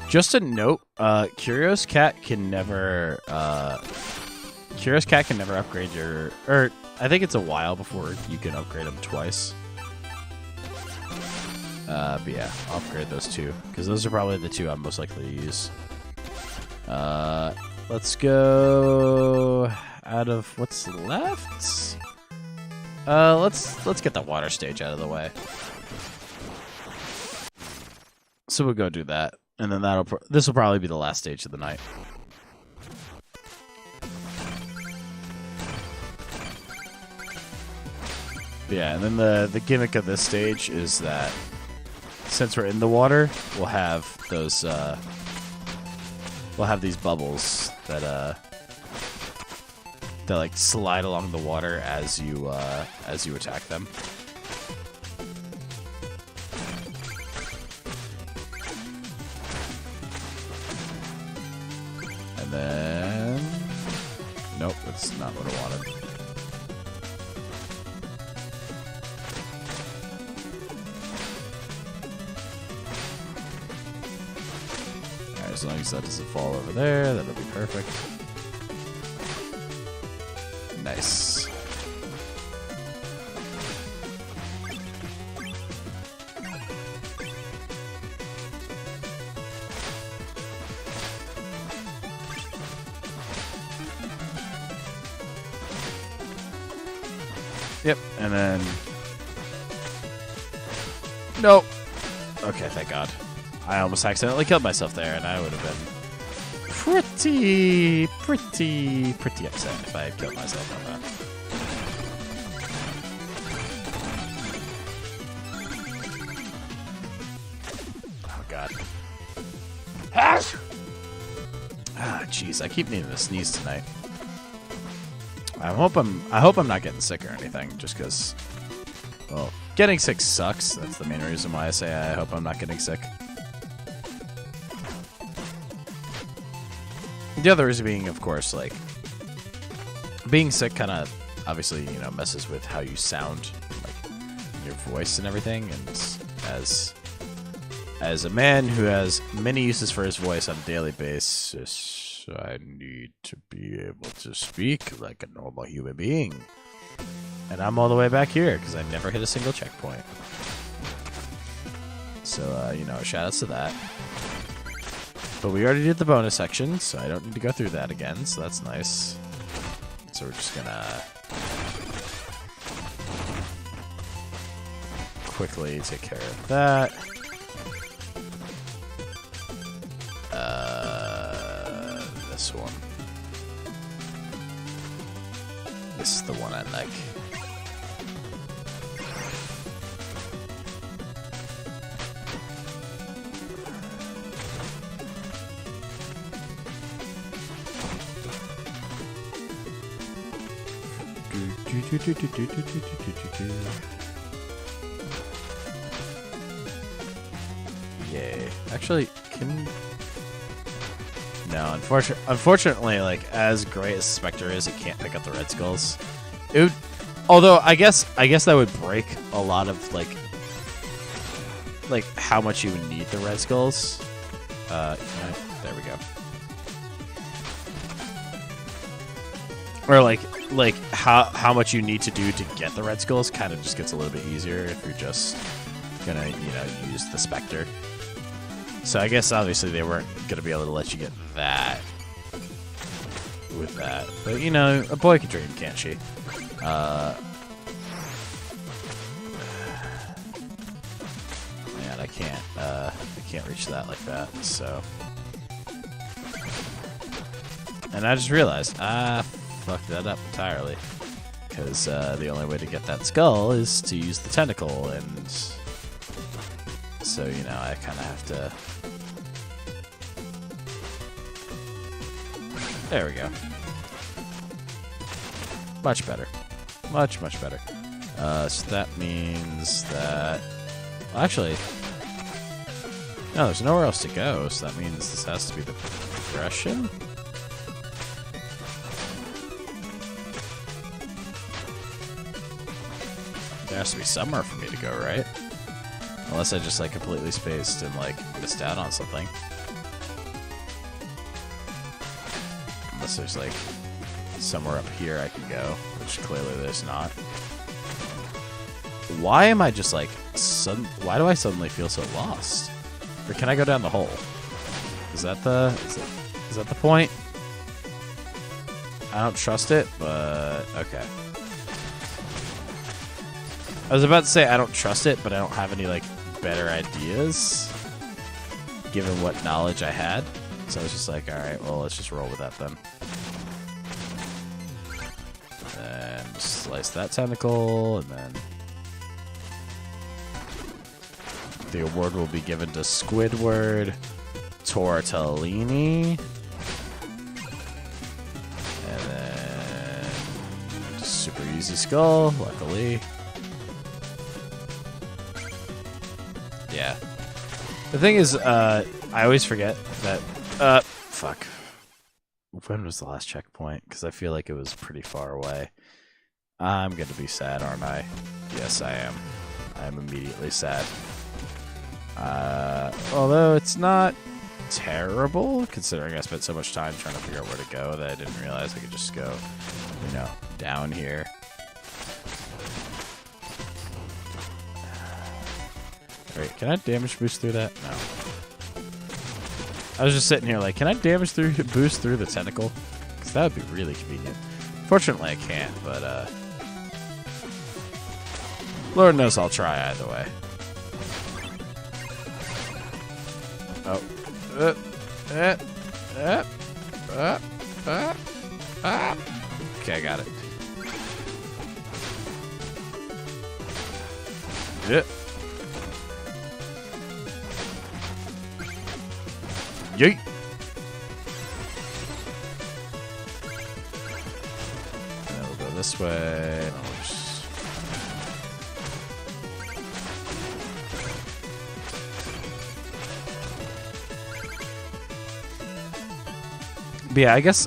Just a note, Curious Cat can never upgrade your, or I think it's a while before you can upgrade them twice. But yeah, I'll upgrade those 2, because those are probably the 2 I'm most likely to use. Let's go out of what's left. Let's get the water stage out of the way. So we'll go do that, and then this will probably be the last stage of the night. Yeah, and then the gimmick of this stage is that since we're in the water, we'll have those we'll have these bubbles that slide along the water as you attack them. And then nope, that's not what I wanted. As long as that doesn't fall over there, that'll be perfect. Nice. Yep, and then... Nope. Okay, thank God. I almost accidentally killed myself there, and I would have been pretty upset if I had killed myself on that. Oh God. Ah, jeez, I keep needing to sneeze tonight. I hope I'm not getting sick or anything, just because, well, getting sick sucks. That's the main reason why I say I hope I'm not getting sick. The other reason being, of course, being sick kind of obviously, messes with how you sound, your voice and everything. And as a man who has many uses for his voice on a daily basis, I need to be able to speak like a normal human being. And I'm all the way back here because I never hit a single checkpoint. So, you know, shout outs to that. But we already did the bonus section, so I don't need to go through that again, so that's nice. So we're just gonna quickly take care of that. This one. This is the one I like. Yay. Actually, no, unfortunately, like, as great as Spectre is, it can't pick up the red skulls. Although, I guess that would break a lot of, like how much you would need the red skulls. There we go. Or, like how much you need to do to get the red skulls kind of just gets a little bit easier if you're just gonna, use the Spectre. So I guess obviously they weren't gonna be able to let you get that with that. But a boy can dream, can't she? Man, I can't reach that like that, so. And I just realized, fucked that up entirely. Because the only way to get that skull is to use the tentacle, and so, I kind of have to. There we go. Much better. Much, much better. So that means that. Well, actually, no, there's nowhere else to go, so that means this has to be the progression. There has to be somewhere for me to go, right? Unless I just, completely spaced and, missed out on something. Unless there's, somewhere up here I could go, which clearly there's not. Why am I just, why do I suddenly feel so lost? Or can I go down the hole? Is that the point? I don't trust it, but okay. I was about to say I don't trust it, but I don't have any, better ideas, given what knowledge I had. So I was just like, alright, well, let's just roll with that then. And slice that tentacle, and then the award will be given to Squidward Tortellini. And then super easy skull, luckily. Yeah. The thing is, I always forget that. Fuck. When was the last checkpoint? Because I feel like it was pretty far away. I'm gonna be sad, aren't I? Yes, I am. I'm immediately sad. Although it's not terrible, considering I spent so much time trying to figure out where to go that I didn't realize I could just go, down here. Wait, can I damage boost through that? No. I was just sitting here can I damage boost through the tentacle? Because that would be really convenient. Fortunately, I can't, but, Lord knows I'll try either way. Oh. Okay, I got it. Yeah. Yeet. And we'll go this way. But yeah, I guess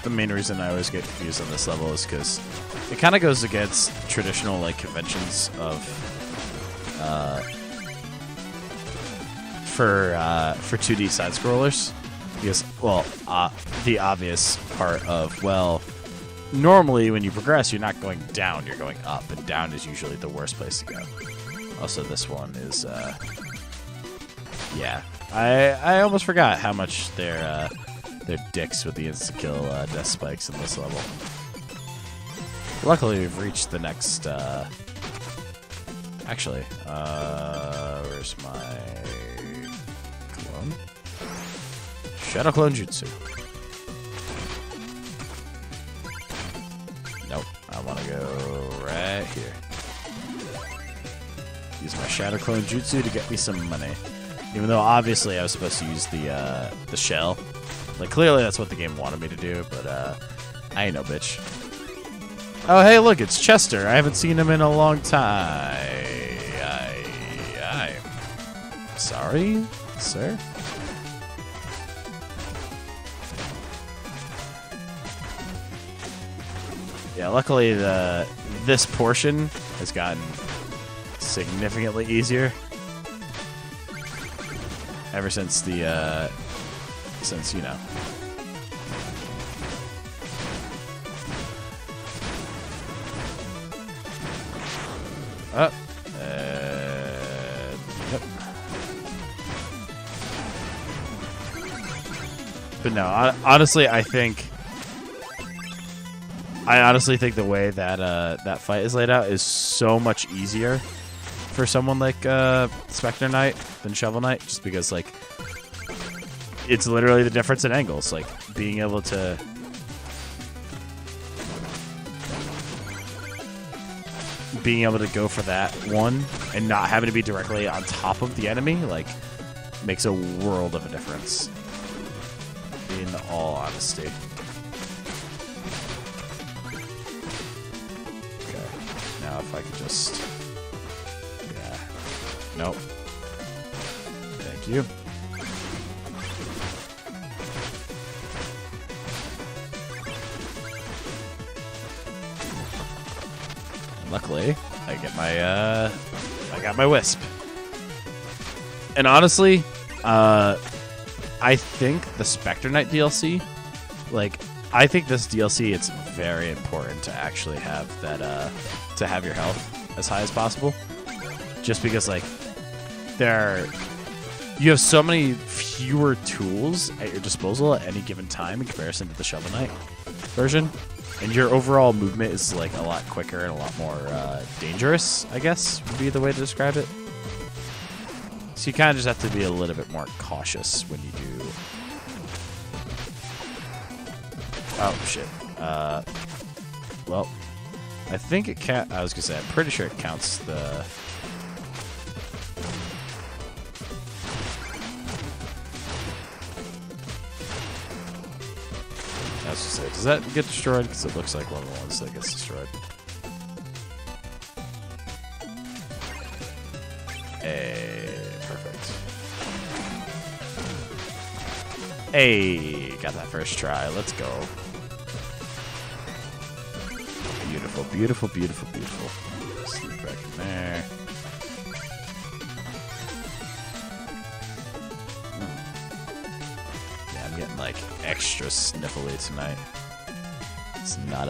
the main reason I always get confused on this level is because it kind of goes against traditional conventions of for 2D side scrollers, because the obvious part of normally when you progress you're not going down, you're going up, and down is usually the worst place to go. Also, this one is Yeah, I almost forgot how much they're dicks with the insta-kill death spikes in this level. Luckily, we've reached the next... Actually, where's my clone? Shadow Clone Jutsu. Nope, I want to go right here. Use my Shadow Clone Jutsu to get me some money. Even though, obviously, I was supposed to use the shell. Like, clearly that's what the game wanted me to do, but I ain't no bitch. Oh, hey, look, it's Chester. I haven't seen him in a long time. I'm sorry, sir? Yeah, luckily this portion has gotten significantly easier ever since you know. Yep. But no, honestly, I honestly think the way that that fight is laid out is so much easier for someone like Spectre Knight than Shovel Knight, just because like it's literally the difference in angles, like being able to go for that one and not having to be directly on top of the enemy, like, makes a world of a difference, in all honesty. Okay, now if I could just... Yeah. Nope. Thank you. Luckily, I got my Wisp. And honestly, I think the Spectre Knight DLC, like, I think this DLC, it's very important to actually have that, to have your health as high as possible. Just because, like, you have so many fewer tools at your disposal at any given time in comparison to the Shovel Knight version. And your overall movement is, like, a lot quicker and a lot more dangerous, I guess, would be the way to describe it. So you kind of just have to be a little bit more cautious when you do... Oh, shit. Well, I think it can't... I was going to say, I'm pretty sure it counts the... I was just say, does that get destroyed? Because it looks like one of the ones that gets destroyed. Hey, perfect. Hey, got that first try. Let's go. Beautiful, beautiful, beautiful, beautiful. Sneak back in there. I'm getting like extra sniffly tonight. It's not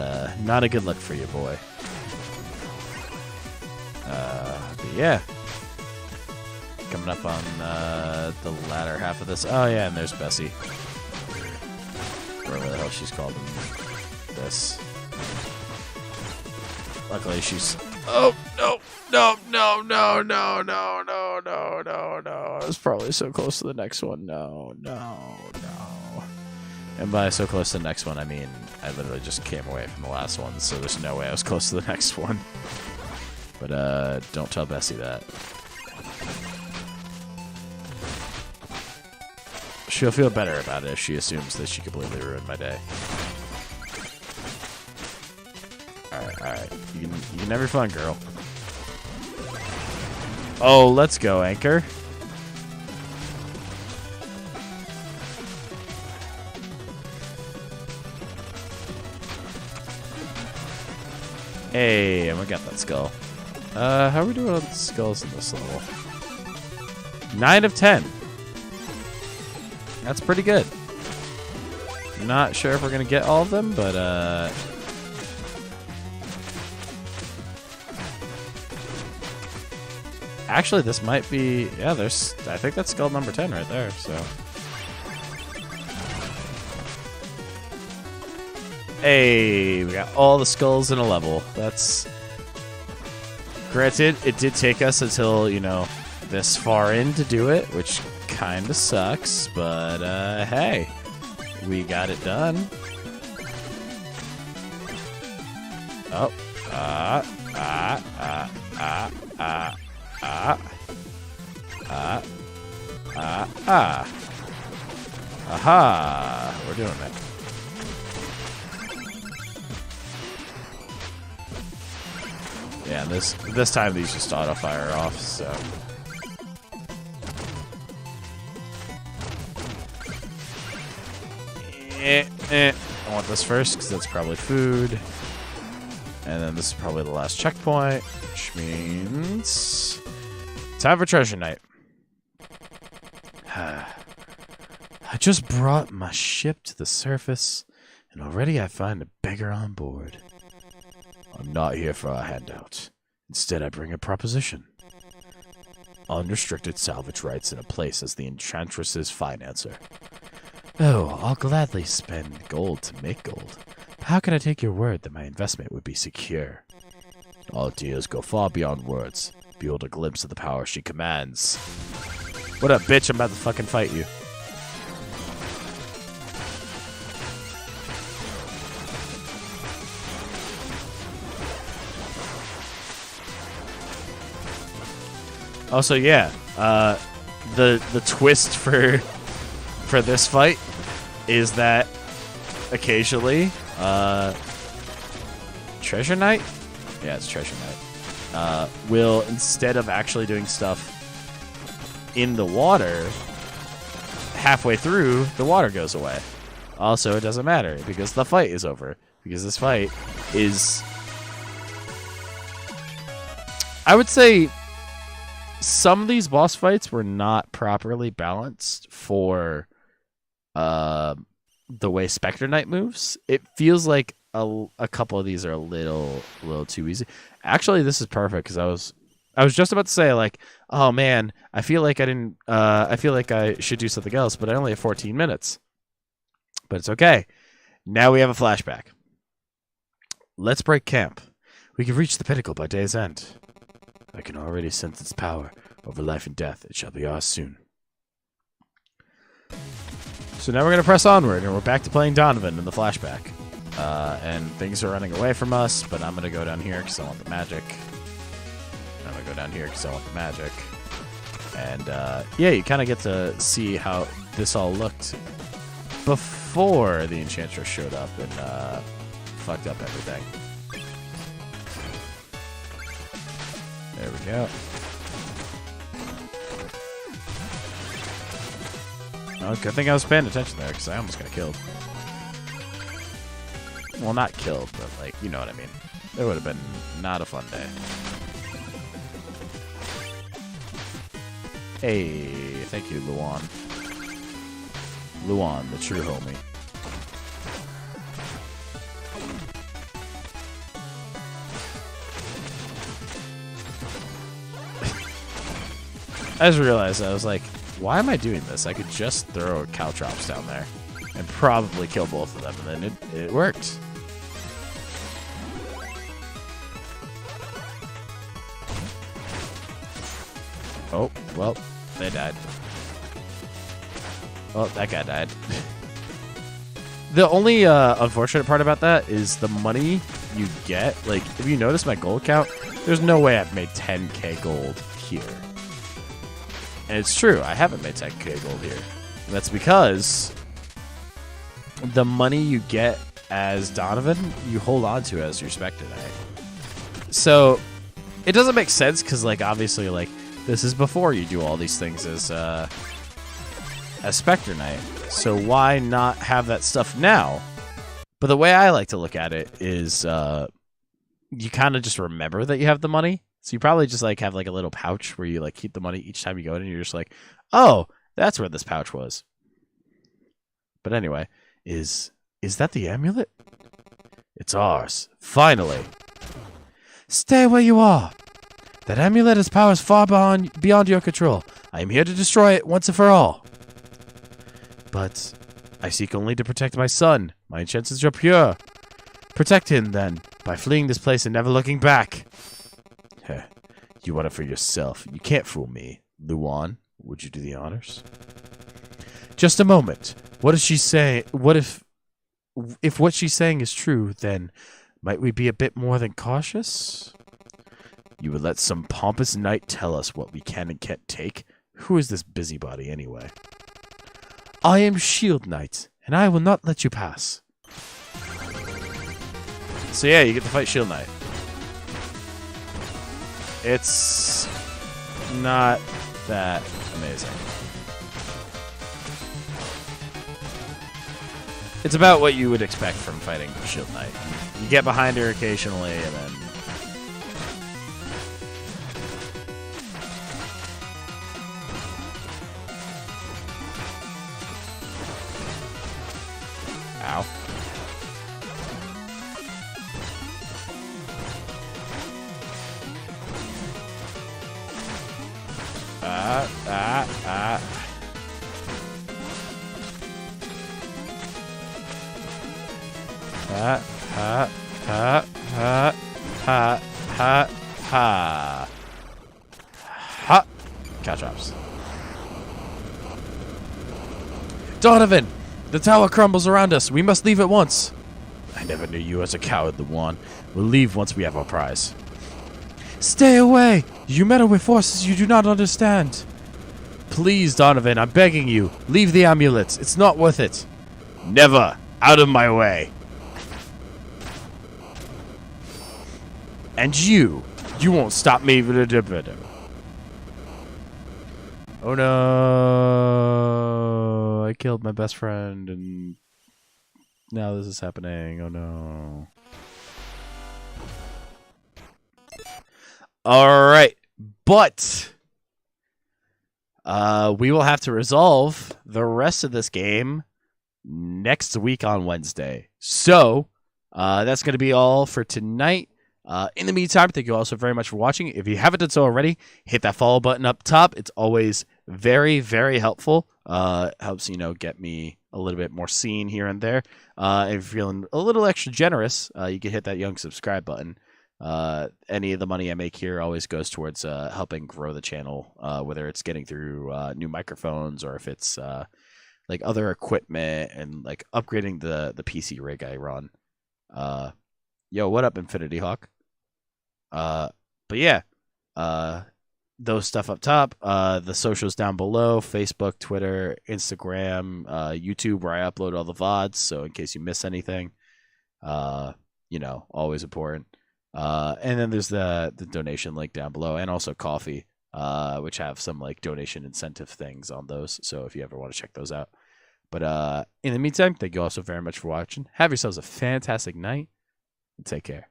a good look for you, boy. But yeah, coming up on the latter half of this. Oh yeah, and there's Bessie. Whatever the hell she's called in this. Luckily, she's. Oh no! No! No! No! No! No! No! No! No! No! I was probably so close to the next one. No! No! No! And by so close to the next one, I mean I literally just came away from the last one, so there's no way I was close to the next one. But don't tell Bessie that. She'll feel better about it if she assumes that she completely ruined my day. Alright. You can have your fun, girl. Oh, let's go, Anchor. Hey, and we got that skull. How are we doing on skulls in this level? 9 of 10. That's pretty good. Not sure if we're gonna get all of them, but Actually, this might be... Yeah, there's... I think that's skull number 10 right there, so... Hey, we got all the skulls in a level. That's... Granted, it did take us until, you know, this far in to do it, which kind of sucks, but, hey. We got it done. Oh. Aha! We're doing it. Yeah, this time these just auto fire off, so. I want this first because that's probably food. And then this is probably the last checkpoint, which means time for treasure night. I just brought my ship to the surface, and already I find a beggar on board. I'm not here for a handout. Instead, I bring a proposition. Unrestricted salvage rights in a place as the Enchantress's financer. Oh, I'll gladly spend gold to make gold. How can I take your word that my investment would be secure? All deals go far beyond words. Behold a glimpse of the power she commands. What up, bitch? I'm about to fucking fight you. Also, yeah, the twist for this fight is that occasionally, Treasure Knight? Yeah, it's Treasure Knight. Will, instead of actually doing stuff in the water, halfway through, the water goes away. Also, it doesn't matter because the fight is over. Because this fight is... I would say some of these boss fights were not properly balanced for the way Spectre Knight moves. It feels like a couple of these are a little too easy. Actually, this is perfect because I was just about to say, like, oh man, I feel like I should do something else, but I only have 14 minutes. But it's okay. Now we have a flashback. Let's break camp. We can reach the pinnacle by day's end. I can already sense its power over life and death. It shall be ours soon. So now we're going to press onward, and we're back to playing Donovan in the flashback. And things are running away from us, but I'm going to go down here because I want the magic. I'm going to go down here because I want the magic. And, yeah, you kind of get to see how this all looked before the Enchantress showed up and fucked up everything. There we go. Oh, good thing I was paying attention there, because I almost got killed. Well, not killed, but, like, you know what I mean. It would have been not a fun day. Hey, thank you, Luan. Luan, the true homie. I just realized, I was like, why am I doing this? I could just throw Caltrops down there and probably kill both of them, and then it worked. Oh, well, they died. Well, that guy died. The only unfortunate part about that is the money you get. Like, if you notice my gold count, there's no way I've made 10k gold here. And it's true, I haven't made 10k gold here. And that's because the money you get as Donovan, you hold on to as your Spectre Knight. So, it doesn't make sense because, like, obviously, like, this is before you do all these things as Spectre Knight. So why not have that stuff now? But the way I like to look at it is you kind of just remember that you have the money. So you probably just like have like a little pouch where you like keep the money each time you go in, and you're just like, oh, that's where this pouch was. But anyway, is that the amulet? It's ours. Finally. Stay where you are. That amulet has powers far beyond your control. I am here to destroy it once and for all. But I seek only to protect my son. My intentions are pure. Protect him, then, by fleeing this place and never looking back. Heh. You want it for yourself. You can't fool me. Luan, would you do the honors? Just a moment. What is she saying? What if what she's saying is true, then might we be a bit more than cautious? You would let some pompous knight tell us what we can and can't take? Who is this busybody, anyway? I am Shield Knight, and I will not let you pass. So yeah, you get to fight Shield Knight. It's not that amazing. It's about what you would expect from fighting Shield Knight. You get behind her occasionally, and then... Ow. Catch ups. Donovan! The tower crumbles around us. We must leave at once. I never knew you as a coward, Luan. We'll leave once we have our prize. Stay away! You meddle with forces you do not understand. Please, Donovan, I'm begging you. Leave the amulets. It's not worth it. Never. Out of my way. And you won't stop me. Oh no. I killed my best friend and now this is happening. Oh no. Alright. But we will have to resolve the rest of this game next week on Wednesday. So that's going to be all for tonight. In the meantime, thank you all so very much for watching. If you haven't done so already, hit that follow button up top. It's always very, very helpful. Helps, get me a little bit more seen here and there. If you're feeling a little extra generous, you can hit that young subscribe button. Any of the money I make here always goes towards helping grow the channel, whether it's getting through new microphones or if it's like other equipment and like upgrading the PC rig I run. Yo, what up, Infinity Hawk? But yeah, those stuff up top, the socials down below, Facebook, Twitter, Instagram, YouTube, where I upload all the VODs. So in case you miss anything, always important. And then there's the donation link down below, and also Coffee, which have some like donation incentive things on those. So if you ever want to check those out. But in the meantime, thank you all so very much for watching. Have yourselves a fantastic night and take care.